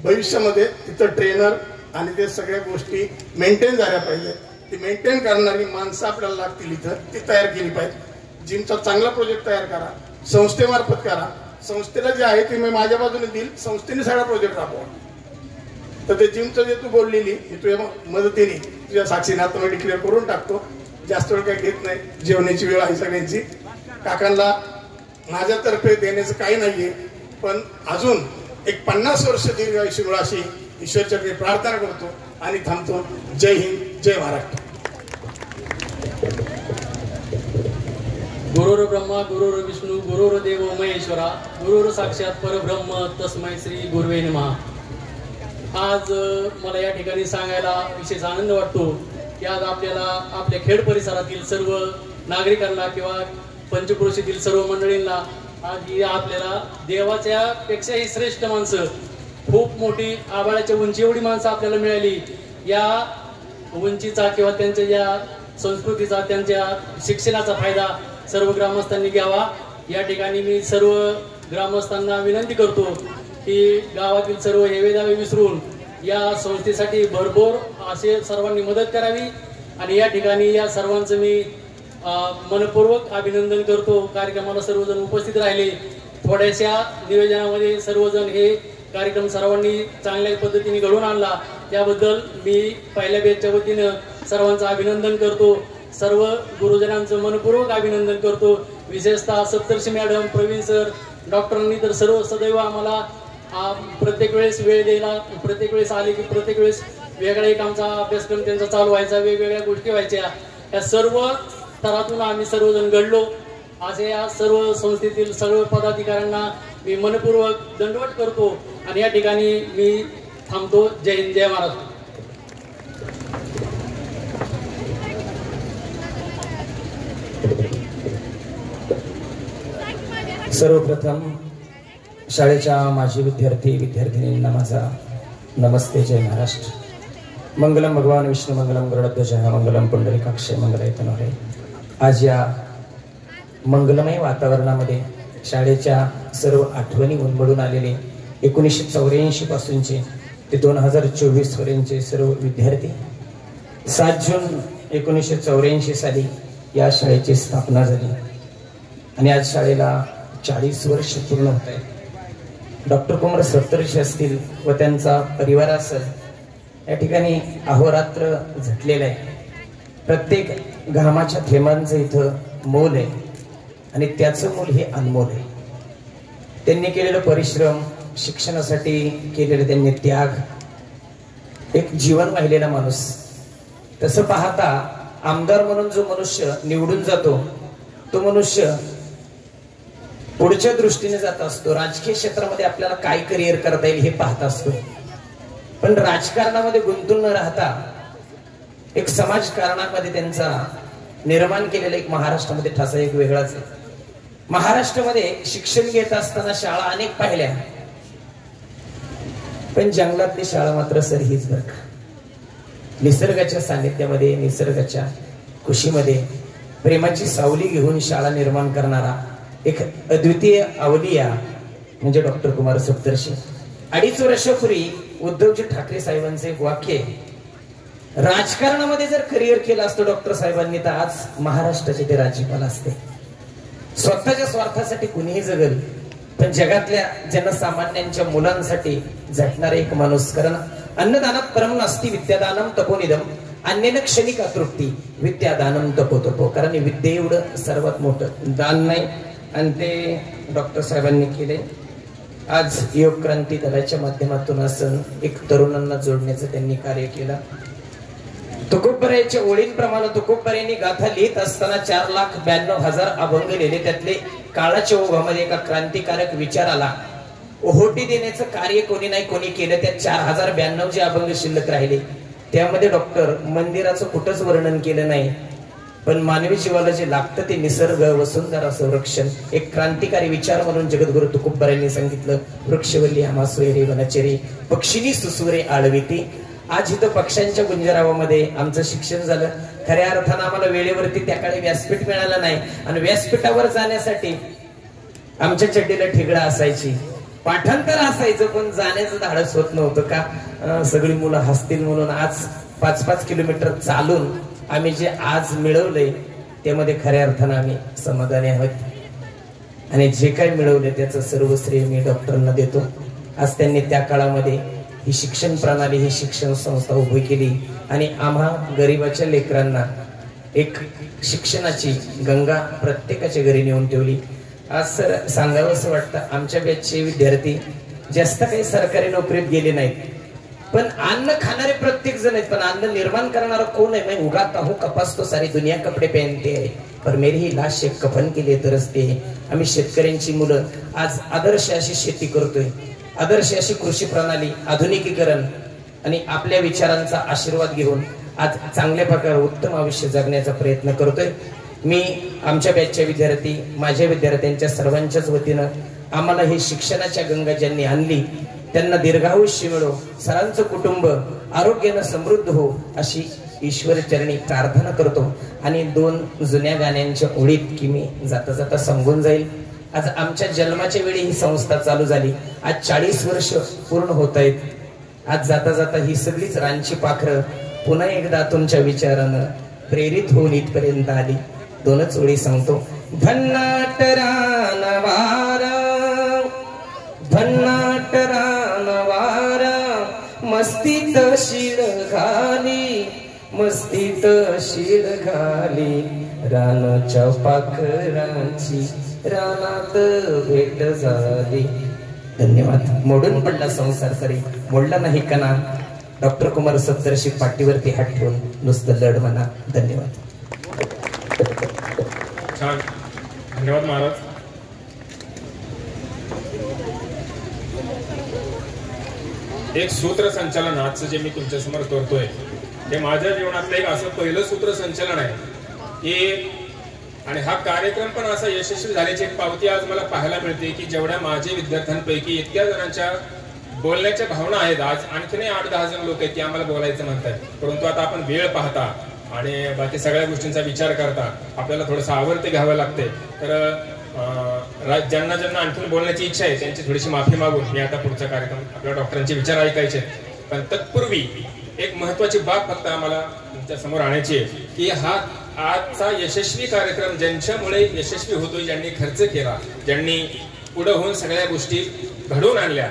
भविष्यामध्ये तिथं ट्रेनर आणि ते सगळ्या गोष्टी मेंटेन झाल्या पाहिजे. ती मेंटेन करणारी माणसं आपल्याला लागतील इथं, ती तयार केली पाहिजे. जिमचा चांगला प्रोजेक्ट तयार करा, संस्थेमार्फत करा. संस्थेला जे आहे ते मी माझ्या बाजूने देईल, संस्थेने सगळा प्रोजेक्ट राबवा. तर ते जिमचं जे तू बोललेली तुझ्या मदतीने तुझ्या साक्षीने आता मी डिक्लेअर करून टाकतो. जास्त वेळ काही घेत नाही, जेवणाची वेळ आहे सगळ्यांची. काकांना माझ्यातर्फे देण्याचं काही नाहीये, पण अजून एक 50 वर्ष दीर्घ आयुष्य मिळो अशी ईश्वरचरणी प्रार्थना करतो आणि थांबतो. जय हिंद, जय महाराष्ट्र. गुरुर ब्रह्मा गुरुर विष्णू गुरुर देव महेश्वरा गुरुर साक्षात परब्रह्म तस्मै श्री गुरुवे नमः. आज मला या ठिकाणी सांगायला विशेष आनंद वाटतो की आज आपल्याला आपल्या खेड परिसरातील सर्व नागरिकांना किंवा पंचक्रोशीतील सर्व मंडळींना आज आपल्याला देवाच्या पेक्षाही श्रेष्ठ माणसं, खूप मोठी आबाळाच्या उंची एवढी माणसं आपल्याला मिळाली. या उंचीचा किंवा त्यांच्या या संस्कृतीचा, त्यांच्या शिक्षणाचा फायदा सर्व ग्रामस्थांनी घ्यावा. या ठिकाणी मी सर्व ग्रामस्थांना विनंती करतो की गावातील सर्व हेवेदावे विसरून या संस्थेसाठी भरभर असे सर्वांनी मदत करावी. आणि या ठिकाणी या सर्वांचं मी मनपूर्वक अभिनंदन करतो. कार्यक्रमाला सर्वजण उपस्थित राहिले. थोड्याशा नियोजनामध्ये सर्वजण हे कार्यक्रम सर्वांनी चांगल्या पद्धतीने घडवून आणला, त्याबद्दल मी पहिल्या बॅचच्या वतीनं सर्वांचं अभिनंदन करतो. सर्व गुरुजनांचं मनपूर्वक अभिनंदन करतो. विशेषतः सप्तर्षी मॅडम, प्रवीण सर, डॉक्टरांनी तर सर्व सदैव आम्हाला प्रत्येक वेळेस वेळ द्यायला, प्रत्येक वेळेस आले की प्रत्येक वेळेस वेगळा एक आमचा अभ्यासक्रम त्यांचा चालू व्हायचा, वेगवेगळ्या गोष्टी व्हायच्या. या सर्व स्तरातून आम्ही सर्वजण घडलो. असे या सर्व संस्थेतील सर्व पदाधिकाऱ्यांना मी मनपूर्वक दंडवत करतो आणि या ठिकाणी मी थांबतो. जय हिंद, जय महाराष्ट्र. सर्वप्रथम शाळेच्या माजी विद्यार्थी विद्यार्थिनींना माझा नमस्ते. जय महाराष्ट्र. मंगलम भगवान विष्णू मंगलम गरुडध्वज मंगलम पुंडरीकाक्ष मंगलायतनोरे. आज या मंगलमय वातावरणामध्ये शाळेच्या सर्व आठवणी उलमडून आलेले 1984 पासूनचे ते 2024 पर्यंतचे सर्व विद्यार्थी. 7 जून 1984 साली या शाळेची स्थापना झाली आणि आज शाळेला 40 वर्ष पूर्ण होत आहेत. डॉक्टर कुमार सप्तर्षी असतील व त्यांचा परिवार असेल, या ठिकाणी अहोरात्र झटलेलं आहे. प्रत्येक घामाच्या थेंबांचं इथं मोल आहे आणि त्याचं मोल हे अनमोल आहे. त्यांनी केलेलं परिश्रम, शिक्षणासाठी केलेले त्यांनी त्याग, एक जीवन वाहिलेला माणूस. तसं पाहता आमदार म्हणून जो मनुष्य निवडून जातो तो मनुष्य पुढच्या दृष्टीने जात असतो. राजकीय क्षेत्रामध्ये आपल्याला काय करिअर करता येईल हे पाहत असतो, पण राजकारणामध्ये गुंतून न राहता एक समाजकारणामध्ये त्यांचा निर्माण केलेला एक महाराष्ट्रामध्ये ठसा एक वेगळाच आहे. महाराष्ट्रामध्ये शिक्षण घेत असताना शाळा अनेक पाहिल्या, पण जंगलातली शाळा मात्र सर हीच बरं का. निसर्गाच्या सानिध्यामध्ये, निसर्गाच्या खुशीमध्ये प्रेमाची सावली घेऊन शाळा निर्माण करणारा एक अद्वितीय अवलिया म्हणजे डॉक्टर कुमार सप्तर्षी. 2.5 वर्षापूर्वी उद्धवजी ठाकरे साहेबांचं एक वाक्य आहे, राजकारणामध्ये जर करिअर केलं असतं डॉक्टर साहेबांनी तर आज महाराष्ट्राचे ते राज्यपाल असते. स्वतःच्या स्वार्थासाठी कुणीही जगल, पण जगातल्या जनसामान्यांच्या मुलांसाठी झटणारा एक माणूस. कारण अन्नदानात परम नास्ति विद्यादानम तपोनिदम अन्यन क्षणिका तृप्ती विद्यादानम तपोतपो. कारण विद्ये एवढं सर्वात मोठं दान नाही आणि ते डॉक्टर साहेबांनी केले. आज योग क्रांती दलाच्या माध्यमातून असं एक तरुणांना जोडण्याचं त्यांनी कार्य केलं. तुकोबरायच्या ओळींप्रमाणे तुकोबरायांनी गाथा लिहित असताना 4,92,000 अभंग लिहिले. त्यातले काळाच्या ओघामध्ये एका क्रांतिकारक विचार आला. ओहोटी देण्याचं कार्य कोणी नाही कोणी केलं. त्या 4,092 जे अभंग शिल्लक राहिले त्यामध्ये डॉक्टर मंदिराचं कुठंच वर्णन केलं नाही, पण मानवी जीवाला जे लागतं ते निसर्ग वसुंधरा संरक्षण एक क्रांतिकारी विचार म्हणून जगद्गुरु तुकोबरायांनी सांगितलं. वृक्षवल्ली आमासुरे वनचरे पक्षिणी सुसुरे आळविती. आज इथं पक्ष्यांच्या गुंजरावामध्ये आमचं शिक्षण झालं. खऱ्या अर्थानं आम्हाला वेळेवरती त्या काळी व्यासपीठ मिळालं नाही आणि व्यासपीठावर जाण्यासाठी आमच्या चड्डीला ठिगळा असायची, पाठांतर असायचं, पण जाण्याचं धाडस होत नव्हतं का सगळी मुलं हसतील म्हणून. आज 5-5 किलोमीटर चालून आम्ही जे आज मिळवलंय त्यामध्ये खऱ्या अर्थानं आम्ही समाधानी आहोत आणि जे काही मिळवले त्याचं सर्व श्रेय मी डॉक्टरांना देतो. आज त्यांनी त्या काळामध्ये ही शिक्षण प्रणाली ही शिक्षण संस्था उभी केली आणि आम्हा गरिबाच्या लेकरांना एक शिक्षणाची गंगा प्रत्येकाच्या घरी नेऊन ठेवली. आज सर सांगावं असं वाटतं आमच्या बॅचचे विद्यार्थी जास्त काही सरकारी नोकरीत गेले नाहीत, पण अन्न खाणारे प्रत्येक जण आहेत, पण अन्न निर्माण करणारा कोण आहे? मैं उगाता हूं कपास तो सारी दुनिया कपडे पहनते है पर मेरी ही लाश एक कफन के लिए तरसते है. आम्ही शेतकऱ्यांची मुलं आज आदर्श अशी शेती करतोय, आदर्श अशी कृषी प्रणाली आधुनिकीकरण आणि आपल्या विचारांचा आशीर्वाद घेऊन आज चांगल्या प्रकारे उत्तम आयुष्य जगण्याचा प्रयत्न करतोय. मी आमच्या बॅचच्या विद्यार्थी माझ्या विद्यार्थ्यांच्या सर्वांच्याच वतीनं आम्हाला ही शिक्षणाच्या गंगा ज्यांनी आणली त्यांना दीर्घायुष्य मिळो, सरांचं कुटुंब आरोग्यानं समृद्ध हो अशी ईश्वर चरणी प्रार्थना करतो. आणि 2 जुन्या गाण्यांच्या ओळीत की मी जाता जाता सांगून जाईल. आज आमच्या जन्माच्या वेळी ही संस्था चालू झाली, आज 40 वर्ष पूर्ण होत आहेत. आज जाता जाता ही सगळीच रानची पाखरं पुन्हा एकदा तुमच्या विचारानं प्रेरित होऊन इथपर्यंत आली. 2च ओळी सांगतो. भन्नाट रान वारा भन्नाट रान वारा मस्तीत शिळ घाली मस्तीत शिळ घाली रानाच्या पाखरांची रानात भेट झाली. धन्यवाद. मोडून पडला संसार तरी मोडला नाही कणा. डॉक्टर कुमार सप्तर्षी पाठीवरती हात ठेवून नुसतं लढ म्हणा. धन्यवाद. छान. धन्यवाद महाराज. एक सूत्रसंचालन आजचं जे मी तुमच्या समोर करतोय ते माझ्या जीवनातलं एक असं पहिलं सूत्रसंचालन आहे की, आणि हा कार्यक्रम पण असा यशस्वी झाल्याची एक पावती आज मला पाहायला मिळते की जेवढ्या माझ्या विद्यार्थ्यांपैकी इतक्या जणांच्या बोलण्याच्या भावना आहेत. आज आणखीनही 8-10 जण लोक आहेत की आम्हाला बोलायचं म्हणतात, परंतु आता आपण वेळ पाहता आणि बाकी सगळ्या गोष्टींचा विचार करता आपल्याला थोडंसं आवर्ते घ्यावं लागते. तर ज्यांना ज्यांना आणखीन बोलण्याची इच्छा आहे त्यांची थोडीशी माफी मागून मी आता पुढचा कार्यक्रम आपल्या डॉक्टरांचे विचार ऐकायचे. पण तत्पूर्वी एक महत्वाची बाब फक्त आम्हाला तुमच्या समोर आणायची आहे की हा आजचा यशस्वी कार्यक्रम ज्यांच्यामुळे यशस्वी होतोय, ज्यांनी खर्च केला, ज्यांनी पुढे होऊन सगळ्या गोष्टी घडवून आणल्या,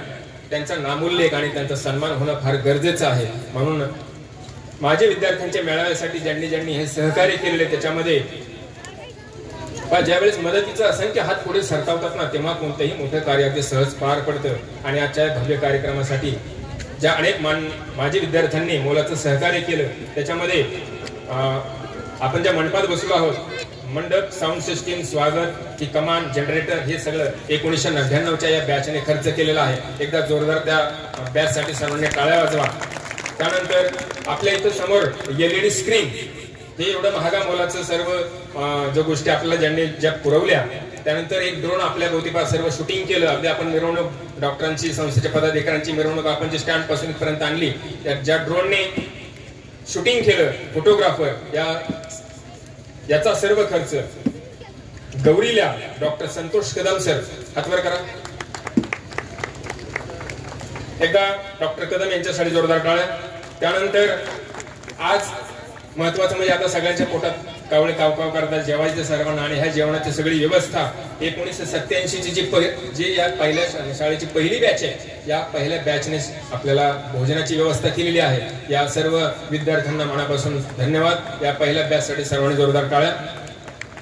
त्यांचा नामोल्लेख आणि त्यांचा सन्मान होणं फार गरजेचं आहे. म्हणून माझ्या विद्यार्थ्यांच्या मेळाव्यासाठी ज्यांनी ज्यांनी हे सहकार्य केलेले त्याच्यामध्ये ज्यावेळेस मदतीचा असंख्य हात पुढे सरकावतात ना तेव्हा कोणतंही मोठं कार्य अगदी सहज पार पडतं. आणि आजच्या भव्य कार्यक्रमासाठी ज्या अनेक माझ्या विद्यार्थ्यांनी मोलाचं सहकार्य केलं त्याच्यामध्ये आपण ज्या मंडपात बसलो आहोत, मंडप, साऊंड सिस्टीम, स्वागत, ही कमान, जनरेटर हे सगळं 1999च्या या बॅचने खर्च केलेला आहे. एकदा जोरदार त्या बॅचसाठी सर्वांनी टाळ्या वाजवा. त्यानंतर आपल्या इथं समोर LED स्क्रीन हे एवढं महागा मोलाचं सर्व ज्या गोष्टी आपल्याला ज्यांनी ज्या पुरवल्या, त्यानंतर एक ड्रोन आपल्या भोवतीपार सर्व शूटिंग केलं. अगदी आपण मिरवणूक डॉक्टरांची संस्थेच्या पदाधिकाऱ्यांची मिरवणूक आपण जे स्टँड पासून इथपर्यंत आणली, ज्या ड्रोनने शूटिंग केलं, फोटोग्राफर याचा सर्व खर्च गौरीला डॉक्टर संतोष कदम सर, हातवर करा एकदा डॉक्टर कदम यांच्यासाठी जोरदार टाळ्या. त्यानंतर आज महत्वाचं म्हणजे आता सगळ्यांच्या पोटात कावळे कावकाव करतात जेवायचं सर्वांना, आणि ह्या जेवणाची सगळी व्यवस्था 1987ची जी या पहिल्या शाळेची पहिली बॅच आहे, या पहिल्या बॅचने आपल्याला भोजनाची व्यवस्था केलेली आहे. या सर्व विद्यार्थ्यांना मनापासून धन्यवाद. या पहिल्या बॅचसाठी सर्वांनी जोरदार टाळ्या.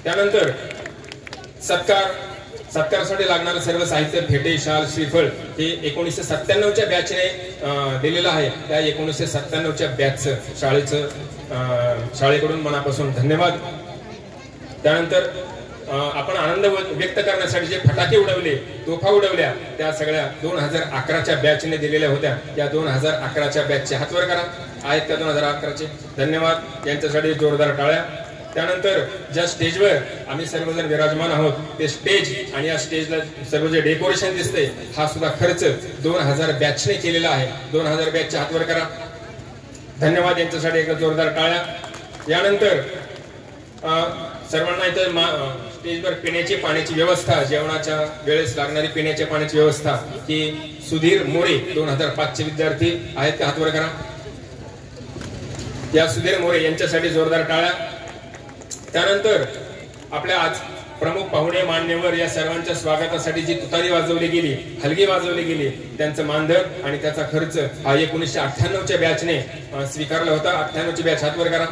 त्यानंतर सत्कार सत्कारासाठी लागणारं सर्व साहित्य, फेटे, शाल, श्रीफळ हे 1997च्या बॅचने दिलेलं आहे. त्या 1997च्या बॅचचं शाळेकडून मनापासून धन्यवाद. त्यानंतर आपण आनंद व्यक्त करण्यासाठी जे फटाके उडवले, तोफा उडवल्या, त्या सगळ्या 2011च्या बॅचने दिलेल्या होत्या. त्या 2011च्या बॅचचे हात वर करा. आहेत त्या 2011चे? धन्यवाद. यांच्यासाठी जोरदार टाळ्या. त्यानंतर ज्या स्टेजवर आम्ही सर्वजण विराजमान आहोत, ते स्टेज आणि या स्टेजला सर्व जे डेकोरेशन दिसतंय, हा सुद्धा खर्च 2000 बॅचने केलेला आहे. 2000 बॅचचे हात वर करा. धन्यवाद. यांच्यासाठी एक जोरदार टाळ्या. यानंतर सर्वांना इथं स्टेजवर पिण्याची पाण्याची व्यवस्था, जेवणाच्या वेळेस लागणारी पिण्याच्या पाण्याची व्यवस्था ही सुधीर मोरे 2005चे विद्यार्थी आहेत ते हात वर करा. या सुधीर मोरे यांच्यासाठी जोरदार टाळ्या. त्यानंतर आपल्या आज प्रमुख पाहुणे मान्यवर या सर्वांच्या स्वागतासाठी जी तुतारी वाजवली गेली, हलगी वाजवली गेली, त्यांचं मानधन आणि त्याचा खर्च हा 1998च्या बॅचने स्वीकारला होता. 98ची बॅच हात वर करा.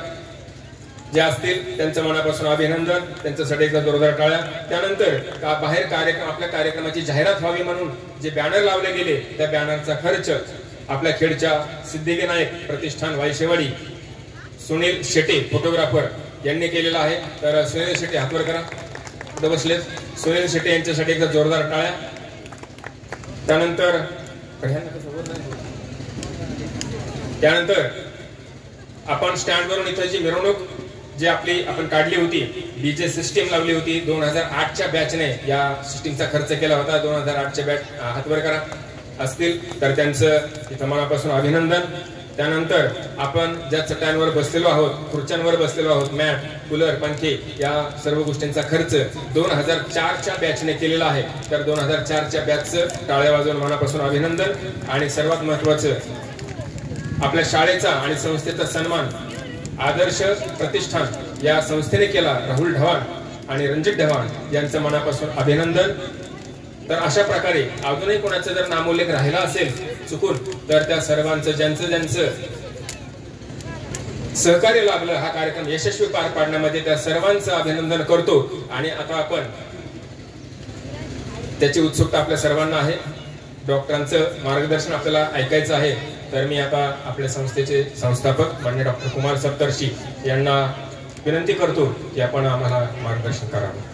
जे असतील त्यांचं मनापासून अभिनंदन. त्यांच्यासाठी एकदा जोरदार टाळ्या. त्यानंतर बाहेर कार्यक्रम, आपल्या कार्यक्रमाची जाहिरात व्हावी म्हणून जे बॅनर लावले गेले, त्या बॅनरचा खर्च आपल्या खेडच्या सिद्धिविनायक प्रतिष्ठान वायशेवाडी सुनील शेटे फोटोग्राफर यांनी केलेला आहे. तर सुनील शेटे हात वर करा. कुठे बसलेत? सुनील शेटे यांच्यासाठी एकदा जोरदार टाळ्या. त्यानंतर आपण स्टँडवरून इथं जी मिरवणूक जी आपली आपण काढली होती, डीजे सिस्टीम लावली होती, 2008च्या बॅचने या सिस्टीमचा खर्च केला होता. 2008च्या बॅच हात वर करा. असतील तर त्यांचं इथं मनापासून अभिनंदन. त्यानंतर आपण ज्या चटयांवर बसलेलो आहोत, खुर्च्यांवर बसलेलो आहोत, मॅट, कूलर, पंखे, या सर्व गोष्टींचा खर्च 2004च्या बॅचने केलेला आहे. तर 2004च्या बॅचचं टाळ्या वाजवून मनापासून अभिनंदन. आणि सर्वात महत्वाचं, आपल्या शाळेचा आणि संस्थेचा सन्मान आदर्श प्रतिष्ठान या संस्थेने केला. राहुल ढवाण आणि रणजित ढवाण यांचं मनापासून अभिनंदन. तर अशा प्रकारे अजूनही कोणाचा जर नामोल्लेख राहिला असेल चुकून, तर त्या सर्वांचं ज्यांचं सहकार्य लाभलं हा कार्यक्रम यशस्वी पार पाडण्यामध्ये, त्या सर्वांचं अभिनंदन करतो. आणि आता आपण त्याची उत्सुकता आपल्या सर्वांना आहे. डॉक्टरांचं मार्गदर्शन आपल्याला ऐकायचं आहे. तर मी आता आपल्या संस्थेचे संस्थापक माननीय डॉक्टर कुमार सप्तर्षी यांना विनंती करतो की आपण आम्हाला मार्गदर्शन करावं.